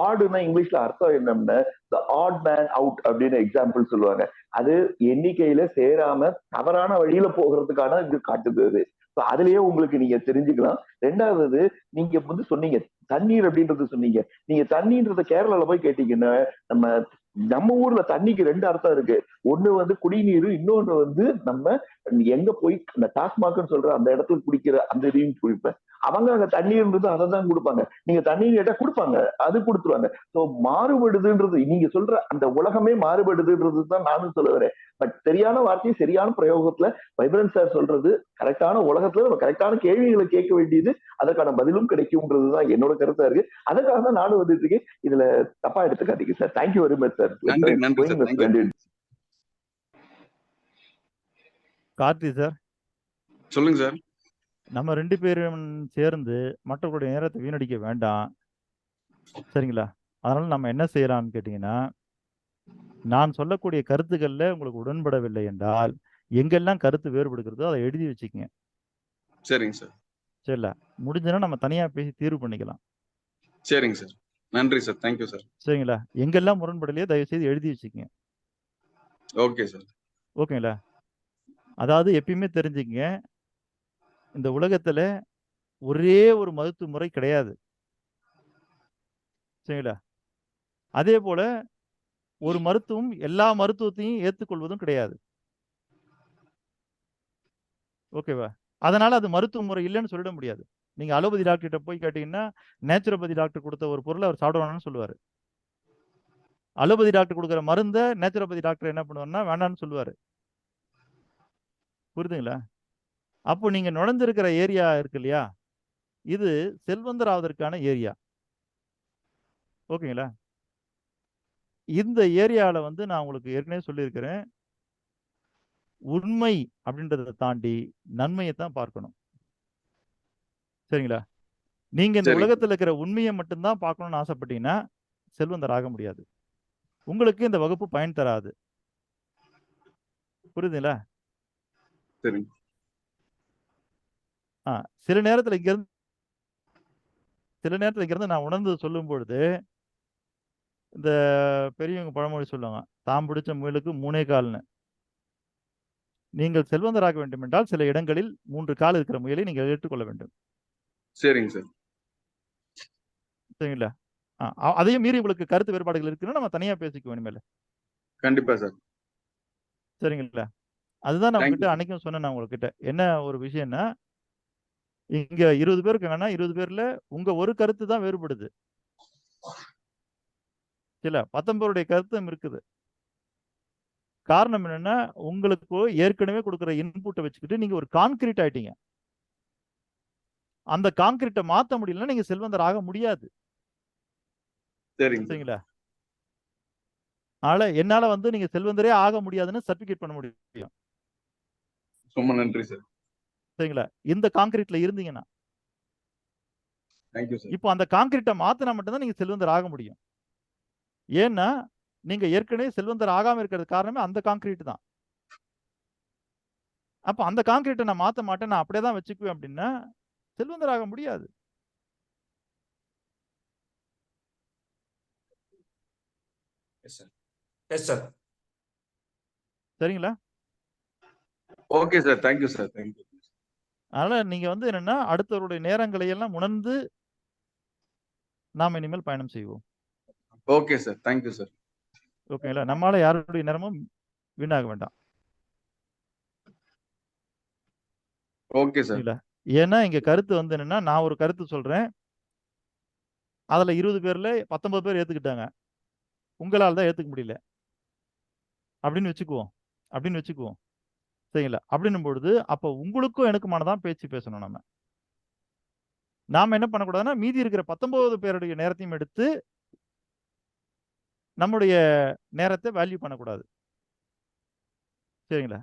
ஆடுனா இங்கிலீஷ்ல அர்த்தம் என்னன்னா the odd man out அப்படின்னு எக்ஸாம்பிள் சொல்லுவாங்க. அது எண்ணிக்கையில சேராம தவறான வழியில போகிறதுக்கான இது காட்டுது. அதுலயே உங்களுக்கு நீங்க தெரிஞ்சுக்கலாம். ரெண்டாவது நீங்க வந்து சொன்னீங்க தண்ணீர் அப்படின்றது சொன்னீங்க. நீங்க தண்ணீன்றத கேரளால போய் கேட்டீங்கன்னா நம்ம ஊர்ல தண்ணிக்கு 2 அர்த்தம் இருக்கு. ஒண்ணு வந்து குடிநீர், இன்னொன்னு வந்து நம்ம எங்க போய் இந்த டாஸ்மாக்னு சொல்ற அந்த இடத்துல குடிக்கிற அந்த இதையும் குடிப்பேன். அவங்க அங்க தண்ணீர்ன்றது அதை தான் கொடுப்பாங்க. நீங்க தண்ணீர் கேட்டா கொடுப்பாங்க, அது கொடுத்துருவாங்க. ஸோ மாறுபடுதுன்றது நீங்க சொல்ற அந்த உலகமே மாறுபடுதுன்றது தான் நானும் சொல்ல வரேன். பட் சரியான வார்த்தையை சரியான பிரயோகத்துல வைப்ரன்ஸ் சார் சொல்றது கரெக்டான உலகத்துல நம்ம கரெக்டான கேள்விகளை கேட்க வேண்டியது, அதற்கான பதிலும் கிடைக்கும்ன்றதுதான் என்னோட கருத்தா இருக்கு. அதுக்காக தான் நானும் வந்துட்டு இருக்கேன். இதுல தப்பா எடுத்துக்காதீங்க sir. Thank you very much sir. Karthi sir சொல்லுங்க சார். நம்ம 2 பேரும் சேர்ந்து மற்றவர்களுடைய நேரத்தை வீணடிக்க வேண்டாம். சரிங்களா? அதனால நம்ம என்ன செய்யலாம்னு கேட்டீங்கன்னா, நான் சொல்லக்கூடிய கருத்துக்கள்ல உங்களுக்கு உடன்படவில்லை என்றால் எங்கெல்லாம் கருத்து வேறுபடுகிறதோ அதை எழுதி வச்சுக்கங்க. சரிங்க சார். சரிங்களா? முடிஞ்சதுன்னா நம்ம தனியா பேசி தீர்வு பண்ணிக்கலாம். சரிங்க சார். நன்றி சார். Thank you sir. சரிங்களா? எங்கெல்லாம் முரண்படலையோ தயவு செய்து எழுதி வச்சுக்கங்க. Okay sir. ஓகேங்களா? அதாவது எப்பயுமே தெரிஞ்சுக்கங்க, இந்த உலகத்துல ஒரே ஒரு மருத்துவ முறை கிடையாது. சரிங்களா? அதே போல ஒரு மருத்துவம் எல்லா மருத்துவத்தையும் ஏத்துக்கொள்வதும் கிடையாது. ஓகேவா? அதனால அது மருத்துவ முறை இல்லைன்னு சொல்லிட முடியாது. நீங்க அலோபதி டாக்டர்கிட்ட போய் கேட்டீங்கன்னா, நேச்சுரோபதி டாக்டர் கொடுத்த ஒரு பொருளை அவர் சாப்பிட வேணாம்னு சொல்லுவாரு. அலோபதி டாக்டர் கொடுக்குற மருந்தை நேச்சுரோபதி டாக்டர் என்ன பண்ணுவாருன்னா வேண்டாம்னு சொல்லுவாரு. புரியுதுங்களா? அப்போ நீங்க நுழைஞ்சிருக்கிற ஏரியா இருக்கு இல்லையா, இது செல்வந்தர் ஆவதற்கான ஏரியா. ஓகேங்களா? இந்த ஏரியால வந்து நான் உங்களுக்கு ஏற்கனவே சொல்லியிருக்கிறேன், உண்மை அப்படின்றத தாண்டி நன்மையை தான் பார்க்கணும். சரிங்களா? நீங்க இந்த சரி. உலகத்துல இருக்கிற உண்மையை மட்டும்தான் பார்க்கணும்னு ஆசைப்பட்டீங்கன்னா செல்வந்தர் ஆக முடியாது. உங்களுக்கு இந்த வகுப்பு பயன் தராது. புரியுதுங்களா? சரி. சில நேரத்துல இங்கிருந்து நான் உணர்ந்து சொல்லும் பொழுது, இந்த பெரியவங்க பழமொழி சொல்லுவாங்க, தாம் பிடிச்ச முயலுக்கு 3 கால்னு. நீங்கள் செல்வந்தராக வேண்டும் என்றால் சில இடங்களில் 3 கால் இருக்கிற முயலை நீங்கள் ஏற்றுக்கொள்ள வேண்டும். சரிங்க சார். சரிங்களா? அதையும் மீறி உங்களுக்கு கருத்து வேறுபாடுகள் இருக்குன்னா நம்ம தனியா பேசிக்குவோம் இனிமேல். கண்டிப்பா சார். சரிங்களா? அதுதான் நான் தேங்க்யூ உங்ககிட்ட சார். அன்னைக்கும் சொன்னேன். நான் உங்ககிட்ட என்ன ஒரு விஷயம்னா, இங்க 20 பேர் இருக்காங்கன்னா 20 பேர்ல உங்க ஒரு கருத்து தான் வேறுபடுது. இல்ல 19 பேருடைய கருத்தும் இருக்குது. காரணம் என்னன்னா, உங்களுக்கு ஏற்கனவே கொடுக்குற இன்புட்டை வச்சுக்கிட்டு நீங்க ஒரு கான்கிரீட் ஆயிட்டீங்க. அந்த கான்கிரீட்டை மாத்த முடியலன்னா நீங்க செல்வந்தர் ஆக முடியாது. சரிங்க சார். சரிங்களா? என்னால வந்து நீங்க செல்வந்தரே ஆக முடியாதுன்னு சர்டிபிகேட் பண்ண முடியும். ரொம்ப நன்றி சார். சரிங்களா? இந்த கான்கிரீட்ல இருந்தீங்கன்னா. Thank you sir. இப்போ அந்த கான்கிரீட்டை மாத்தினா மட்டும்தான் நீங்க செல்வந்தர் ஆக முடியும். ஏன்னா நீங்க ஏற்கனவே செல்வந்தர் ஆகாம இருக்கிறது காரணமே அந்த கான்கிரீட் தான். அப்ப அந்த கான்கிரீட்டை நான் மாத்த மாட்டேன், நான் அப்படியே தான் வச்சுக்குவேன் அப்படின்னா செல்வந்தர் ஆக முடியாது. Yes sir. Yes sir. சரிங்களா? Okay sir. Thank you sir. Thank you. அதனால நீங்க வந்து என்னன்னா அடுத்தவருடைய நேரங்களை எல்லாம் உணர்ந்து நாம இனிமேல் பயணம் செய்வோம். Okay sir. Thank you sir. ஓகேங்களா? நம்மால யாருடைய நேரமும் வீணாக வேண்டாம். Okay sir. சரிங்களா? ஏன்னா இங்க கருத்து வந்து என்னன்னா, நான் ஒரு கருத்து சொல்றேன். அதுல 20 பேர்ல 19 பேர் ஏத்துக்கிட்டாங்க. உங்களால தான் ஏத்துக்க முடியல. அப்படின்னு வச்சுக்குவோம். சரிங்களா? அப்படின்னும் பொழுது அப்ப உங்களுக்கும் எனக்குமானதான் பேச்சு பேசணும் நம்ம. நாம என்ன பண்ணக்கூடாதுன்னா, மீதி இருக்கிற 19 பேருடைய நேரத்தையும் எடுத்து நம்முடைய நேரத்தை வேல்யூ பண்ணக்கூடாது. சரிங்களா?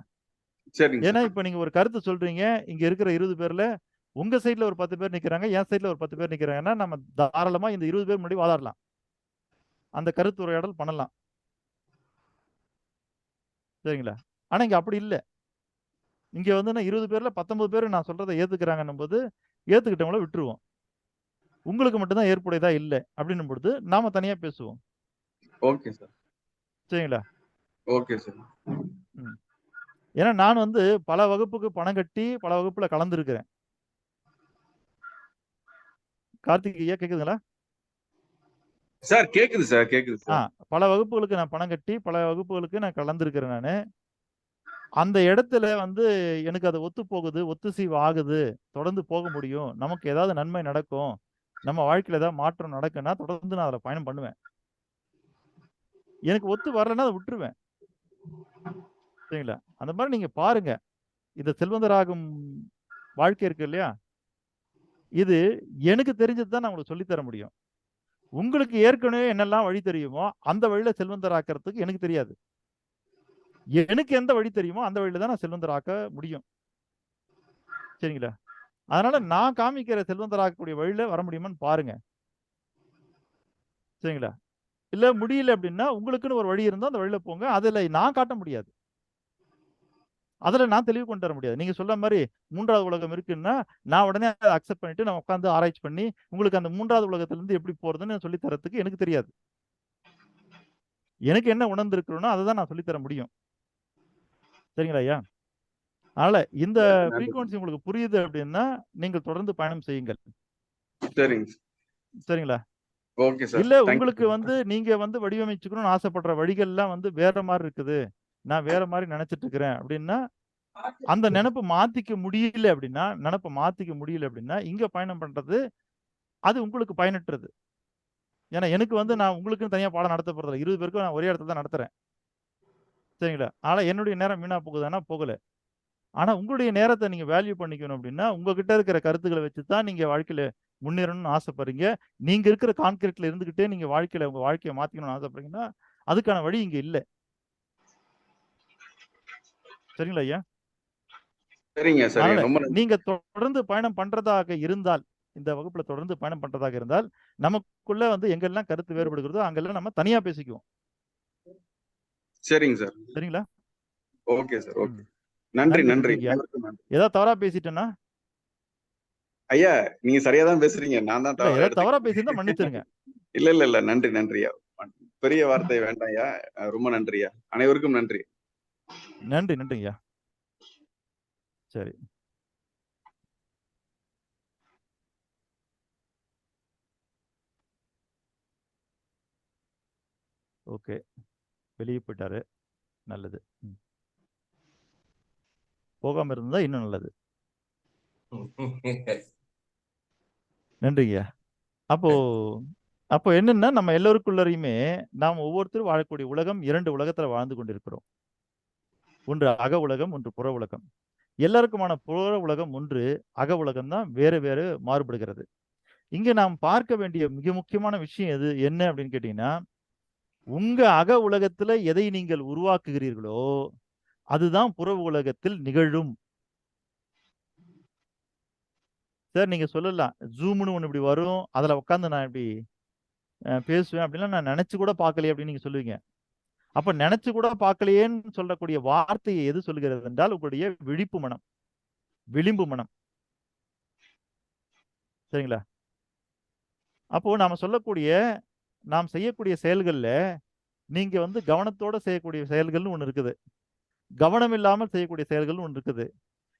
சரிங்க ஏன்னா சார். இப்ப நீங்க ஒரு கருத்து சொல்றீங்க. இங்க இருக்கிற 20 பேர்ல உங்க சைடுல ஒரு 10 பேர் நிக்கிறாங்க. என் சைடுல ஒரு 10 பேர் நிக்கிறாங்கன்னா, நம்ம தாராளமா இந்த 20 பேர் முன்னாடி வாதாடலாம். அந்த கருத்துரையாடல் பண்ணலாம். சரிங்களா? ஆனா இங்க அப்படி இல்ல. இங்க வந்து 20 பேர்ல 19 பேர் நான் சொல்றதை ஏத்துக்கிறாங்கன்னும் போது, ஏத்துக்கிட்டவங்கள விட்டுருவோம். உங்களுக்கு மட்டும் தான் ஏற்புடையதா இல்ல அப்படின்னும் பொழுது, நாம தனியா பேசுவோம். Okay sir. சரிங்களா? Okay sir. ம். ஏன்னா நான் வந்து பல வகுப்புக்கு பணம் கட்டி பல வகுப்புல கலந்துருக்கிறேன். கார்த்திக் ஐயா கேக்குதுங்களா? சார் கேக்குது சார். கேக்குது சார். பல வகுப்புகளுக்கு நான் பணம் கட்டி பல வகுப்புகளுக்கு நான் கலந்துருக்கிறேன் நானு. அந்த இடத்துல வந்து எனக்கு அது ஒத்து போகுது, ஒத்துசைவு ஆகுது, தொடர்ந்து போக முடியும், நமக்கு ஏதாவது நன்மை நடக்கும், நம்ம வாழ்க்கையில ஏதாவது மாற்றம் நடக்குன்னா தொடர்ந்து நான் அதுல பயணம் பண்ணுவேன். எனக்கு ஒத்து வரலைன்னா அதை விட்டுருவேன். சரிங்களா? அந்த மாதிரி நீங்க பாருங்க. இந்த செல்வந்தராகும் வாழ்க்கை இருக்கு இல்லையா? இது எனக்கு தெரிஞ்சது தான் நான் உங்களுக்கு சொல்லித் தர முடியும். உங்களுக்கு ஏற்கனவே என்னெல்லாம் வழி தெரியுமோ அந்த வழியில செல்வந்தராக்கிறதுக்கு எனக்கு தெரியாது. எனக்கு எந்த வழி தெரியுமோ அந்த வழியில தான் நான் செல்வந்தராக்க முடியும். சரிங்களா? அதனால நான் காமிக்கிற செல்வந்தராக்கக்கூடிய வழியில வர முடியுமான்னு பாருங்க. சரிங்களா? இல்ல முடியல அப்படின்னா உங்களுக்குன்னு ஒரு வழி இருந்தா அந்த வழியில போங்க. அதுல நான் காட்ட முடியாது. அதுல நான் தெளிவு கொண்டு வர முடியாது. நீங்க சொல்ற மாதிரி 3வது உலகம் இருக்குன்னா நான் உடனே அதை அக்செப்ட் பண்ணிட்டு நான் உட்காந்து ஆராய்ச்சி பண்ணி உங்களுக்கு அந்த 3வது உலகத்துல இருந்து எப்படி போறதுன்னு சொல்லி தரத்துக்கு எனக்கு தெரியாது. எனக்கு என்ன உணர்ந்து இருக்கிறோனோ அதை தான் நான் சொல்லித்தர முடியும். சரிங்களா ஐயா? அதனால இந்த ஃப்ரீக்வன்சி உங்களுக்கு புரியுது அப்படின்னா நீங்கள் தொடர்ந்து பயணம் செய்யுங்கள். சரிங்க. சரிங்களா? Okay sir. இல்ல உங்களுக்கு நீங்க வடிவமைச்சுக்கணும்னு ஆசைப்படுற வழிகள்லாம் வேற மாதிரி இருக்குது, நான் வேற மாதிரி நினைச்சிட்டு இருக்கிறேன் அப்படின்னா அந்த நினைப்பு மாத்திக்க முடியல அப்படின்னா இங்க பயணம் பண்றது அது உங்களுக்கு பயனற்றது. ஏன்னா எனக்கு நான் உங்களுக்குன்னு தனியா பாடம் நடத்த போறதில்ல. 20 பேருக்கும் நான் ஒரே இடத்துல தான் நடத்துறேன். சரிங்களா? ஆனா என்னுடைய நேரம் வீணா போகுதானா? போகல. ஆனா உங்களுடைய நேரத்தை நீங்க வேல்யூ பண்ணிக்கணும் அப்படின்னா உங்ககிட்ட இருக்கிற கருத்துக்களை வச்சு தான் நீங்க வாழ்க்கையில முன்னேறணும்னு ஆசைப்படுறீங்க. நீங்க இருக்கிற கான்கிரீட்ல இருந்துகிட்டே நீங்க உங்க வாழ்க்கையை மாத்திக்கணும்னு ஆசைப்படுறீங்கன்னா அதுக்கான வழி இங்க இல்ல. சரிங்களா ஐயா? சரிங்க சரி. ரொம்ப நீங்க தொடர்ந்து பயணம் பண்றதாக இருந்தால், இந்த வகுப்புல தொடர்ந்து பயணம் பண்றதாக இருந்தால் நமக்குள்ள எங்கெல்லாம் கருத்து வேறுபடுகிறதோ அங்கெல்லாம் நம்ம தனியா பேசிக்குவோம். சரிங்க சார். சரிங்களா? Okay sir. ஓகே. நன்றி நன்றி. ஏதாவது தவறா பேசிட்டேன்னா ஐயா நீங்க சரியா தான் பேசுறீங்க. நான் தான் தவறா பேசியிருந்தா மன்னிச்சிருங்க. இல்ல நன்றி நன்றியா. பெரிய வார்த்தை வேண்டாம் ஐயா. ரொம்ப நன்றியா. அனைவருக்கும் நன்றி. நன்றிங்கய்யா. சரி. ஓகே. வெளியே போயிட்டாரு. நல்லது. போகாம இருந்தா இன்னும் நல்லது. நன்றிங்கய்யா. அப்போ என்னன்னா நம்ம எல்லோருக்குள்ளரையுமே நாம் ஒவ்வொருத்தரும் வாழக்கூடிய உலகம் 2 உலகத்துல வாழ்ந்து கொண்டிருக்கிறோம். ஒன்று அக உலகம், ஒன்று புற உலகம். எல்லாருக்குமான புற உலகம் ஒன்று, அக உலகம் தான் வேறு வேறு மாறுபடுகிறது. இங்க நாம் பார்க்க வேண்டிய மிக முக்கியமான விஷயம் என்ன அப்படின்னு கேட்டீங்கன்னா, உங்க அக உலகத்துல எதை நீங்கள் உருவாக்குகிறீர்களோ அதுதான் புற உலகத்தில் நிகழும். சார் நீங்க சொல்லலாம் ஜூம்னு ஒண்ணு இப்படி வரும், அதுல உட்காந்து நான் இப்படி பேசுவேன் அப்படின்னா நான் நினைச்சு கூட பார்க்கலையே அப்படின்னு நீங்க சொல்லுவீங்க. அப்ப நினைச்சு கூட பார்க்கலையேன்னு சொல்லக்கூடிய வார்த்தையை எது சொல்கிறது என்றால் உங்களுடைய விழிப்பு மனம், விளிம்பு மனம். சரிங்களா? அப்போ நாம் செய்யக்கூடிய செயல்கள்ல நீங்க கவனத்தோட செய்யக்கூடிய செயல்கள்னு ஒண்ணு இருக்குது, கவனம் இல்லாமல் செய்யக்கூடிய செயல்கள்னு ஒண்ணு இருக்குது,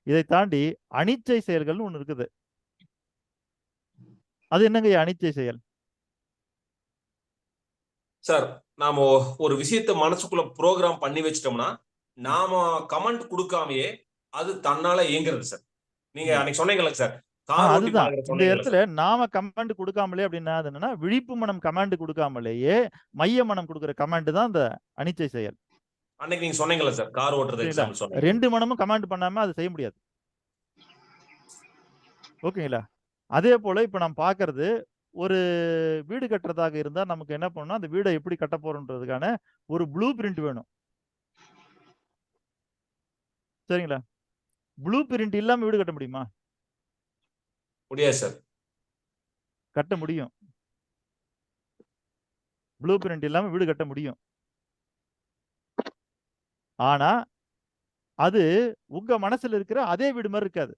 இதை தாண்டி அனிச்சை செயல்கள்னு ஒண்ணு இருக்குது. அது என்னங்க அனிச்சை செயல்? சார் நாம ஒரு விஷயத்த மனசுக்குள்ள ப்ரோக்ராம் பண்ணி வச்சிட்டோம்னா நாம கமெண்ட் கொடுக்காமயே அது தன்னால இயங்குறது சார். நீங்க அன்னைக்கு சொன்னீங்கல்ல சார், அதுதான் இந்த இடத்துல நாம கமாண்ட் கொடுக்காமலே அப்படின்னா என்னன்னா விழிப்பு மனம் கமாண்ட் கொடுக்காமலேயே மைய மனம் கொடுக்கிற கமாண்ட் தான் அந்த அனிச்சை செயல். அன்னைக்கு நீங்க சொன்னீங்கல்ல சார், கார் ஓட்டுறது எக்ஸாம்பிள் சொன்னீங்க. 2 மனமும் கமாண்ட் பண்ணாம அது செய்ய முடியாது. ஓகேங்களா? அதே போல இப்ப நாம் பார்க்கிறது ஒரு வீடு கட்டுறதாக இருந்தா நமக்கு என்ன பண்ணணும், அந்த வீடை எப்படி கட்ட போறோம்ன்றதுக்கான ஒரு ப்ளூ பிரிண்ட் வேணும். சரிங்களா? ப்ளூ பிரிண்ட் இல்லாம வீடு கட்ட முடியுமா? முடியாது சார். கட்ட முடியும். ப்ளூ பிரிண்ட் இல்லாம வீடு கட்ட முடியும். ஆனா அது உங்க மனசுல இருக்கிற அதே வீடு மாதிரி இருக்காது.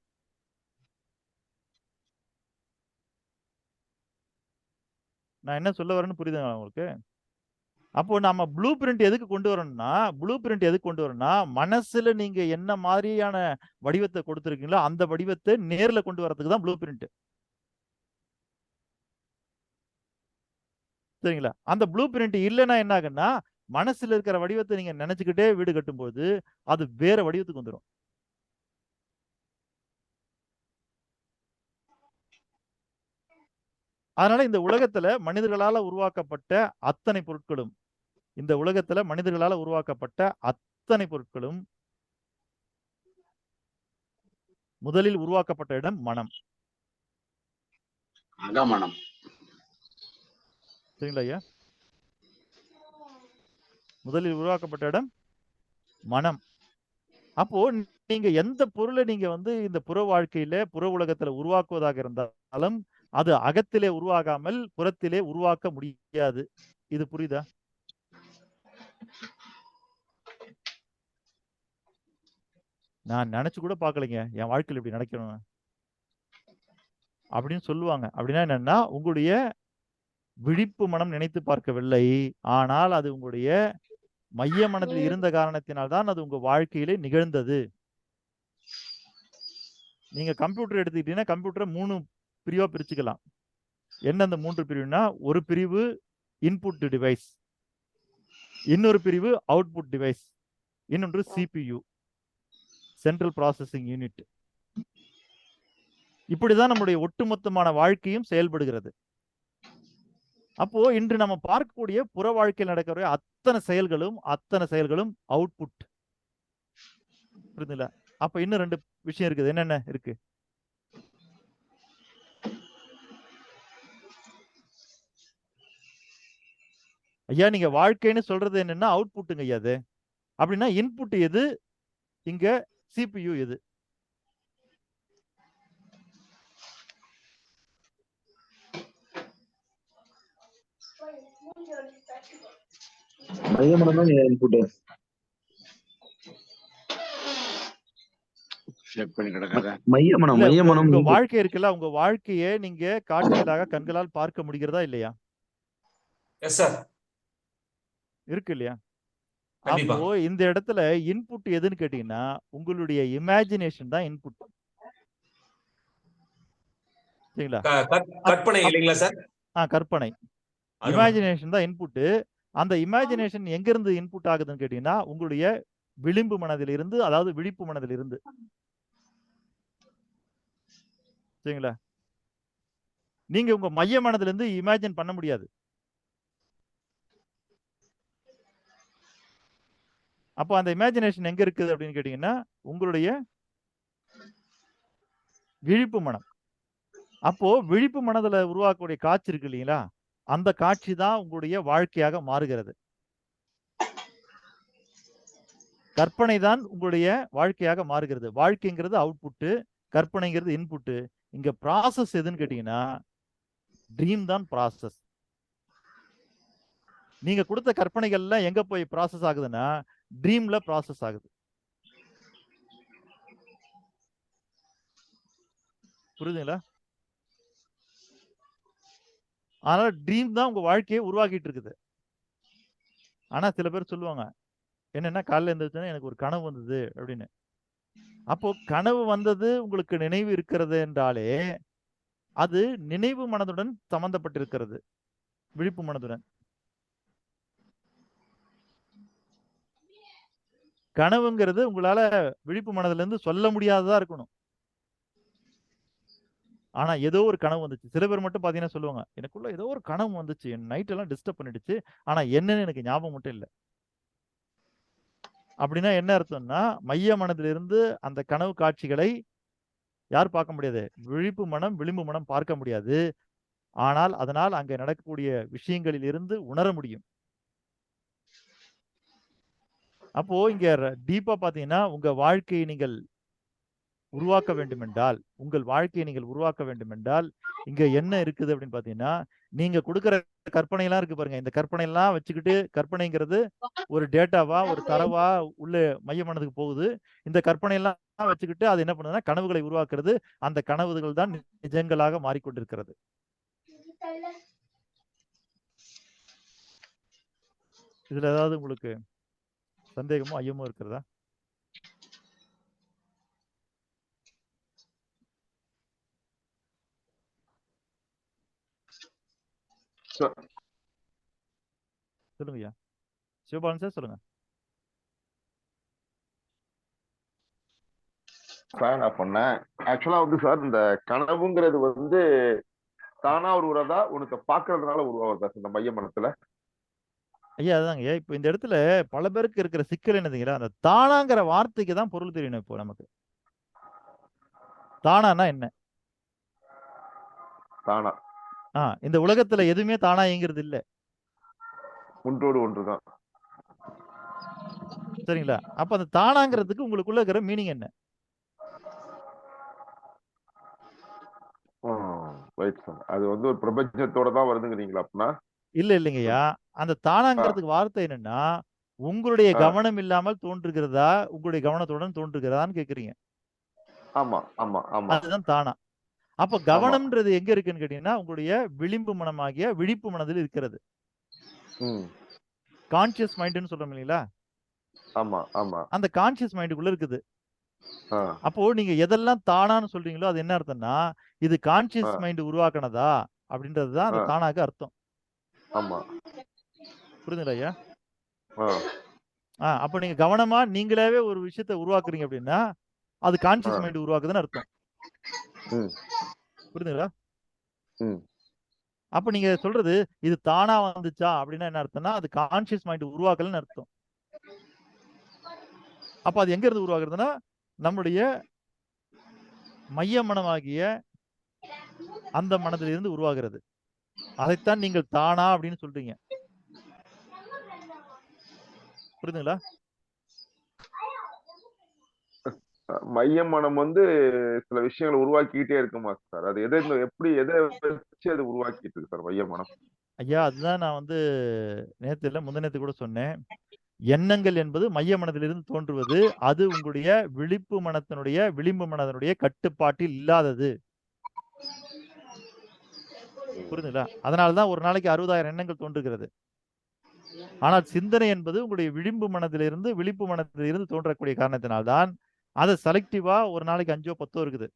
நான் என்ன சொல்ல வரேன்னு புரியுதுங்களா உங்களுக்கு? அப்போ நம்ம ப்ளூ பிரிண்ட் எதுக்கு கொண்டு வரணும்னா மனசுல நீங்க என்ன மாதிரியான வடிவத்தை கொடுத்துருக்கீங்களோ அந்த வடிவத்தை நேர்ல கொண்டு வரதுக்கு தான் ப்ளூ பிரிண்ட். சரிங்களா? அந்த ப்ளூ பிரிண்ட் இல்லைன்னா என்ன ஆகுன்னா மனசுல இருக்கிற வடிவத்தை நீங்க நினைச்சுக்கிட்டே வீடு கட்டும்போது அது வேற வடிவத்துக்கு வந்துடும். அதனால இந்த உலகத்துல மனிதர்களால உருவாக்கப்பட்ட அத்தனை பொருட்களும் முதலில் உருவாக்கப்பட்ட இடம் மனம். அகமனம். சரிங்களா ஐயா? முதலில் உருவாக்கப்பட்ட இடம் மனம். அப்போ நீங்க எந்த பொருளை நீங்க இந்த புற வாழ்க்கையில புற உலகத்துல உருவாக்குவதாக இருந்தாலும் அது அகத்திலே உருவாகாமல் புறத்திலே உருவாக்க முடியாது. இது புரியுதா? நான் நினைச்சு கூட பார்க்கலைங்க என் வாழ்க்கையில் இப்படி நடக்கணும் அப்படின்னு சொல்லுவாங்க. அப்படின்னா என்னன்னா, உங்களுடைய விழிப்பு மனம் நினைத்து பார்க்கவில்லை, ஆனால் அது உங்களுடைய மைய மனதில் இருந்த காரணத்தினால் தான் அது உங்க வாழ்க்கையிலே நிகழ்ந்தது. நீங்க கம்ப்யூட்டர் எடுத்துக்கிட்டீங்கன்னா கம்ப்யூட்டரை 3 பிரிவா பிரிச்சுக்கலாம். என்ன அந்த 3 பிரிவுனா, ஒரு பிரிவு இன்புட் டிவைஸ், இன்னொரு பிரிவு அவுட்புட் டிவைஸ், இன்னொன்று CPU, சென்ட்ரல் ப்ராசஸிங் யூனிட். இப்படிதான் நம்முடைய ஒட்டுமொத்தமான வாழ்க்கையும் செயல்படுகிறது. அப்போ இன்று நம்ம பார்க்கக்கூடிய புற வாழ்க்கையில் நடக்கிற அத்தனை செயல்களும் அவுட்புட். புரியுதுங்களா? அப்ப இன்னும் 2 விஷயம் இருக்குது. என்னென்ன இருக்கு? ஐயா நீங்க வாழ்க்கைன்னு சொல்றது என்னன்னா அவுட்புட்டுங்க ஐயா. அது அப்படின்னா இன்புட் எது, இங்க CPU எது? மையமனம் தான் இன்புட். மையமனம் இல்ல, மையமனம் உங்க வாழ்க்கை இருக்குல்ல, உங்க வாழ்க்கையை நீங்க காட்சிகளாக கண்களால் பார்க்க முடிகிறதா இல்லையா? Yes sir. இருக்கு இல்லையா? கண்டிப்பா. அப்போ இந்த இடத்துல இன்புட் எதுன்னு கேட்டீங்கன்னா உங்களுடைய இமேஜினேஷன் தான் இன்புட். சரிங்களா? கற்பனை இல்லைங்களா சார்? கற்பனை, இமேஜினேஷன் தான் இன்புட். அந்த இமேஜினேஷன் எங்க இருந்து இன்புட் ஆகுதுன்னு கேட்டீங்கன்னா உங்களுடைய விளிம்பு மனதில் இருந்து, அதாவது விழிப்பு மனதில் இருந்து. சரிங்களா? நீங்க உங்க மைய மனதில இருந்து இமேஜின் பண்ண முடியாது. அப்போ அந்த இமேஜினேஷன் எங்க இருக்குது அப்படின்னு கேட்டீங்கன்னா உங்களுடைய விழிப்பு மனம். அப்போ விழிப்பு மனதுல உருவாக்கக்கூடிய காட்சி இருக்கு இல்லைங்களா, அந்த காட்சி தான் உங்களுடைய வாழ்க்கையாக மாறுகிறது. கற்பனை தான் உங்களுடைய வாழ்க்கையாக மாறுகிறது. வாழ்க்கைங்கிறது அவுட்புட், கற்பனைங்கிறது இன்புட். இங்க ப்ராசஸ் எதுன்னு கேட்டீங்கன்னா ட்ரீம் தான் ப்ராசஸ். நீங்க கொடுத்த கற்பனைகள்லாம் எங்க போய் ப்ராசஸ் ஆகுதுன்னா ட்ரீம்ல ப்ராசஸ் ஆகுது. புரியுதுங்களா? அதனால ட்ரீம் தான் உங்க வாழ்க்கையை உருவாக்கிட்டு இருக்குது. ஆனா சில பேர் சொல்லுவாங்க என்னன்னா, காலையில எழுந்திரிச்சோன்னே எனக்கு ஒரு கனவு வந்தது அப்படின்னு. அப்போ கனவு வந்தது உங்களுக்கு நினைவு இருக்கிறது என்றாலே அது நினைவு மனதுடன் சம்பந்தப்பட்டிருக்கிறது, விழிப்பு மனதுடன். கனவுங்கிறது உங்களால விழிப்பு மனதுல இருந்து சொல்ல முடியாததா இருக்கணும். ஆனா ஏதோ ஒரு கனவு வந்துச்சு. சில பேர் மட்டும் பாத்தீங்கன்னா சொல்லுவாங்க, எனக்குள்ள ஏதோ ஒரு கனவு வந்துச்சு, என் நைட் எல்லாம் டிஸ்டர்ப் பண்ணிடுச்சு, ஆனா என்னன்னு எனக்கு ஞாபகம் மட்டும் இல்லை. அப்படின்னா என்ன அர்த்தம்னா மைய மனதிலிருந்து அந்த கனவு காட்சிகளை யார் பார்க்க முடியாது? விழிப்பு மனம், விளிம்பு மனம் பார்க்க முடியாது. ஆனால் அதனால் அங்க நடக்கக்கூடிய விஷயங்களில் இருந்து உணர முடியும். அப்போ இங்க டீப்பா பாத்தீங்கன்னா உங்க வாழ்க்கையை நீங்கள் உருவாக்க வேண்டும் என்றால், உங்கள் வாழ்க்கையை நீங்கள் உருவாக்க வேண்டும் என்றால் இங்க என்ன இருக்குது அப்படின்னு பாத்தீங்கன்னா, நீங்க கொடுக்கிற கற்பனை எல்லாம் இருக்கு பாருங்க. இந்த கற்பனை எல்லாம் வச்சுக்கிட்டு, கற்பனைங்கிறது ஒரு டேட்டாவா, ஒரு தரவா உள்ள மைய மனதுக்கு போகுது. இந்த கற்பனை எல்லாம் வச்சுக்கிட்டு அது என்ன பண்ணுதுன்னா கனவுகளை உருவாக்குறது. அந்த கனவுகள் தான் நிஜங்களாக மாறிக்கொண்டிருக்கிறது. இதுல ஏதாவது உங்களுக்கு சந்தேகமோ ஐயமோ இருக்கிறதா? சொல்லுங்க ஐயா. சிவபாலன் சார் சொல்லுங்க. சார் நான் பண்ணேன் ஆக்சுவலா வந்து சார் இந்த கனவுங்கிறது வந்து தானா உருவதா உனக்கு பாக்குறதுனால உருவாகுதா இந்த மைய மனத்துல? ஐயா அதுதாங்க. இப்போ இந்த இடத்துல பல பேருக்கு இருக்கிற சிக்கல் என்னதுங்களா, அந்த தானாங்கிற வார்த்தைக்கு தான் பொருள் தெரியணும். இப்போ நமக்கு தானானா என்ன? தானா இந்த உலகத்துல எதுவுமே தானா இயங்குறது இல்ல. ஒன்றோடு ஒன்றுதான். சரிங்களா? அப்ப அந்த தானாங்கிறதுக்கு உங்களுக்குள்ள இருக்கிற மீனிங் என்ன? Right sir. அது வந்து ஒரு பிரபஞ்சத்தோட தான் வருதுங்கிறீங்களா அப்படின்னா? இல்ல இல்லைங்கய்யா. அந்த தானாங்கிறதுக்கு வார்த்தை என்னன்னா உங்களுடைய ஆ, கவனம் இல்லாமல் தோன்றுகிறதா, உங்களுடைய கவனத்துடன் தோன்றுகிறதான்னு கேக்குறீங்க. ஆமா ஆமா ஆமா அதுதான் தானா. அப்ப ஆமா கவனம்ன்றது எங்க இருக்குன்னு கேட்டீங்கன்னா, உங்களுடைய விளிம்பு மனமாகிய விழிப்பு மனதில் இருக்கிறது. ம் கான்ஷியஸ் மைண்ட்ன்னு சொல்றோம் இல்லைங்களா? ஆமா ஆமா அந்த கான்ஷியஸ் மைண்டுக்குள்ள இருக்குது. ஆ அப்போ நீங்க எதெல்லாம் தானான்னு சொல்றீங்களோ அது என்ன அர்த்தம்னா, இது ஆ கான்ஷியஸ் மைண்ட் உருவாக்குனதா அப்படின்றது தான் ஆ அந்த தானாக்கு அர்த்தம். ஆமா புரியுதுங்களா ஐயா? ஆ அப்ப நீங்க கவனமா நீங்களாவே ஒரு விஷயத்த உருவாக்குறீங்க அப்படின்னா, அது ஆ கான்ஷியஸ் மைண்ட் உருவாக்குதுன்னு அர்த்தம். ம் புரியுதுங்களா? ம் அப்ப நீங்க சொல்றது இது தானா வந்துச்சா அப்படின்னா என்ன அர்த்தம்னா, அது கான்ஷியஸ் மைண்ட் உருவாக்கலன்னு அர்த்தம். அப்ப அது எங்க இருந்து உருவாகுறதுன்னா, நம்முடைய மைய மனமாகிய அந்த மனதிலிருந்து உருவாகிறது. அதைத்தான் நீங்கள் தானா அப்படின்னு சொல்றீங்க. புரியுதுங்களா? மைய மனம் வந்து சில விஷயங்களை உருவாக்கிட்டே இருக்குமா சார்? அது எப்படி எதை வச்சு அது உருவாக்கிட்டு இருக்கு சார் மைய மனம்? ஐயா, அதுதான் நான் வந்து நேத்து இல்ல முந்தினேத்து கூட சொன்னேன். எண்ணங்கள் என்பது மைய மனதிலிருந்து தோன்றுவது. அது உங்களுடைய விளிம்பு மனதனுடைய கட்டுப்பாட்டில் இல்லாதது. புரியுதுங்களா? அதனால தான் ஒரு நாளைக்கு 60,000 எண்ணங்கள் தோன்றுகிறது. ஆனால் சிந்தனை என்பது உங்களுடைய விளிம்பு மனதிலிருந்து தோன்றக்கூடிய காரணத்தினால்தான் அதை செலக்டிவா ஒரு நாளைக்கு 5ஓ 10ஓ இருக்குது.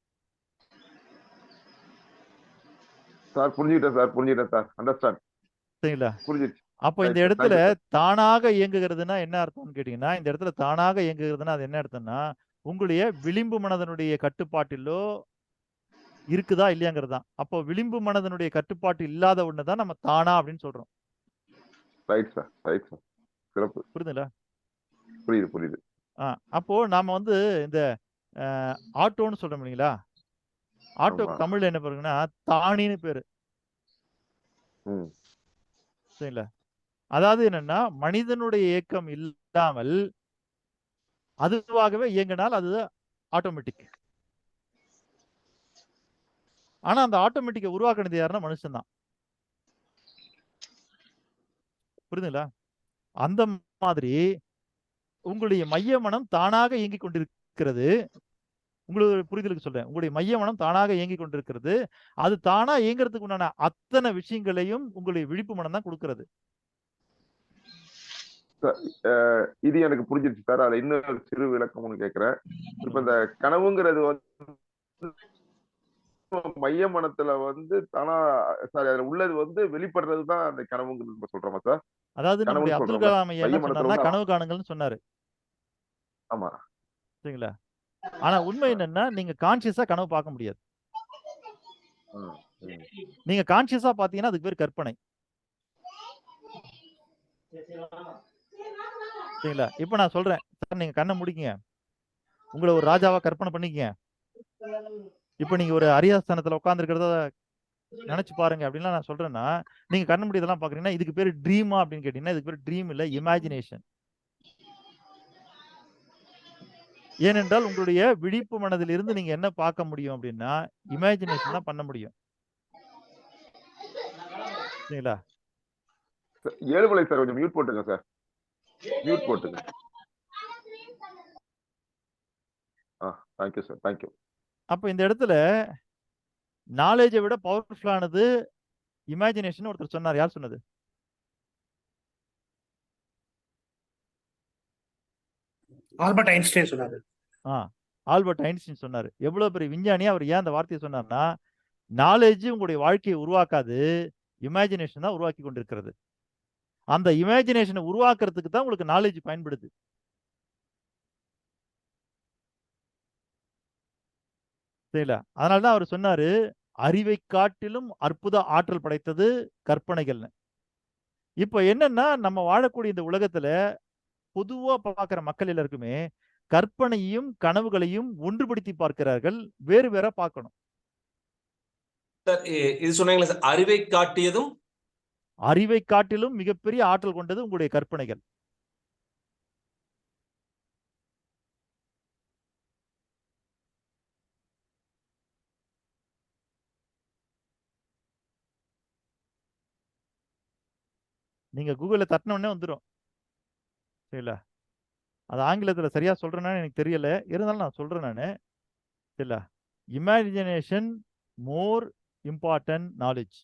சார் புரிஞ்சுக்கிட்டேன் சார் அண்டர்ஸ்டாண்ட் சரிங்களா? புரிஞ்சிருச்சு. அப்போ இந்த ரைட் சார், இடத்துல தேங்க்யூ சார். தானாக இயங்குகிறதுனா என்ன அர்த்தம்னு கேட்டீங்கன்னா, இந்த இடத்துல தானாக இயங்குகிறதுனா அது என்ன அர்த்தம்னா, உங்களுடைய விளிம்பு மனதனுடைய கட்டுப்பாட்டிலோ இருக்குதா இல்லையாங்கிறது தான். அப்போ விளிம்பு மனதனுடைய கட்டுப்பாட்டு இல்லாத ஒண்ணு தான் நம்ம தானா அப்படின்னு சொல்றோம். ரைட் சார் சிறப்பு. புரியுதுங்களா? புரியுது. அப்போ நாம வந்து இந்த ஆட்டோன்னு சொல்றோம் இல்லைங்களா? ஆட்டோ ஆமா தமிழ்ல என்ன பாருங்கன்னா தானின்னு பேரு. ம் சரிங்களா? அதாவது என்னன்னா மனிதனுடைய இயக்கம் இல்லாமல் அதுவாகவே இயங்கினால் அது ஆட்டோமேட்டிக். ஆனா அந்த ஆட்டோமேட்டிக்கை உருவாக்குனது யாருன்னா மனுஷன் தான். புரியுதுங்களா? அந்த மாதிரி உங்களுடைய மைய மனம் தானாக இயங்கிக் கொண்டிருக்கிறது. உங்களுக்கு புரிதலுக்கு சொல்றேன். உங்களுடைய மைய மனம் தானாக இயங்கிக் கொண்டிருக்கிறது. அது தானா இயங்குறதுக்கு உண்டான அத்தனை விஷயங்களையும் உங்களுடைய விழிப்பு மனம் தான் கொடுக்கிறது. இது எனக்கு புரிஞ்சிருச்சு சார். அதுல இன்னும் சிறு விளக்கம் ஒண்ணு கேட்கிறேன். இப்ப இந்த கனவுங்கிறது வந்து மைய மனத்துல வந்து தானா சாரி அதுல உள்ளது வந்து வெளிப்படுறது தான் அந்த கனவுங்கிறது நம்ம சொல்றோமா சார்? அதாவது நம்முடைய கனவுன்னு அப்துல் சொல்றோம்ல கலாம் ஐயா மைய என்ன மனத்துல சொன்னார்னா வந்து கனவு காணுங்கள்னு சொன்னாரு. ஆமா சரிங்களா? ஆனா உண்மை என்னன்னா நீங்க கான்சியஸா கனவு பார்க்க முடியாது. ம், ம். நீங்க கான்சியஸா பாத்தீங்கன்னா அதுக்கு பேர் கற்பனை. சரிங்களா? இப்ப நான் சொல்றேன் சார் நீங்க கண்ணை முடிக்கீங்க. உங்களை ஒரு ராஜாவா கற்பனை பண்ணிக்கங்க. இப்ப நீங்க ஒரு அரியாசனத்துல உட்கார்ந்து இருக்கிறத நினைச்சு பாருங்க அப்படின்லாம் நான் சொல்றேன்னா நீங்க கண்ண மூடி இதெல்லாம் பாக்குறீங்கன்னா இதுக்கு பேரு ட்ரீமா அப்படின்னு கேட்டீங்கன்னா இதுக்கு பேரு ட்ரீம் இல்ல இமேஜினேஷன். ஏனென்றால் உங்களுடைய விழிப்பு மனதில் இருந்து நீங்க என்ன பார்க்க முடியும் அப்படின்னா இமேஜினேஷன் தான் பண்ண முடியும். சரிங்களா? ஏழுமலை சார் கொஞ்சம் மியூட் போட்டுங்க சார். மியூட் போட்டுங்க. Thank you sir thank you. அப்ப இந்த இடத்துல நாலேஜை விட பவர்ஃபுல்லானது இமேஜினேஷன் ஒருத்தர் சொன்னார். யார் சொன்னது? ஆல்பர்ட் ஐன்ஸ்டைன் சொன்னாரு. ஆல்பர்ட் ஐன்ஸ்டைன் சொன்னாரு. எவ்வளவு பெரிய விஞ்ஞானி. அவர் ஏன் அந்த வார்த்தையை சொன்னார்னா நாலேஜ் உங்களுடைய வாழ்க்கையை உருவாக்காது, இமேஜினேஷன் தான் உருவாக்கி கொண்டிருக்கிறது. அந்த இமேஜினேஷனை உருவாக்குறதுக்கு தான் உங்களுக்கு நாலேஜ் பயன்படுது. சரிங்களா? அதனாலதான் அவர் சொன்னாரு அறிவை காட்டிலும் அற்புத ஆற்றல் படைத்தது கற்பனைகள்னு. இப்ப என்னன்னா நம்ம வாழக்கூடிய இந்த உலகத்துல பொதுவா பார்க்கிற மக்கள் எல்லாருக்குமே கற்பனையும் கனவுகளையும் ஒன்றுபடுத்தி பார்க்கிறார்கள். வேறு வேற பார்க்கணும். சார் இது சொன்னீங்களா சார் அறிவை காட்டியதும் அறிவை காட்டிலும் மிகப்பெரிய ஆற்றல் கொண்டது உங்களுடைய கற்பனைகள். நீங்க கூகுள்ல தட்டின உடனே வந்துடும். சரிங்களா? அது ஆங்கிலத்துல சரியா சொல்றேனான்னு எனக்கு தெரியல. இருந்தாலும் நான் சொல்றேன் நானு. சரிங்களா? இமேஜினேஷன் மோர் இம்பார்ட்டன்ட் நாலேஜ்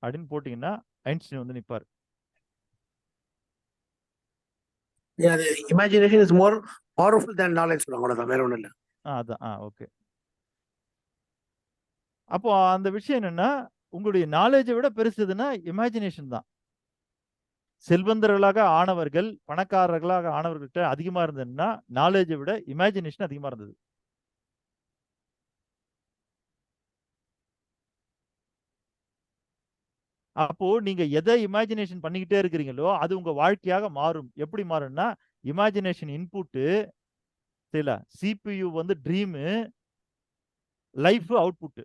அப்படின்னு போட்டீங்கன்னா ஐன்ஸ்டீன் வந்து நிப்பார். அது imagination is more powerful than knowledge சொல்லுவாங்க, அவ்வளவுதான், வேற ஒண்ணும் இல்ல. அதான் ஓகே. அப்போ அந்த விஷயம் என்னன்னா, உங்களுடைய நாலேஜை விட பெருசுதுன்னா இமேஜினேஷன் தான். செல்வந்தர்களாக ஆனவர்கள், பணக்காரர்களாக ஆனவர்கள்ட்ட அதிகமா இருந்ததுன்னா நாலேஜை விட இமேஜினேஷன் அதிகமா இருந்தது. அப்போ நீங்க எதை இமேஜினேஷன் பண்ணிக்கிட்டே இருக்கிறீங்களோ அது உங்க வாழ்க்கையாக மாறும். எப்படி மாறும்னா, இமேஜினேஷன் இன்புட்டு, சரிங்களா, சிபியு வந்து ட்ரீமு, லைஃப் அவுட்புட்.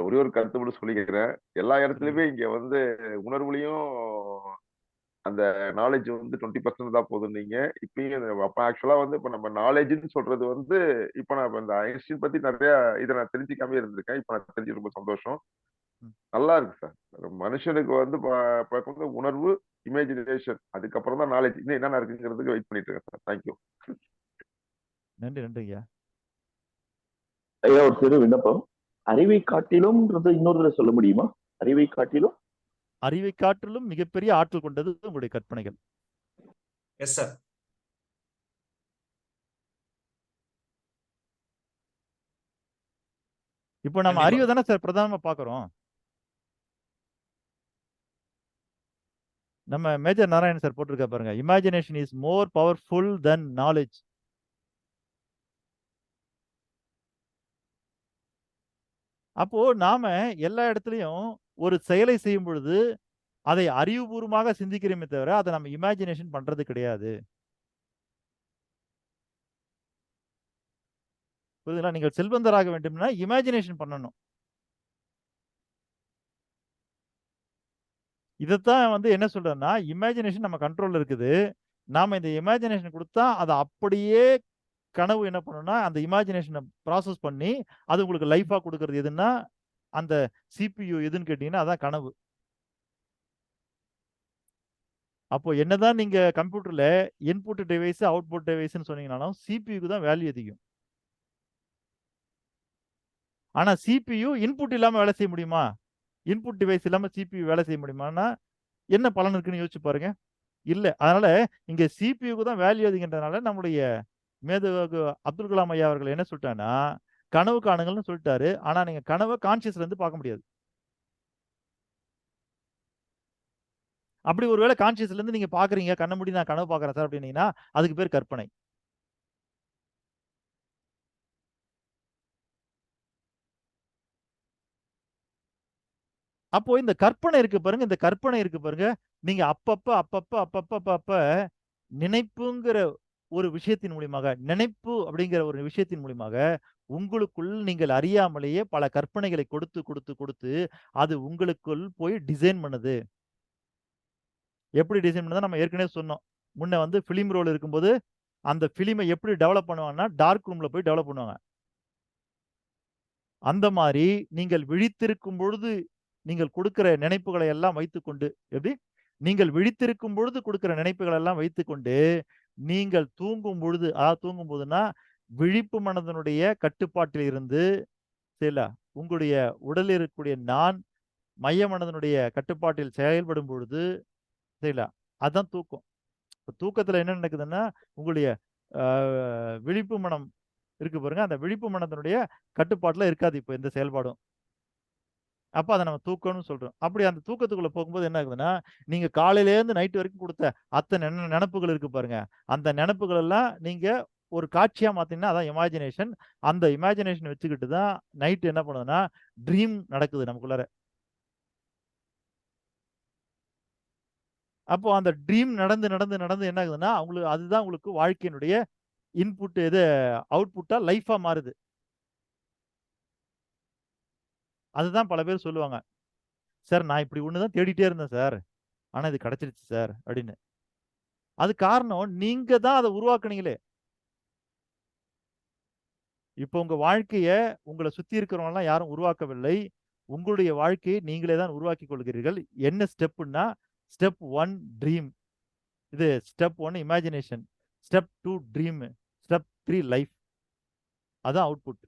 ஒரே ஒரு கருத்து மட்டும் சொல்லிக்கிறேன். எல்லா இடத்துலயுமே இங்க வந்து உணர்வுலையும் அந்த நாலேஜ் வந்து 20% தான் போதுன்னீங்க. இப்பயும் அப்ப ஆக்சுவலா வந்து இப்ப நம்ம நாலேஜ்ன்னு சொல்றது வந்து இப்ப நான் இந்த ஐன்ஸ்டீன் பத்தி நிறைய இதை நான் தெரிஞ்சுக்காம இருந்திருக்கேன். இப்ப நான் தெரிஞ்சு ரொம்ப சந்தோஷம். நல்லா இருக்கு சார். மனுஷனுக்கு வந்து வந்து உணர்வு, இமேஜினேஷன், அதுக்கப்புறம் தான் நாலேஜ். இன்னும் என்னென்ன இருக்குங்கிறதுக்கு வெயிட் பண்ணிட்டு இருக்கேன் சார். தேங்க்யூ. நன்றி ஐயா. ஐயா ஒரு சிறு விண்ணப்பம். அறிவை காட்டிலும் இன்னொரு சொல்ல முடியுமா? அறிவை காட்டிலும் அறிவை காட்டிலும் மிகப்பெரிய ஆற்றல் கொண்டது உங்களுடைய கற்பனைகள். Yes sir. இப்போ நம்ம அறிவை தானே சார் பிரதானமா பாக்குறோம். நம்ம மேஜர் நாராயணன் சார் போட்டிருக்க பாருங்க, imagination is more powerful then knowledge. அப்போ நாம எல்லா இடத்துலயும் ஒரு செயலை செய்யும் பொழுது அதை அறிவுபூர்வமாக சிந்திக்கிறோமே தவிர அதை நம்ம இமேஜினேஷன் பண்றது கிடையாது. புரியுதுங்களா? நீங்கள் செல்வந்தராக வேண்டும்னா இமேஜினேஷன் பண்ணணும். இதைத்தான் வந்து என்ன சொல்றேன்னா, இமேஜினேஷன் நம்ம கண்ட்ரோல்ல இருக்குது. நாம இந்த இமேஜினேஷன் கொடுத்தா அதை அப்படியே கனவு என்ன பண்ணும்னா அந்த இமேஜினேஷனை ப்ராசஸ் பண்ணி அது உங்களுக்கு லைஃபா கொடுக்கறது எதுன்னா அந்த சிபியு எதுன்னு கேட்டீங்கன்னா அதான் கனவு. அப்போ என்னதான் நீங்க கம்ப்யூட்டர்ல இன்புட் டிவைஸ் அவுட்புட் டிவைஸ்ன்னு சொன்னீங்கன்னாலும் சிபியுக்கு தான் வேல்யூ அதிகம். ஆனா சிபியு இன்புட் இல்லாம வேலை செய்ய முடியுமா? இன்புட் டிவைஸ் இல்லாம சிபியு வேலை செய்ய முடியுமான்னா என்ன பலன் இருக்குன்னு யோசிச்சு பாருங்க. இல்ல. அதனால இங்க சிபியுக்கு தான் வேல்யூ அதிகன்றதுனால நம்முடைய மேதகு அப்துல் கலாம் ஐயா அவர்கள் என்ன சொல்லிட்டாங்கன்னா, கனவு காணுங்கள்னு சொல்லிட்டாரு. ஆனா நீங்க கனவை கான்சியஸ்ல இருந்து பார்க்க முடியாது. அப்படி ஒருவேளை கான்சியஸ்ல இருந்து நீங்க பாக்குறீங்க, கண்ண மூடி நான் கனவு பாக்குறேன் சார் அப்படின்னீங்கன்னா அதுக்கு பேர் கற்பனை. அப்போ இந்த கற்பனை இருக்கு பாருங்க, இந்த கற்பனை இருக்கு பாருங்க, நீங்க அப்பப்ப நினைப்புங்கிற ஒரு விஷயத்தின் மூலியமாக, நினைப்பு அப்படிங்கிற ஒரு விஷயத்தின் மூலியமாக உங்களுக்குள் நீங்கள் அறியாமலேயே பல கற்பனைகளை கொடுத்து கொடுத்து கொடுத்து அது உங்களுக்குள் போய் டிசைன் பண்ணுது. எப்படி டிசைன் பண்ணதா நம்ம ஏற்கனவே சொன்னோம். முன்ன வந்து பிலிம் ரோல் இருக்கும்போது அந்த பிலிமை எப்படி டெவலப் பண்ணுவாங்கன்னா டார்க் ரூம்ல போய் டெவலப் பண்ணுவாங்க. அந்த மாதிரி நீங்கள் விழித்திருக்கும் பொழுது நீங்கள் கொடுக்கிற நினைப்புகளை எல்லாம் வைத்துக்கொண்டு, எப்படி நீங்கள் விழித்திருக்கும் பொழுது கொடுக்கிற நினைப்புகள் எல்லாம் வைத்துக்கொண்டு நீங்கள் தூங்கும் பொழுது, அதாவது தூங்கும் போதுன்னா விழிப்பு மனதனுடைய கட்டுப்பாட்டில் இருந்து சரிங்களா, உங்களுடைய உடலில் இருக்கக்கூடிய நான் மைய மனதனுடைய கட்டுப்பாட்டில் செயல்படும் பொழுது சரிங்களா, அதுதான் தூக்கம். தூக்கத்துல என்ன நடக்குதுன்னா உங்களுடைய விழிப்பு மனம் இருக்கு பாருங்க, அந்த விழிப்பு மனதனுடைய கட்டுப்பாட்டுல இருக்காது இப்போ எந்த செயல்பாடும். அப்ப அதை நம்ம தூக்கம்னு சொல்றோம். அப்படி அந்த தூக்கத்துக்குள்ள போகும்போது என்ன ஆகுதுன்னா, நீங்க காலையில இருந்து நைட் வரைக்கும் கொடுத்த அத்தனை நினைப்புகள் இருக்கு பாருங்க, அந்த நினைப்புகள் எல்லாம் நீங்க ஒரு காட்சியா மாத்தீங்கன்னா அதான் இமேஜினேஷன். அந்த இமேஜினேஷன் வச்சுக்கிட்டு தான் நைட் என்ன பண்ணுதுன்னா ட்ரீம் நடக்குது நமக்குள்ளார. அப்போ அந்த ட்ரீம் நடந்து நடந்து நடந்து என்ன ஆகுதுன்னா உங்களுக்கு அதுதான் உங்களுக்கு வாழ்க்கையினுடைய இன்புட், இது அவுட்புட்டா லைஃபா மாறுது. அதுதான் பல பேர் சொல்லுவாங்க, சார் நான் இப்படி ஒண்ணுதான் தேடிட்டே இருந்தேன் சார், ஆனா இது கிடைச்சிருச்சு சார் அப்படின்னு. அது காரணம் நீங்க தான் அதை உருவாக்குனீங்களே. இப்போ உங்க வாழ்க்கைய உங்களை சுத்தி இருக்கிறவங்க எல்லாம் யாரும் உருவாக்கவில்லை. உங்களுடைய வாழ்க்கையை நீங்களே தான் உருவாக்கி கொள்கிறீர்கள். என்ன ஸ்டெப்னா ஸ்டெப் 1 ட்ரீம், இது step 1 imagination, step 2 dream, step 3 life. அதான் அவுட்புட்.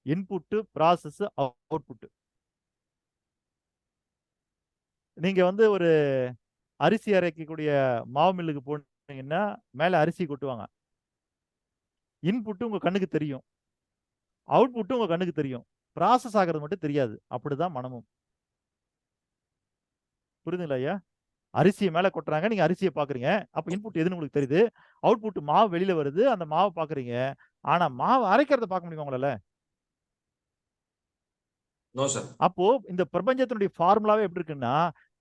Input, process, output. நீங்க வந்து ஒரு அரிசி அரைக்கக்கூடிய மாவு மில்லுக்கு போனீங்கன்னா மேல அரிசி கொட்டுவாங்க. இன்புட்டு உங்க கண்ணுக்கு தெரியும், அவுட்புட்டு உங்க கண்ணுக்கு தெரியும், ப்ராசஸ் ஆகிறது மட்டும் தெரியாது. அப்படிதான் மனமும். புரியுதுங்களா ஐயா? அரிசியை மேல கொட்டுறாங்க, நீங்க அரிசியை பாக்குறீங்க, அப்ப இன்புட் எதுன்னு உங்களுக்கு தெரியுது, அவுட்புட் மாவு வெளியில வருது, அந்த மாவை பாக்குறீங்க. ஆனா மாவு அரைக்கிறத பார்க்க முடியுமா உங்களால? No sir. அப்போ இந்த பிரபஞ்சத்தினுடைய ஃபார்முலாவே எப்படி இருக்குன்னா,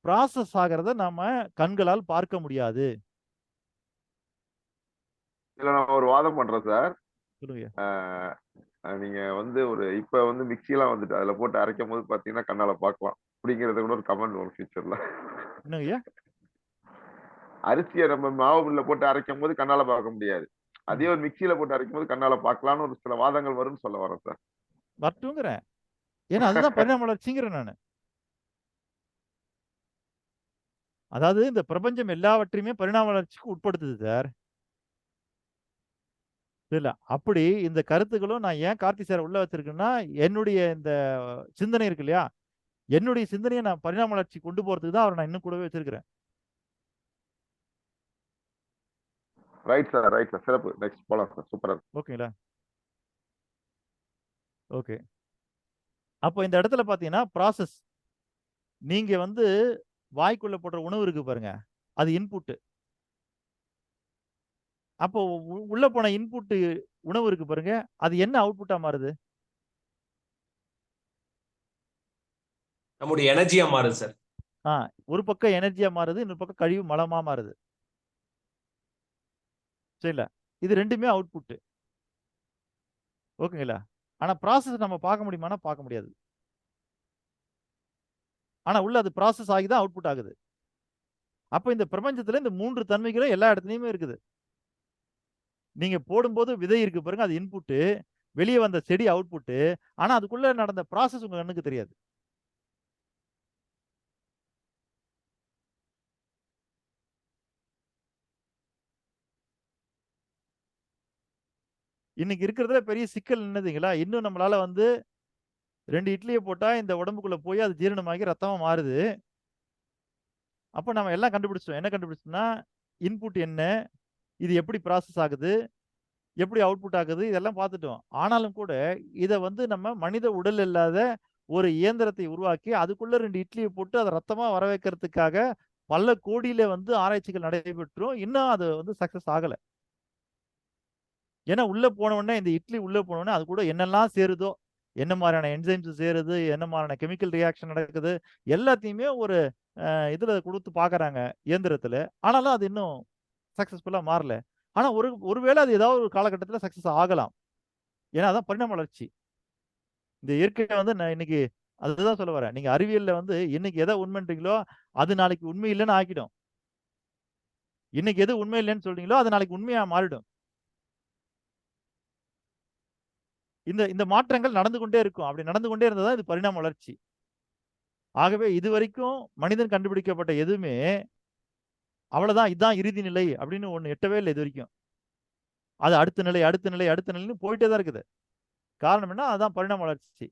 ப்ராசஸ் ஆகிறத நாம கண்களால் பார்க்க முடியாது. இதுல நான் ஒரு வாதம் பண்றேன் சார். சொல்லுங்க. நீங்க வந்து இப்ப வந்து மிக்ஸி எல்லாம் வந்துட்டு அதுல போட்டு அரைக்கும் போது பாத்தீங்கன்னா கண்ணால பார்க்கலாம் அப்படிங்கறத கூட ஒரு கமெண்ட் வரும் ஃபியூச்சர்ல. என்னங்கய்யா? அரிசியை நம்ம மாவு மில்ல போட்டு அரைக்கும் போது கண்ணால பார்க்க முடியாது, அதே ஒரு மிக்ஸியில போட்டு அரைக்கும் போது கண்ணால பார்க்கலாம்னு ஒரு சில வாதங்கள் வரும்னு சொல்ல வரேன் சார். வரட்டுங்கிறேன். ஏன்னா அதுதான் பரிணாம வளர்ச்சிங்கிறேன் நானு. அதாவது இந்த பிரபஞ்சம் எல்லாவற்றையுமே பரிணாம வளர்ச்சிக்கு உட்படுத்துது சார். இல்ல அப்படி இந்த கருத்துக்களும் நான் ஏன் கார்த்தி சார் உள்ள வச்சிருக்கேன்னா, என்னுடைய இந்த சிந்தனை இருக்கு இல்லையா, என்னுடைய சிந்தனையை நான் பரிணாம வளர்ச்சி கொண்டு போறதுக்கு தான் அவரை நான் இன்னும் கூடவே வச்சிருக்கிறேன். ரைட் சார், ரைட் சார், சிறப்பு. நெக்ஸ்ட் போலாம் சார். சூப்பரா இருக்கு. ஓகேங்களா? ஓகே. அப்போ இந்த இடத்துல பாத்தீங்கன்னா ப்ராசஸ், நீங்க வந்து வாய்க்குள்ள போடுற உணவு இருக்கு பாருங்க, அது இன்புட். அப்போ உள்ள போன இன்புட் உணவு இருக்கு பாருங்க, அது என்ன அவுட்புட்டா மாறுது? நம்முடைய எனர்ஜியா மாறுது சார். ஒரு பக்கம் எனர்ஜியா மாறுது, இன்னொரு பக்கம் கழிவு மலமா மாறுது. சரிங்களா? இது ரெண்டுமே அவுட்புட். ஓகேங்களா? ஆனா ப்ராசஸ் நம்ம பார்க்க முடியுமானா பார்க்க முடியாது. ஆனா உள்ள அது ப்ராசஸ் ஆகி தான் அவுட்புட் ஆகுது. அப்ப இந்த பிரபஞ்சத்துல இந்த 3 தன்மைகளும் எல்லா இடத்துலயுமே இருக்குது. நீங்க போடும்போது விதை இருக்கு பாருங்க, அது இன்புட், வெளியே வந்த செடி அவுட்புட். ஆனா அதுக்குள்ள நடந்த ப்ராசஸ் உங்க கண்ணுக்கு தெரியாது. இன்னைக்கு இருக்கிறதுல பெரிய சிக்கல் என்னதுங்களா, இன்னும் நம்மளால வந்து 2 இட்லியை போட்டா இந்த உடம்புக்குள்ள போய் அது ஜீரணமாகி ரத்தமா மாறுது. அப்ப நம்ம எல்லாம் கண்டுபிடிச்சோம். என்ன கண்டுபிடிச்சோம்னா, இன்புட் என்ன, இது எப்படி ப்ராசஸ் ஆகுது, எப்படி அவுட்புட் ஆகுது, இதெல்லாம் பார்த்துட்டோம். ஆனாலும் கூட இதை வந்து நம்ம மனித உடல் இல்லாத ஒரு இயந்திரத்தை உருவாக்கி அதுக்குள்ள 2 இட்லியை போட்டு அதை ரத்தமா வர வைக்கிறதுக்காக பல கோடியில வந்து ஆராய்ச்சிகள் நடைபெற்றும் இன்னும் அது வந்து சக்சஸ் ஆகல. ஏன்னா உள்ள போன உடனே இந்த இட்லி உள்ள போன உடனே அது கூட என்னெல்லாம் சேருதோ, என்ன மாதிரியான என்சைம்ஸ் சேருது, என்ன மாதிரியான கெமிக்கல் ரியாக்ஷன் நடக்குது, எல்லாத்தையுமே ஒரு இதுல கொடுத்து பார்க்கறாங்க இயந்திரத்துல. ஆனாலும் அது இன்னும் சக்சஸ்ஃபுல்லா மாறல. ஆனா ஒருவேளை அது ஏதாவது ஒரு காலகட்டத்தில் சக்சஸ் ஆகலாம். ஏன்னா அதான் பரிணாம வளர்ச்சி. இந்த இயற்கையை வந்து நான் இன்னைக்கு அதுதான் சொல்ல வரேன். நீங்க அறிவியல்ல வந்து இன்னைக்கு எதை உண்மைன்றீங்களோ அது நாளைக்கு உண்மை இல்லைன்னு ஆக்கிடும். இன்னைக்கு எது உண்மை இல்லைன்னு சொல்றீங்களோ அது நாளைக்கு உண்மையா மாறிடும். இந்த மாற்றங்கள் நடந்து கொண்டே இருக்கும். அப்படி நடந்து கொண்டே இருந்ததா இது பரிணாம வளர்ச்சி. ஆகவே இதுவரைக்கும் மனிதன் கண்டுபிடிக்கப்பட்ட எதுவுமே அவ்வளவுதான், இதுதான் இறுதி நிலை அப்படின்னு ஒண்ணு எட்டவே இல்லை இது வரைக்கும். அது அடுத்த நிலை, அடுத்த நிலை, அடுத்த நிலைன்னு போயிட்டே தான் இருக்குது. காரணம் என்ன? அதுதான் பரிணாம வளர்ச்சி.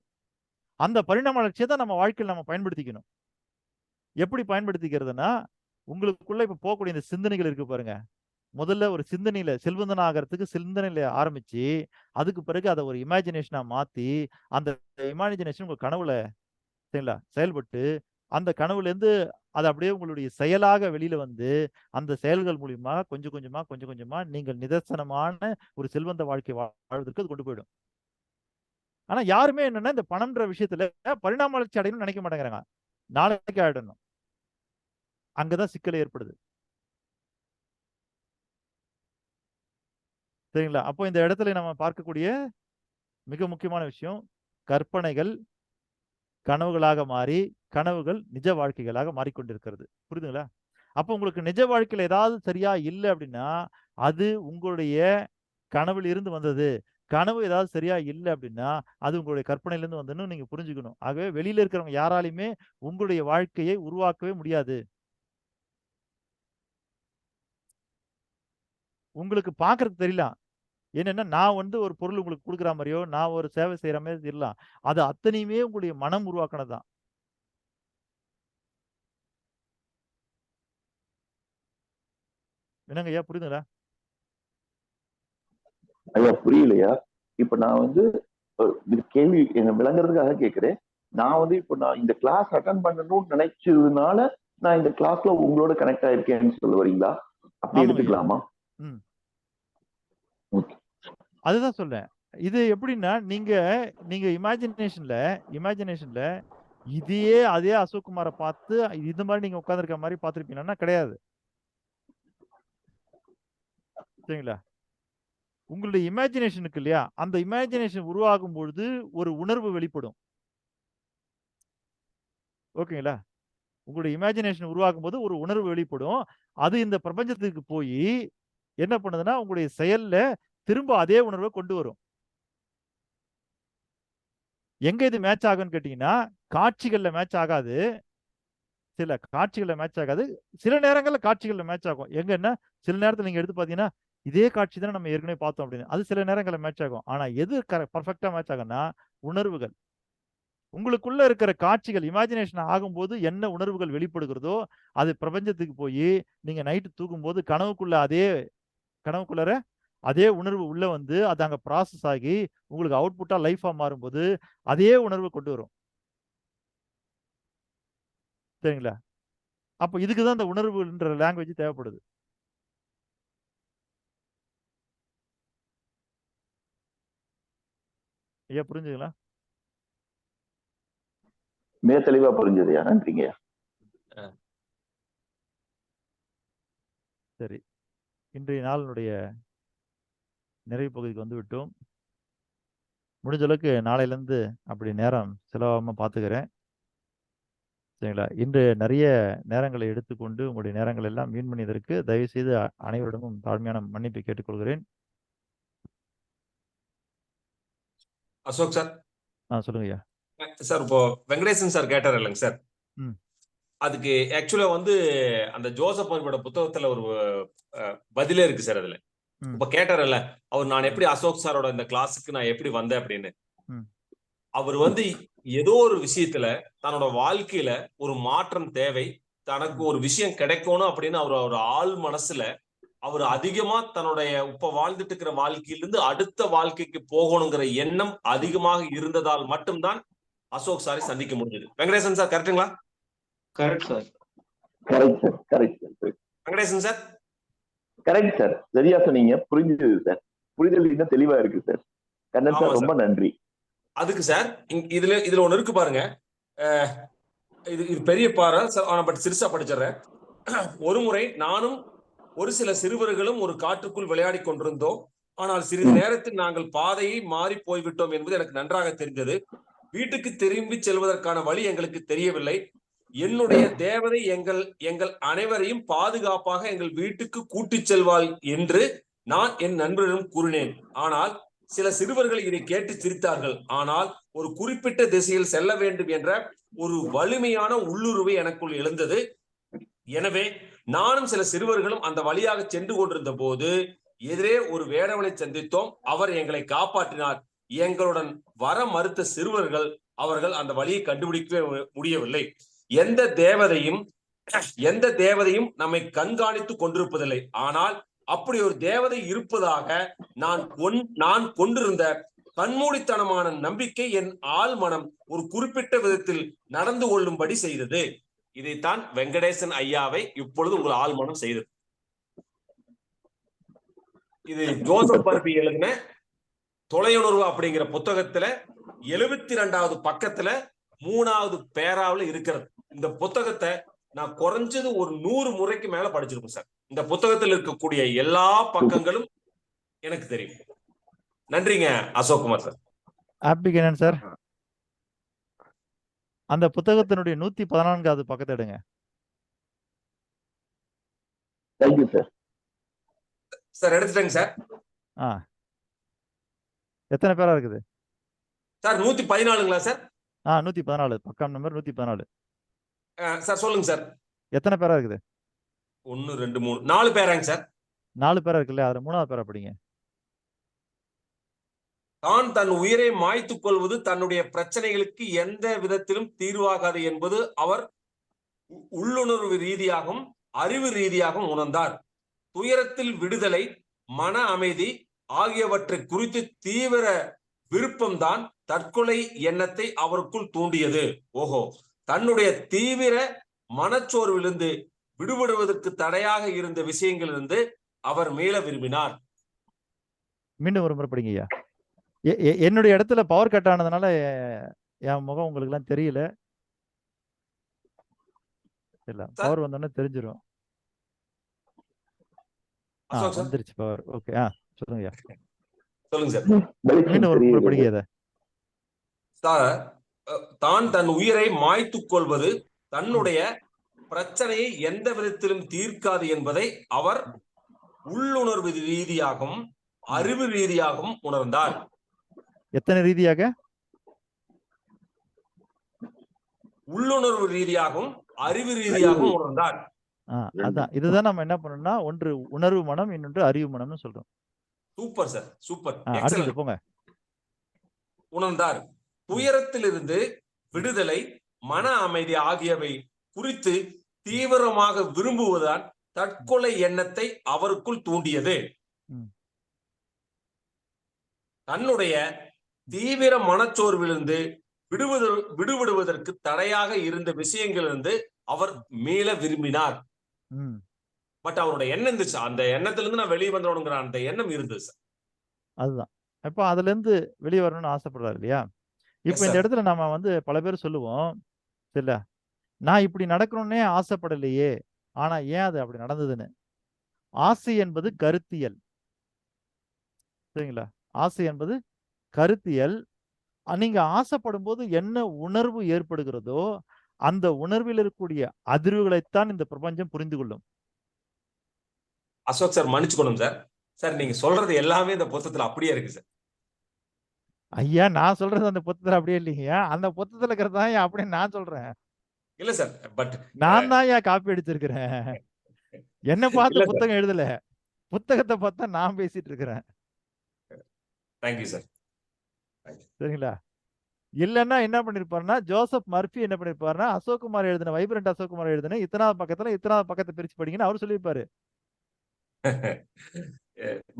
அந்த பரிணாம வளர்ச்சியை தான் நம்ம வாழ்க்கையில் நம்ம பயன்படுத்திக்கணும். எப்படி பயன்படுத்திக்கிறதுனா, உங்களுக்குள்ள இப்ப போகக்கூடிய இந்த சிந்தனைகள் இருக்கு பாருங்க, முதல்ல ஒரு சிந்தனையில செல்வந்தன் ஆகிறதுக்கு சிந்தனையில ஆரம்பிச்சு அதுக்கு பிறகு அதை ஒரு இமேஜினேஷனா மாத்தி அந்த இமேஜினேஷன் உங்க கனவுல சரிங்களா செயல்பட்டு அந்த கனவுல இருந்து அது அப்படியே உங்களுடைய செயலாக வெளியில வந்து அந்த செயல்கள் மூலியமா கொஞ்சம் கொஞ்சமா நீங்கள் நிதர்சனமான ஒரு செல்வந்த வாழ்க்கை வாழ்வதற்கு அது கொண்டு போயிடும். ஆனா யாருமே என்னன்னா இந்த பணம்ன்ற விஷயத்துல பரிணாம வளர்ச்சி அடையணும்னு நினைக்க மாட்டேங்கிறாங்க. நாளைக்கு ஆயிடணும். அங்கதான் சிக்கல் ஏற்படுது. சரிங்களா? அப்போ இந்த இடத்துல நம்ம பார்க்கக்கூடிய மிக முக்கியமான விஷயம், கற்பனைகள் கனவுகளாக மாறி கனவுகள் நிஜ வாழ்க்கைகளாக மாறிக்கொண்டிருக்கிறது. புரியுதுங்களா? அப்போ உங்களுக்கு நிஜ வாழ்க்கையில ஏதாவது சரியா இல்லை அப்படின்னா அது உங்களுடைய கனவுல இருந்து வந்தது. கனவு ஏதாவது சரியா இல்லை அப்படின்னா அது உங்களுடைய கற்பனையில இருந்து வந்ததுன்னு நீங்க புரிஞ்சுக்கணும். ஆகவே வெளியில இருக்கிறவங்க யாராலையுமே உங்களுடைய வாழ்க்கையை உருவாக்கவே முடியாது. உங்களுக்கு பார்க்கறதுக்கு தெரியலாம். என்னன்னா நான் வந்து ஒரு பொருள் உங்களுக்கு கொடுக்குற மாதிரியோ, நான் ஒரு சேவை செய்யற மாதிரி தெரியலாம். அது அத்தனையுமே உங்களுடைய மனம் உருவாக்கினதுதான். என்னங்க ஐயா, புரியுதுங்களா? ஐயா புரியலையா? இப்ப நான் வந்து இது கேள்வி என்ன விளங்குறதுக்காக கேட்கிறேன். நான் வந்து இப்போ நான் இந்த கிளாஸ் அட்டன் பண்ணணும்னு நினைச்சதுனால நான் இந்த கிளாஸ்ல உங்களோட கனெக்ட் ஆயிருக்கேன்னு சொல்ல வரீங்களா? அப்படி ஆமாங்க ஐயா. எடுத்துக்கலாமா? ம். ஓகே. அதுதான் சொல்றேன். இது எப்படின்னா நீங்க நீங்க இமேஜினேஷன்ல இதையே அதே அசோக் குமாரை பார்த்து இது மாதிரி நீங்க உட்கார்ந்திருக்க மாதிரி பார்த்திருப்பீங்கன்னா கிடையாது. சரிங்களா? உங்களுடைய இமேஜினேஷனுக்கு இல்லையா, அந்த இமேஜினேஷன் உருவாகும் பொழுது ஒரு உணர்வு வெளிப்படும். ஓகேங்களா? உங்களுடைய இமேஜினேஷன் உருவாக்கும் போது ஒரு உணர்வு வெளிப்படும். அது இந்த பிரபஞ்சத்துக்கு போய் என்ன பண்ணுதுன்னா உங்களுடைய செயல்ல திரும்ப அதே உணர்வை கொண்டு வரும். எங்க இது மேட்ச் ஆகும்னு கேட்டீங்கன்னா, காட்சிகள்ல மேட்ச் ஆகாது. சில காட்சிகள்ல மேட்ச் ஆகாது. சில நேரங்கள்ல காட்சிகள்ல மேட்ச் ஆகும். எங்கன்னா சில நேரத்துல நீங்க எடுத்து பார்த்தீங்கன்னா, இதே காட்சி தானே நம்ம ஏற்கனவே பார்த்தோம் அப்படின்னு. அது சில நேரங்கள்ல மேட்ச் ஆகும். ஆனா எது பர்ஃபெக்ட்டா மேட்ச் ஆகும்னா உணர்வுகள். உங்களுக்குள்ள இருக்கிற காட்சிகள் இமேஜினேஷன் ஆகும்போது என்ன உணர்வுகள் வெளிப்படுகிறதோ, அது பிரபஞ்சத்துக்கு போய் நீங்க நைட்டு தூங்கும்போது கனவுக்குள்ளார அதே உணர்வு உள்ள வந்து அது அங்க ப்ராசஸ் ஆகி உங்களுக்கு அவுட்புட்டா லைஃபா மாறும்போது அதே உணர்வு கொண்டு வரும். சரிங்களா? அப்போ இதுக்கு தான் இந்த உணர்வுன்ற லாங்குவேஜ் தேவைப்படுது. ஐயா புரிஞ்சுங்களா? மிக தெளிவா புரிஞ்சதுயா. நன்றிங்கய்யா. சரி, இன்றைய நாளினுடைய நிறைவு பகுதிக்கு வந்து விட்டோம். முடிஞ்ச அளவுக்கு நாளையிலேருந்து அப்படி நேரம் செலவாகாம பார்த்துக்கிறேன். சரிங்களா? இன்று நிறைய நேரங்களை எடுத்துக்கொண்டு உங்களுடைய நேரங்கள் எல்லாம் வீண் பண்ணியதற்கு தயவு செய்து அனைவரிடமும் தாழ்மையான மன்னிப்பை கேட்டுக்கொள்கிறேன். அசோக் சார். சொல்லுங்க ஐயா. சார் இப்போ வெங்கடேசன் சார் கேட்டார் இல்லைங்க சார், ம். அதுக்கு ஆக்சுவலா வந்து அந்த ஜோசப் அவரோட புத்தகத்துல ஒரு பதிலே இருக்கு சார். அதுல இப்ப கேட்டார்ல அவர், நான் எப்படி அசோக் சாரோட இந்த கிளாஸுக்கு நான் எப்படி வந்தேன் அப்படின்னு. அவர் வந்து ஏதோ ஒரு விஷயத்துல தன்னோட வாழ்க்கையில ஒரு மாற்றம் தேவை, தனக்கு ஒரு விஷயம் கிடைக்கணும் அப்படின்னு அவர் ஆள் மனசுல அவர் அதிகமா தன்னுடைய இப்ப வாழ்ந்துட்டு இருக்கிற வாழ்க்கையிலிருந்து அடுத்த வாழ்க்கைக்கு போகணுங்கிற எண்ணம் அதிகமாக இருந்ததால் மட்டும்தான் அசோக் சாரை சந்திக்க முடிஞ்சது. வெங்கடேசன் சார் கரெக்டுங்களா? Correct sir. Correct sir. Correct sir. Venkatesan sir correct sir. சரியா சொன்னீங்க. புரிஞ்சது சார். புரிதல் இன்னும் தெளிவா இருக்கு சார். கண்ணன் சார் ரொம்ப நன்றி. அதுக்கு சார் இதுல ஒண்ணு இருக்கு பாருங்க. இது பெரிய பாறை பட் சிறுசா படிச்சிடறேன். ஒரு முறை நானும் ஒரு சில சிறுவர்களும் ஒரு காட்டுக்குள் விளையாடி கொண்டிருந்தோம். ஆனால் சிறிது நேரத்தில் நாங்கள் பாதையை மாறி போய்விட்டோம் என்பது எனக்கு நன்றாக தெரிந்தது. வீட்டுக்கு திரும்பி செல்வதற்கான வழி எங்களுக்கு தெரியவில்லை. என்னுடைய தேவதை எங்கள் அனைவரையும் பாதுகாப்பாக எங்கள் வீட்டுக்கு கூட்டிச் செல்வாள் என்று நான் என் நண்பரிடம் கூறினேன். ஆனால் சில சிறுவர்கள் இதை கேட்டு சிரித்தார்கள். ஆனால் ஒரு குறிப்பிட்ட திசையில் செல்ல வேண்டும் என்ற ஒரு வலிமையான உள்ளுருவை எனக்குள் எழுந்தது. எனவே நானும் சில சிறுவர்களும் அந்த வழியாக சென்று கொண்டிருந்த போது எதிரே ஒரு வேடவனை சந்தித்தோம். அவர் எங்களை காப்பாற்றினார். எங்களுடன் வர மறுத்த சிறுவர்கள் அவர்கள் அந்த வழியை கண்டுபிடிக்கவே முடியவில்லை. எந்த தேவதையும் நம்மை கண்காணித்து கொண்டிருப்பதில்லை. ஆனால் அப்படி ஒரு தேவதை இருப்பதாக நான் கொண்டிருந்த கண்மூடித்தனமான நம்பிக்கை என் ஆள் மனம் ஒரு குறிப்பிட்ட விதத்தில் நடந்து கொள்ளும்படி செய்தது. இதைத்தான் வெங்கடேசன் ஐயாவை இப்பொழுது உங்கள் ஆள் மனம் செய்தது. இது ஜோசப் பர்பி எழுதின தொலையுணர்வு அப்படிங்கிற புத்தகத்துல 72வது பக்கத்துல 3வது பேராவில் இருக்கிறது. இந்த புத்தகத்தை நான் குறைஞ்சது ஒரு 100 முறைக்கு மேல படிச்சிருக்கேன் சார். இந்த புத்தகத்தில் இருக்கக்கூடிய எல்லா பக்கங்களும் எனக்கு தெரியும். நன்றிங்க Ashok Kumar sir. Happy sir. அந்த புத்தகத்தினுடைய 114வது பக்கத்தை எடுங்க. Thank you sir. சார் எடுத்துட்டேங்க சார். எத்தனை பேரா இருக்குது சார்? 114ங்களா சார்? 114 பக்கம் நம்பர் 114. சார் சொல்லுங்க சார். எத்தனை பேரா இருக்குது? 1 2 3 4 பேராங்க சார். 4 பேரா இருக்குல்ல, அதுல 3வது பேரா படிங்க. தான் தன் உயிரை மாய்த்துக் கொள்வது தன்னுடைய பிரச்சனைகளுக்கு எந்த விதத்திலும் தீர்வாகாது என்பது அவர் உள்ளுணர்வு ரீதியாகவும் அறிவு ரீதியாகவும் உணர்ந்தார். துயரத்தில் விடுதலை, மன அமைதி ஆகியவற்றை குறித்து தீவிர விருப்பம்தான் தற்கொலை எண்ணத்தை அவருக்குள் தூண்டியது. ஓஹோ, தன்னுடைய தீவிர மனச்சோர்விலிருந்து விடுபடுவதற்கு தடையாக இருந்த விஷயங்களிலிருந்து அவர் மீள விரும்பினார். மீண்டும் ஒரு முறை படிங்க ஐயா. என்னுடைய இடத்துல பவர் கட் ஆனதுனால என் முகம் உங்களுக்கு எல்லாம் தெரியல. இல்ல, பவர் வந்தோடனே தெரிஞ்சிரும். வந்துருச்சு பவர். ஓகே, சொல்லுங்க ஐயா. சொல்லுங்க சார். மீண்டும் ஒரு முறை படிங்க இதை. தான் தன் உயிரை மாய்த்துக் கொள்வது தன்னுடைய பிரச்சனையை எந்த விதத்திலும் தீர்க்காது என்பதை அவர் உள்ளுணர்வு ரீதியாகவும் அறிவு ரீதியாகவும் உணர்ந்தார். எத்தனை ரீதியாக? உள்ளுணர்வு ரீதியாகவும் அறிவு ரீதியாகவும் உணர்ந்தார். அதான், இதுதான் நம்ம என்ன பண்ணணும்னா, ஒன்று உணர்வு மனம், இன்னொன்று அறிவு மனம்னு சொல்றோம். Super sir, super. அடுத்தது போங்க. உணர்ந்தார். துயரத்திலிருந்து விடுதலை, மன அமைதி ஆகியவை குறித்து தீவிரமாக விரும்புவதால் தற்கொலை எண்ணத்தை அவருக்குள் தூண்டியது. தன்னுடைய தீவிர மனச்சோர்விலிருந்து விடுபடுவதற்கு தடையாக இருந்த விஷயங்களிலிருந்து அவர் மீள விரும்பினார். பட் அவருடைய எண்ணம் இருந்துச்சு, அந்த எண்ணத்திலிருந்து நான் வெளியே வந்துடணுங்கிற அந்த எண்ணம் இருந்துச்சு. அதுதான் இப்ப அதுல இருந்து வெளியே வரணும்னு ஆசைப்படுறாரு இல்லையா? இப்ப இந்த இடத்துல நம்ம வந்து பல பேர் சொல்லுவோம், இல்ல நான் இப்படி நடக்கணும்னே ஆசைப்படலையே, ஆனா ஏன் அது அப்படி நடந்ததுன்னு. ஆசை என்பது கருத்தியல், சரிங்களா? ஆசை என்பது கருத்தியல். நீங்க ஆசைப்படும் போது என்ன உணர்வு ஏற்படுகிறதோ அந்த உணர்வில் இருக்கக்கூடிய அதிர்வுகளைத்தான் இந்த பிரபஞ்சம் புரிந்து கொள்ளும். அசோக் சார், மன்னிச்சுக்கணும் சார். சார், நீங்க சொல்றது எல்லாமே இந்த புத்தகத்துல அப்படியே இருக்கு சார். ஐயா, நான் சொல்றது அந்த புத்தகத்துல அப்படியே இல்லைங்க, அந்த புத்தகத்துல இருக்கிறதா அப்படின்னு நான் சொல்றேன். இல்ல சார், பட் நான் தான் காப்பி அடிச்சிருக்கிறேன். என்ன பார்த்து புத்தகம் எழுதல, புத்தகத்தை பார்த்தா நான் பேசிட்டு இருக்கிறேன். Thank you sir. சரிங்களா? இல்லன்னா என்ன பண்ணிருப்பாருன்னா, ஜோசப் மர்ஃபி என்ன பண்ணிருப்பாருன்னா, அசோக்குமார் எழுதின வைப்ரண்ட் அசோக்குமார் எழுதின இத்தனாவது பக்கத்தை பிரிச்சு படிங்கன்னு அவர் சொல்லியிருப்பாரு.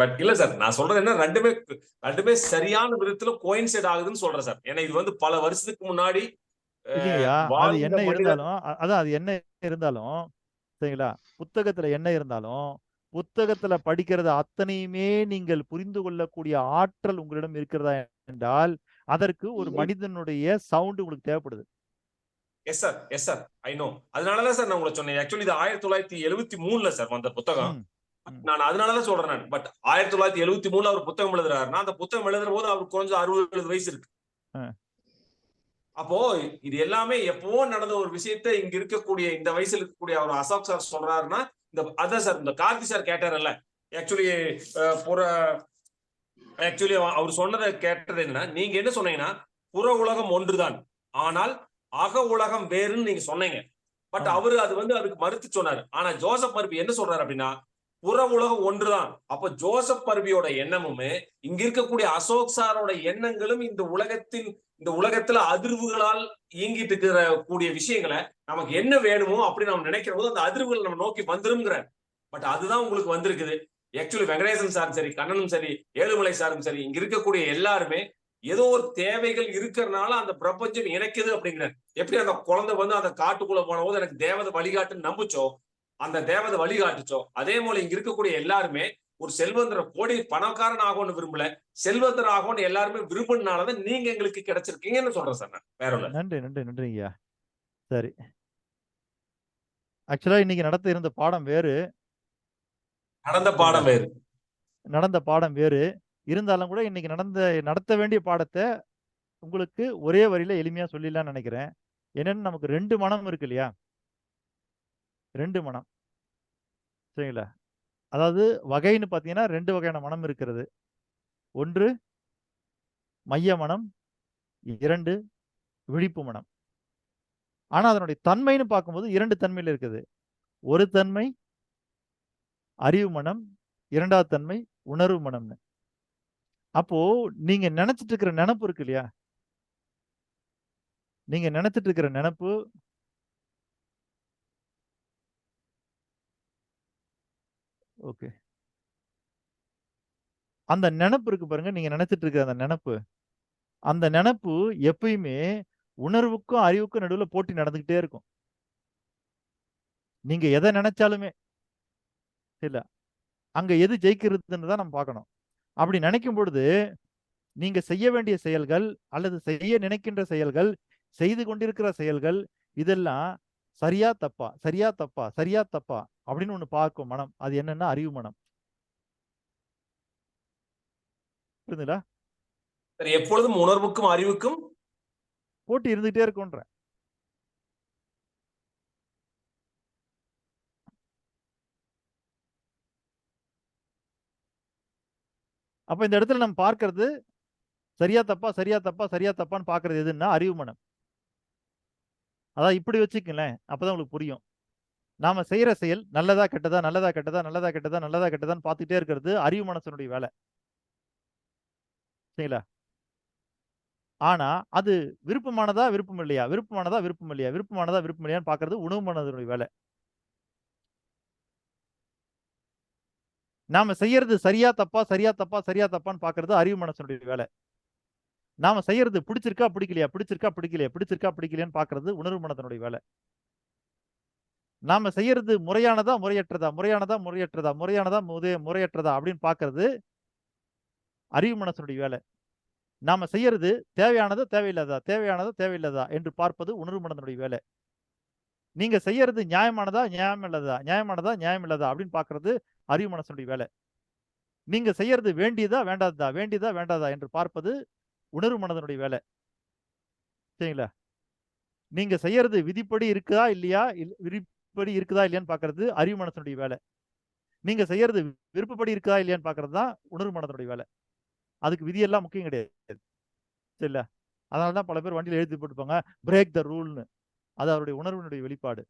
பட் இல்ல சார், நான் சொல்றது என்ன, ரெண்டுமே சரியான விதத்துல கோயின்சைட் ஆகுதுன்னு சொல்றேன் சார். ஏன்னா இது வந்து பல வருஷத்துக்கு முன்னாடி இல்லையா, அது என்ன இருந்தாலும், அதான் அது என்ன இருந்தாலும் சரிங்களா, புத்தகத்துல என்ன இருந்தாலும் புத்தகத்துல படிக்கிறது அத்தனையுமே நீங்கள் புரிந்து கொள்ளக்கூடிய ஆற்றல் உங்களிடம் இருக்கிறதா என்றால் அதற்கு ஒரு மனிதனுடைய சவுண்ட் உங்களுக்கு தேவைப்படுது. S sir, yes sir, I know. அதனாலதான் சார் நான் உங்களை சொன்னேன். ஆக்சுவலி இது 1973 சார் வந்த புத்தகம். நான் அதனாலதான் சொல்றேன் நான். பட் 1973 அவர் புத்தகம் எழுதுறாருன்னா, அந்த புத்தகம் எழுதுற போது அவருக்கு கொஞ்சம் 60 வயசு இருக்கு. அப்போ இது எல்லாமே எப்போ நடந்த ஒரு விஷயத்த இங்க இருக்கக்கூடிய இந்த வயசுல இருக்கக்கூடிய அவர் அசோக் சார் சொல்றாருன்னா, அதான் சார் இந்த கார்த்தி சார் கேட்டாரல்ல, ஆக்சுவலி அவர் சொன்னதை கேட்டது என்ன, நீங்க என்ன சொன்னீங்கன்னா புற உலகம் ஒன்றுதான், ஆனால் அக உலகம் வேறுன்னு நீங்க சொன்னீங்க. பட் அவரு அது வந்து அதுக்கு மறுத்து சொன்னாரு. ஆனா ஜோசப் மர்பி என்ன சொல்றாரு அப்படின்னா, புற உலகம் ஒன்றுதான். அப்ப ஜோசப் மர்பியோட எண்ணமுமே இங்க இருக்கக்கூடிய அசோக் சாரோட எண்ணங்களும் இந்த உலகத்துல அதிர்வுகளால் இயங்கிட்டு இருக்கிற கூடிய விஷயங்களை நமக்கு என்ன வேணுமோ அப்படி நம்ம நினைக்கிற போது அந்த அதிர்வுகளை நம்ம நோக்கி வந்துருங்கிற. பட் அதுதான் உங்களுக்கு வந்திருக்குது. ஆக்சுவலி வெங்கடேசன் சாரும் சரி, கண்ணனும் சரி, ஏழுமலை சாரும் சரி, இங்க இருக்கக்கூடிய எல்லாருமே ஏதோ ஒரு தேவைகள் இருக்கிறதுனால அந்த பிரபஞ்சம் இணைக்குது அப்படிங்கிற. எப்படி அந்த குழந்தை வந்து அந்த காட்டுக்குள்ள போன போது எனக்கு தேவதை வழிகாட்டுன்னு நம்புச்சோ, அந்த தேவதை வழிகாட்டுச்சோ, அதே போல இங்க இருக்கக்கூடிய எல்லாருமே ஒரு செல்வந்தர கோடி பணக்காரன் ஆகும்னு விரும்பல, செல்வந்தர் ஆகும்னு எல்லாருமே விரும்பினாலதான் நீங்க எங்களுக்கு கிடைச்சிருக்கீங்கன்னு சொல்றேன் சார். வேற ஒண்ணு. நன்றி ஐயா. சரி, ஆக்சுவலா இன்னைக்கு நடத்த இருந்த பாடம் வேறு, நடந்த பாடம் வேறு இருந்தாலும் கூட இன்னைக்கு நடத்த வேண்டிய பாடத்தை உங்களுக்கு ஒரே வரியில எளிமையா சொல்லிடலாம்னு நினைக்கிறேன். என்னன்னு, நமக்கு 2 மனம் இருக்கு இல்லையா, 2 மனம், சரிங்களா? அதாவது வகைன்னு பாத்தீங்கன்னா 2 வகையான மனம் இருக்கிறது. ஒன்று மைய மனம், 2 விழிப்பு மனம். ஆனா அதனுடைய தன்மைன்னு பார்க்கும்போது 2 தன்மையில இருக்குது. ஒரு தன்மை அறிவு மனம், இரண்டாவது தன்மை உணர்வு மனம்னு. அப்போ நீங்க நினைச்சிட்டு இருக்கிற நினைப்பு இருக்கு இல்லையா, நீங்க நினைச்சிட்டு இருக்கிற நினைப்பு ஓகே, அந்த நினைப்பு இருக்கு பாருங்க, நீங்க நினைச்சிட்டு இருக்கிற அந்த நினைப்பு, அந்த நினைப்பு எப்பயுமே உணர்வுக்கும் அறிவுக்கும் நடுவுல போட்டி நடந்துகிட்டே இருக்கும். நீங்க எதை நினைச்சாலுமே இல்ல, அங்க எது ஜெயிக்கிறதுன்னு தான் நம்ம பார்க்கணும். அப்படி நினைக்கும் பொழுது நீங்க செய்ய வேண்டிய செயல்கள் அல்லது செய்ய நினைக்கின்ற செயல்கள், செய்து கொண்டிருக்கிற செயல்கள், இதெல்லாம் சரியா தப்பா, சரியா தப்பா, சரியா தப்பா அப்படின்னு ஒண்ணு பார்க்கும் மனம். அது என்னன்னா அறிவு மனம். புரியுதுங்களா? சரி, எப்பொழுதும் உணர்வுக்கும் அறிவுக்கும் போட்டி இருந்துகிட்டே இருக்கும்ன்ற. அப்ப இந்த இடத்துல நம்ம பார்க்கிறது சரியா தப்பா, சரியா தப்பா, சரியா தப்பான்னு பார்க்கிறது எதுன்னா அறிவு மனம். அதான் இப்படி வச்சுக்கங்களேன், அப்பதான் உங்களுக்கு புரியும். நாம செய்யற செயல் நல்லதா கெட்டதா, நல்லதா கெட்டதா, நல்லதா கெட்டதா, நல்லதா கெட்டதான்னு பார்த்துட்டே இருக்கிறது அறிவு மனசனுடைய வேலை. சரிங்களா? ஆனா அது விருப்பமானதா விருப்பம் இல்லையா, விருப்பமானதா விருப்பம் இல்லையா, விருப்பமானதா விருப்பம் இல்லையான்னு பார்க்கிறது உணவு மனதனுடைய வேலை. நாம செய்யறது சரியா தப்பா, சரியா தப்பா, சரியா தப்பான்னு பார்க்கிறது அறிவு மனசனுடைய வேலை. நாம செய்யறது பிடிச்சிருக்கா பிடிக்கலையா, பிடிச்சிருக்கா பிடிக்கலையா, பிடிச்சிருக்கா பிடிக்கலையான்னு பார்க்கிறது உணர்வு மனதனுடைய வேலை. நாம செய்யறது முறையானதா முறையற்றதா, முறையானதா முறையற்றதா, முறையானதா முறையற்றதா அப்படின்னு பார்க்கிறது அறிவு மனசனுடைய வேலை. நாம செய்யறது தேவையானதா தேவையில்லாதா, தேவையானதா தேவையில்லாதா என்று பார்ப்பது உணர்வு மனதனுடைய வேலை. நீங்க செய்யறது நியாயமானதா நியாயம் இல்லதா, நியாயமானதா நியாயம் இல்லதா அப்படின்னு பார்க்கிறது அறிவு மனசனுடைய வேலை. நீங்க செய்யறது வேண்டியதா வேண்டாததா, வேண்டியதா வேண்டாதா என்று பார்ப்பது உணர்வு மனதனுடைய வேலை. சரிங்களா? நீங்க செய்யறது விதிப்படி இருக்குதா இல்லையா, விதிப்படி இருக்குதா இல்லையான்னு பார்க்கிறது அறிவு மனசனுடைய வேலை. நீங்க செய்யறது விருப்பப்படி இருக்குதா இல்லையான்னு பார்க்கிறது தான் உணர்வு மனதனுடைய வேலை. அதுக்கு விதியெல்லாம் முக்கியம் கிடையாது. சரிங்களா? அதனாலதான் பல பேர் வண்டியில எழுதி போட்டுப்பாங்க பிரேக் த ரூல்னு. அது அவருடைய உணர்வினுடைய வெளிப்பாடு.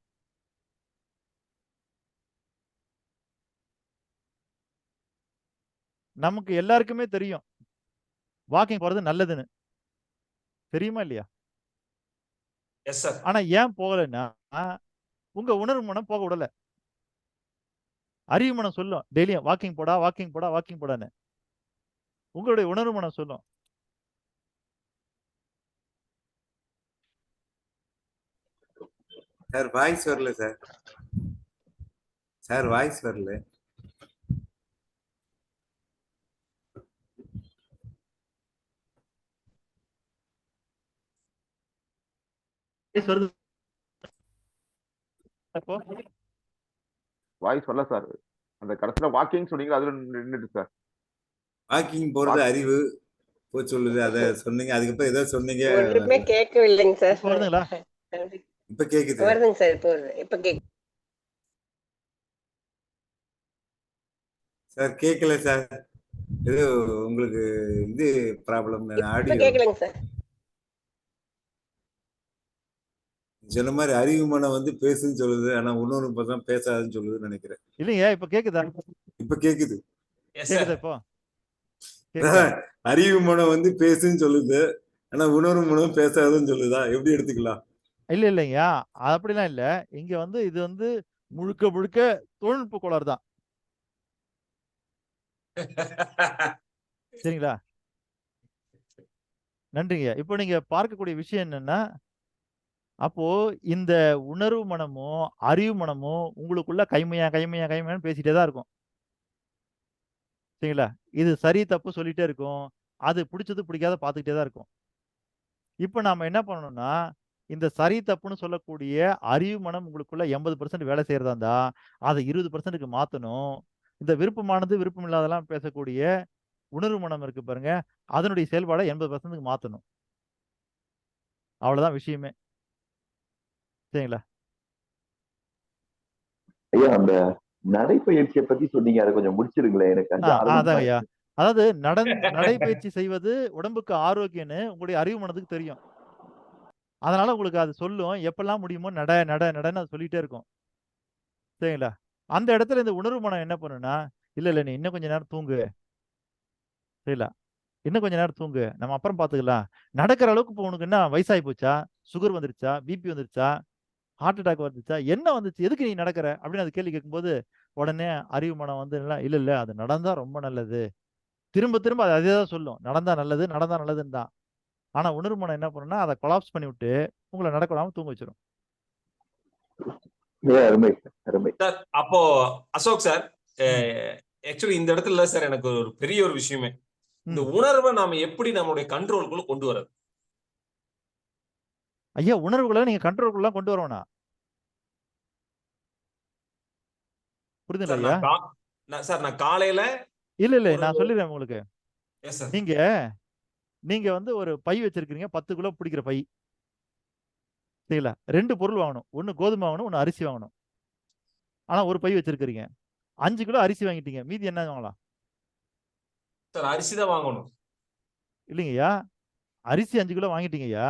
நமக்கு எல்லாருக்குமே தெரியும் வாக்கிங் போறது நல்லதுன்னு. தெரியுமா இல்லையா? Yes sir. ஆனா ஏன் போகலைன்னா உங்க உணர்வு மனம் போக விடல. அறிவு மனம் சொல்லும் டெய்லியும் வாக்கிங் போடா, வாக்கிங் போடா, வாக்கிங் போடான்னு. உங்களுடைய உணர்வு மனம் சொல்லும் சார் வாய்ஸ் வரல சார். சார் வாய்ஸ் வரல. வருது. வாய்ஸ் வரல சார். அந்த கடைசியில வாக்கிங் சொன்னீங்க, அதுல நின்னுட்டு சார். வாக்கிங் போறது அறிவு போய் சொல்லுது, அத சொன்னீங்க. அதுக்கப்புறம் ஏதோ சொன்னீங்க. ஒன்றுமே கேட்கவில்லைங்க சார். வருதுங்களா? இப்ப கேக்குது. வருதுங்க சார். இப்போ வருது. இப்ப கேக்கு சார் கேட்கல சார். ஏதோ உங்களுக்கு இது ப்ராப்ளம் இப்ப ஆடியோ. கேட்கலைங்க சார். சொன்ன மாதிரி அறிவு மனம் வந்து பேசுன்னு சொல்லுது, ஆனா இன்னொரு பக்கம் பேசாதுன்னு சொல்லுதுன்னு நினைக்கிறேன். இல்லையா? இப்ப கேக்குதா? இப்ப கேக்குது. Yes sir. கேக்குதா? இப்போ கேக்குதா? அறிவு மனம் வந்து பேசுன்னு சொல்லுது, ஆனா உணர்வு மனம் பேசாதுன்னு சொல்லுதா? எப்படி எடுத்துக்கலாம்? இல்ல இல்லையா, அப்படிலாம் இல்ல. இங்க வந்து இது வந்து முழுக்க முழுக்க தொழில்நுட்ப கோளாறு தான். சரிங்களா? நன்றிங்க. இப்போ நீங்க பார்க்கக்கூடிய விஷயம் என்னன்னா, அப்போ இந்த உணர்வு மனமும் அறிவு மனமும் உங்களுக்குள்ள கைமையா கைமையா கைமையான்னு பேசிட்டே தான் இருக்கும். சரிங்களா? இது சரி தப்பு சொல்லிட்டே இருக்கும். அது பிடிச்சது பிடிக்காத பார்த்துக்கிட்டே தான் இருக்கும். இப்போ நாம என்ன பண்ணணும்னா, இந்த சரி தப்புன்னு சொல்லக்கூடிய அறிவு மனம் உங்களுக்குள்ள 80% வேலை செய்யறதா இருந்தா, அதை 20%க்கு மாத்தணும். இந்த விருப்பமானது விருப்பம் இல்லாதெல்லாம் பேசக்கூடிய உணர்வு மனம் இருக்கு பாருங்க, அதனுடைய செயல்பாடை 80%க்கு மாத்தணும். அவ்வளவுதான் விஷயமே. சரிங்களா? ஐயா அந்த நடைப்பயிற்சியை பத்தி சொன்னீங்க, அதை கொஞ்சம் முடிச்சிருங்களேன். எனக்கு கொஞ்சம் ஆர்வமா அதாங்க ஐயா. இருக்கு. அதாவது நடைப்பயிற்சி செய்வது உடம்புக்கு ஆரோக்கியம்னு உங்களுடைய அறிவு மனதுக்கு தெரியும். அதனால உங்களுக்கு அது சொல்லும். எப்பெல்லாம் முடியுமோ நட நட நடன்னு அது சொல்லிட்டே இருக்கும். சரிங்களா? அந்த இடத்துல இந்த உணர்வு மனம் என்ன பண்ணும்னா, இல்ல இல்ல நீ இன்னும் கொஞ்ச நேரம் தூங்கு. சரிங்களா, இன்னும் கொஞ்ச நேரம் தூங்கு, நம்ம அப்புறம் பாத்துக்கலாம். நடக்கிற அளவுக்கு இப்போ உனக்கு என்ன வயசாகி போச்சா, சுகர் வந்துருச்சா, பிபி வந்துருச்சா, ஹார்ட் அட்டாக் வந்துச்சா, என்ன வந்துச்சு, எதுக்கு நீ நடக்கிற அப்படின்னு அது கேள்வி கேட்கும்போது உடனே அறிவு மனம் வந்து இல்ல இல்ல இல்ல அது நடந்தா ரொம்ப நல்லது, திரும்ப திரும்ப அது அதே தான் சொல்லும், நடந்தா நல்லது நடந்தா நல்லதுன்னு தான். ஆனா உணர்வு மனம் என்ன பண்ணுன்னா அதை கொலாப்ஸ் பண்ணி விட்டு உங்களை நடக்க விடாம தூங்க வச்சிடும். அருமை அருமை சார். அப்போ அசோக் சார், ஆக்சுவலி இந்த இடத்துல சார் எனக்கு ஒரு பெரிய ஒரு விஷயமே, இந்த உணர்வை நாம எப்படி நம்மளுடைய கண்ட்ரோலுக்குள்ள கொண்டு வர்றது? ஐயா உணர்வுகளை நீங்க கண்ட்ரோலுக்குள்ள கொண்டு வரவேணா. புரியுதுங்களா ஐயா? சார் நான் காலையில இல்ல இல்ல நான் சொல்லிடுறேன் உங்களுக்கு. Yes sir. நீங்க நீங்க வந்து ஒரு பை வச்சிருக்கீங்க, 10 கிலோ பிடிக்கிற பை. சரிங்களா, 2 பொருள் வாங்கணும், ஒன்னு கோதுமை வாங்கணும், ஒன்னு அரிசி வாங்கணும். ஆனா ஒரு பை வச்சிருக்கீங்க, 5 கிலோ அரிசி வாங்கிட்டீங்க, மீதி என்ன வாங்கலாம்? சார் அரிசி தான் வாங்கணும். இல்லைங்கய்யா, அரிசி 5 கிலோ வாங்கிட்டீங்கய்யா,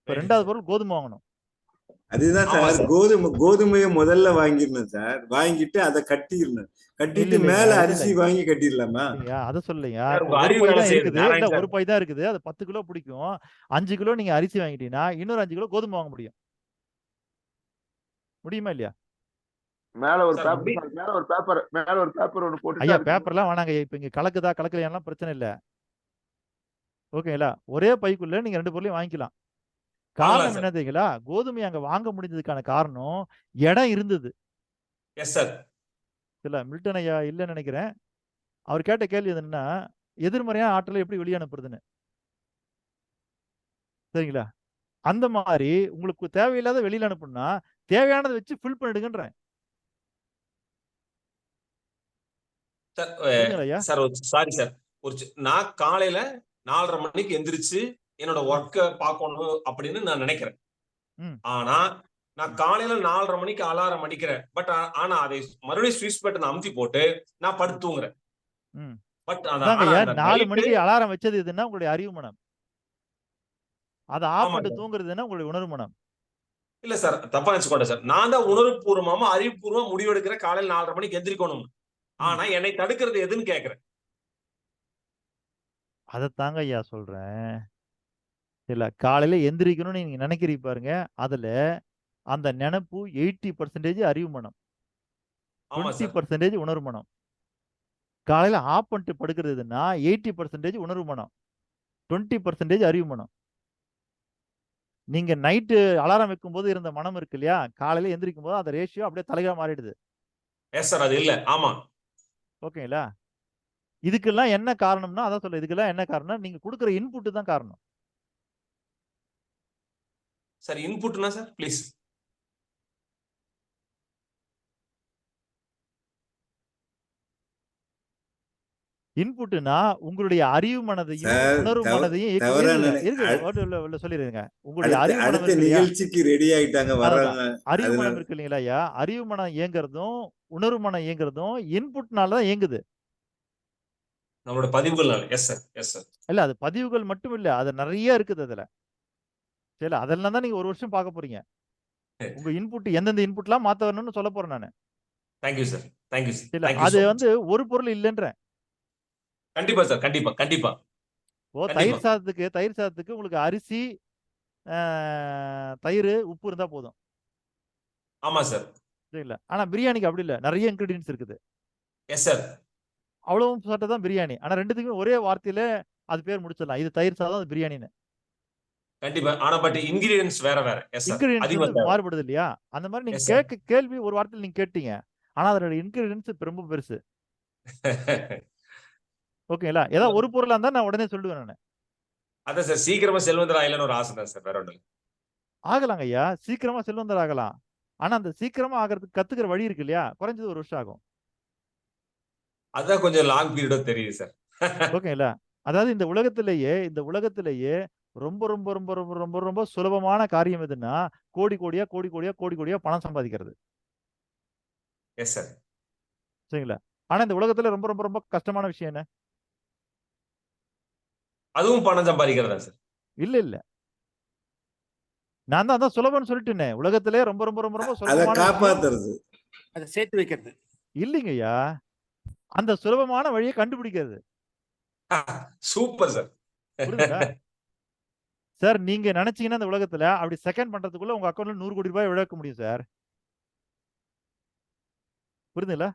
இப்ப 2வது பொருள் கோதுமை வாங்கணும். அதுதான் ஆமா சார், சார். கோதுமையை முதல்ல வாங்கிடணும் சார். வாங்கிட்டு அதை கட்டிடணும். கட்டிட்டு இல்ல மேல இல்லைங்க, அது அரிசி இல்லை வாங்கி கட்டிடலாமா? இல்லையா, அதை சொல்லையா. சார், இப்போ உங்க ஒரு அறிவு பை வேலை தான் செய்யுது. இருக்குது, இல்ல நாராயண் ஒரு சார். பை தான் இருக்குது, அது 10 கிலோ பிடிக்கும். 5 கிலோ நீங்க அரிசி வாங்கிட்டீங்கன்னா இன்னொரு 5 கிலோ கோதுமை வாங்க முடியும். முடியுமா இல்லையா? மேல ஒரு சார் முடி பேப்பர் மேல ஒரு பேப்பர் ஒண்ணு போட்டுட்டு ஐயா அதுக்கு பேப்பர்லாம் வேணாங்க, இப்ப இங்க கலக்குதா கலக்கலையாலாம் பிரச்சனை இல்ல. ஓகேங்களா, ஒரே பைக்குள்ள நீங்க 2 பொருளையும் வாங்கிக்கலாம். வாங்கலாம் காரணம் சார். என்ன தெரியுங்களா, கோதுமை அங்க வாங்க முடிஞ்சதுக்கான காரணம் இடம் இருந்தது. S sir. இல்ல மில்டன் ஐயா இல்லைன்னு நினைக்கிறேன். அவர் கேட்ட கேள்வி என்னன்னா, எதிர்மறையான ஆற்றலை எப்படி வெளியே அனுப்புறதுன்னு. சரிங்களா, அந்த மாதிரி உங்களுக்கு தேவையில்லாத வெளியில அனுப்புனா தேவையானதை வச்சு ஃபில் பண்ணிடுங்கன்றேன். சார் புரியுதுங்களா ஐயா? சார் சாரி சார், நான் காலையில 4:30 மணிக்கு எந்திரிச்சு என்னோட ஒர்க்கை பார்க்கணும் அப்படின்னு நான் நினைக்கிறேன். ம். ஆனா நான் காலையில 4:30 மணிக்கு அலாரம் அடிக்கிறேன். பட் ஆனா அதை மறுபடியும் ஸ்விட்ச் பட்டன் அமுத்தி போட்டு நான் படுத்து தூங்குறேன். ம். பட் அதாங்க ஐயா, 4 மணிக்கு அலாரம் வச்சது எதுன்னா உங்களுடைய அறிவு மனம், அதை ஆஃப் ஆமா பண்ணிட்டு சார். தூங்குறதுன்னா உங்களுடைய உணர்வு மனம். இல்ல சார், தப்பா நினைச்சுக்கோங்க சார். நான் தான் உணர்வுபூர்வமா அறிவுபூர்வமா முடிவெடுக்கிறேன் காலையில 4:30 மணிக்கு எந்திரிக்கணும். ஆனா என்னை தடுக்கிறது எதுன்னு கேக்குறேன். அதைத்தாங்க ஐயா சொல்றேன். இல்ல காலையில எந்திரிக்கணும்னு நீங்க நினைக்கிறீங்க பாருங்க, அதுல அந்த நினைப்பு 80% அறிவு மனம், ஆமா சார். 20% உணர்வு மனம். காலையில ஆஃப் பண்ணிட்டு படுக்கிறதுன்னா 80% உணர்வு மனம், 20% அறிவு மனம். நீங்க நைட்டு அலாரம் வைக்கும்போது இருந்த மனம் இருக்கு இல்லையா, காலையில எந்திரிக்கும் போது அந்த ரேஷியோ அப்படியே தலைகீழா மாறிடுது. எஸ் சார், அது இல்ல. ஆமா ஓகேங்களா, இதுக்கெல்லாம் என்ன காரணம்னா, அதான் சொல்ல, இதுக்கெல்லாம் என்ன காரணம், நீங்க கொடுக்குற இன்புட் தான் காரணம். சார். இன்புட்னா சார் ப்ளீஸ். இன்புட்னா உங்களுடைய அறிவு மனதையும் சார், உணர்வு மனதையும் தவறா சொல்லிடுங்க. உங்களுடைய அறிவு மனம் அடுத்த இருக்கு இல்லையா, நிகழ்ச்சிக்கு ரெடி ஆயிட்டாங்க வர்றாங்க. அறிவு அதனால மனம் இருக்கு இல்லைங்களா ஐயா, அறிவு மனம் இயங்குறதும் உணர்வு மனம் இயங்குறதும் இன்புட்னால தான் இயங்குது. நம்மளோட பதிவுகள்னால. Yes sir, yes sir. இல்ல அது பதிவுகள் மட்டும் இல்ல, அது நிறைய இருக்குது அதுல. சரி, அதெல்லாம் தான் நீங்க ஒரு வருஷம் பார்க்க போறீங்க. உங்க இன்புட் எந்தெந்த இன்புட்லாம் மாத்த வரணும்னு சொல்ல போறேன் நானு. Thank you sir, thank you sir. இல்ல தேங்க்யூ அது சோ மச். வந்து ஒரு பொருள் இல்லைன்றேன். கண்டிப்பா சார், கண்டிப்பா கண்டிப்பா ஓ கண்டிப்பா. தயிர் சாதத்துக்கு உங்களுக்கு அரிசி, தயிர், உப்பு இருந்தா போதும். ஆமா சார். சரிங்களா, ஆனா பிரியாணிக்கு அப்படி இல்ல, நிறைய இன்கிரீடியன்ஸ் இருக்குது. Yes sir. அவ்வளவும் சாப்பிட்டா தான் பிரியாணி. ஆனா ரெண்டுத்துக்குமே ஒரே வார்த்தையில அது பேர் முடிச்சிடலாம், இது தயிர் சாதம், அது பிரியாணின்னு. கண்டிப்பா. ஆனா பட் இன்கிரிடியன்ஸ் வேற வேற. Yes sir. இன்கிரீடியன்ஸ் அதிகமா வந்து தேவை. மாறுபடுது இல்லையா, அந்த மாதிரி நீங்க எஸ் சார். கேள்வி ஒரு வார்த்தையில் நீங்க கேட்டீங்க, ஆனா அதோட இன்கிரீடியன்ஸ் ரொம்ப பெருசு. ஓகேங்களா, ஏதாவது ஒரு பொருளா இருந்தா நான் உடனே சொல்லுவேன் நானு. அதான் சார், சீக்கிரமா செல்வந்தர் ஆயிலன்னு ஒரு ஆசை தான் சார், வேற ஒண்ணு இல்ல. ஆகலாங்க ஐயா, சீக்கிரமா செல்வந்தர் ஆகலாம். ஆனா அந்த சீக்கிரமா ஆகிறதுக்கு கத்துக்கிற வழி இருக்கு இல்லையா, குறைஞ்சது ஒரு வருஷம் ஆகும். அதான் கொஞ்சம் லாங் பீரியடா தெரியுது சார். ஓகேங்களா, அதாவது இந்த உலகத்திலேயே ரொம்ப ரொம்ப ரொம்ப ரொம்ப ரொம்ப ரொம்ப சுலபமான காரியம் எதுன்னா, கோடி கோடியா பணம் சம்பாதிக்கிறது. S sir. சரிங்களா, ஆனா இந்த உலகத்துல ரொம்ப ரொம்ப ரொம்ப கஷ்டமான விஷயம் என்ன? அதுவும் பணம் சம்பாதிக்கிறதா சார்? இல்ல நான் தான் அதான் சுலபம்னு சொல்லிட்டேனே, உலகத்திலே ரொம்ப ரொம்ப ரொம்ப ரொம்ப அதை சுலபமான விஷயம் காப்பாத்துறது. அதை சேர்த்து வைக்கிறது. இல்லைங்கய்யா, அந்த சுலபமான வழியை கண்டுபிடிக்கிறது. Super sir. புரியுதுங்களா? சார் நீங்க நினைச்சீங்கன்னா இந்த உலகத்துல அப்படி செகண்ட் பண்றதுக்குள்ள உங்க அக்கௌண்ட்ல 100 கோடி ரூபாய் இழக்க முடியும் சார். புரியுதுங்களா?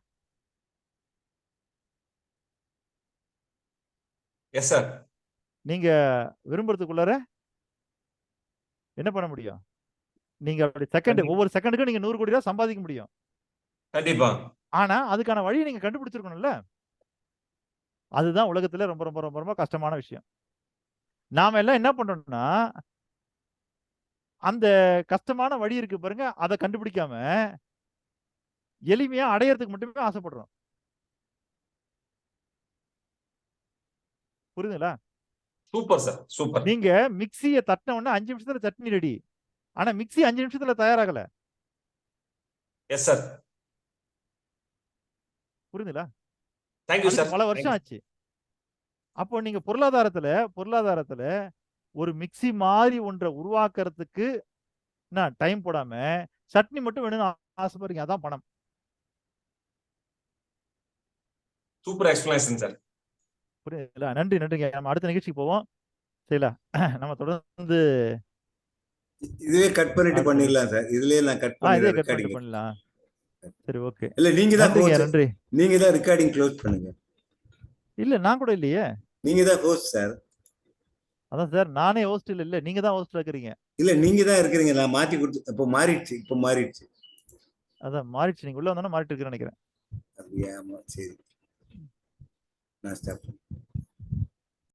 Yes sir. நீங்க விரும்புறதுக்குள்ளார என்ன பண்ண முடியும்? நீங்க அப்படி ஒவ்வொரு செகண்டுக்கும் நீங்க 100 கோடி ரூபாய் சம்பாதிக்க முடியும். கண்டிப்பா. ஆனா அதுக்கான வழியை நீங்க கண்டுபிடிச்சிருக்கணும்ல. அதுதான் உலகத்துல ரொம்ப ரொம்ப ரொம்ப ரொம்ப கஷ்டமான விஷயம். நாம எல்லாம் என்ன பண்றோம்னா அந்த கஷ்டமான வழி இருக்கு பாருங்க, அதை கண்டுபிடிக்காம எளிமையா அடையறதுக்கு மட்டுமே ஆசைப்படுறோம். புரியுதுங்களா? Super sir. சூப்பர். நீங்க மிக்ஸியை தட்டின உடனே 5 நிமிஷத்துல சட்னி ரெடி. ஆனா மிக்ஸி 5 நிமிஷத்துல தயாராகல. Yes sir. புரியுதுங்களா? Thank you sir. பல வருஷம் ஆச்சு. அப்போ நீங்க பொருளாதாரத்துல ஒரு மிக்ஸி மாதிரி ஒன்றை உருவாக்குறதுக்கு டைம் போடாம சட்னி மட்டும் வேணும்னு ஆசைப்படுறீங்க. அதான் பணம். Super explanation sir. புரியுதுங்களா? நன்றிங்க. நம்ம அடுத்த நிகழ்ச்சிக்கு போவோம். சரிங்களா? நம்ம தொடர்ந்து இதுவே கட் பண்ணிட்டு பண்ணிடலாம் சார். இதுலயே நான் கட் பண்ணலாம். சரி, ஓகே. இல்ல நீங்க தான் நன்றி. நீங்க தான் ரெக்கார்டிங் க்ளோஸ் பண்ணுங்க. இல்ல நான் கூட இல்லையே. நீங்க தான் ஹோஸ்ட் சார். அதான் சார், நானே ஹோஸ்ட் இல்ல, நீங்க தான் ஹோஸ்ட் இருக்கீங்க. இல்ல நீங்க தான் இருக்கிறீங்க. நான் மாத்தி கொடுத்து இப்போ மாறிடுச்சு. அதான் மாறிடுச்சு. நீங்க உள்ள வந்தோன்னா மாறிட்டு இருக்குன்னு நினைக்கிறேன். அப்படியா? சரி, நான் ஸ்டாப்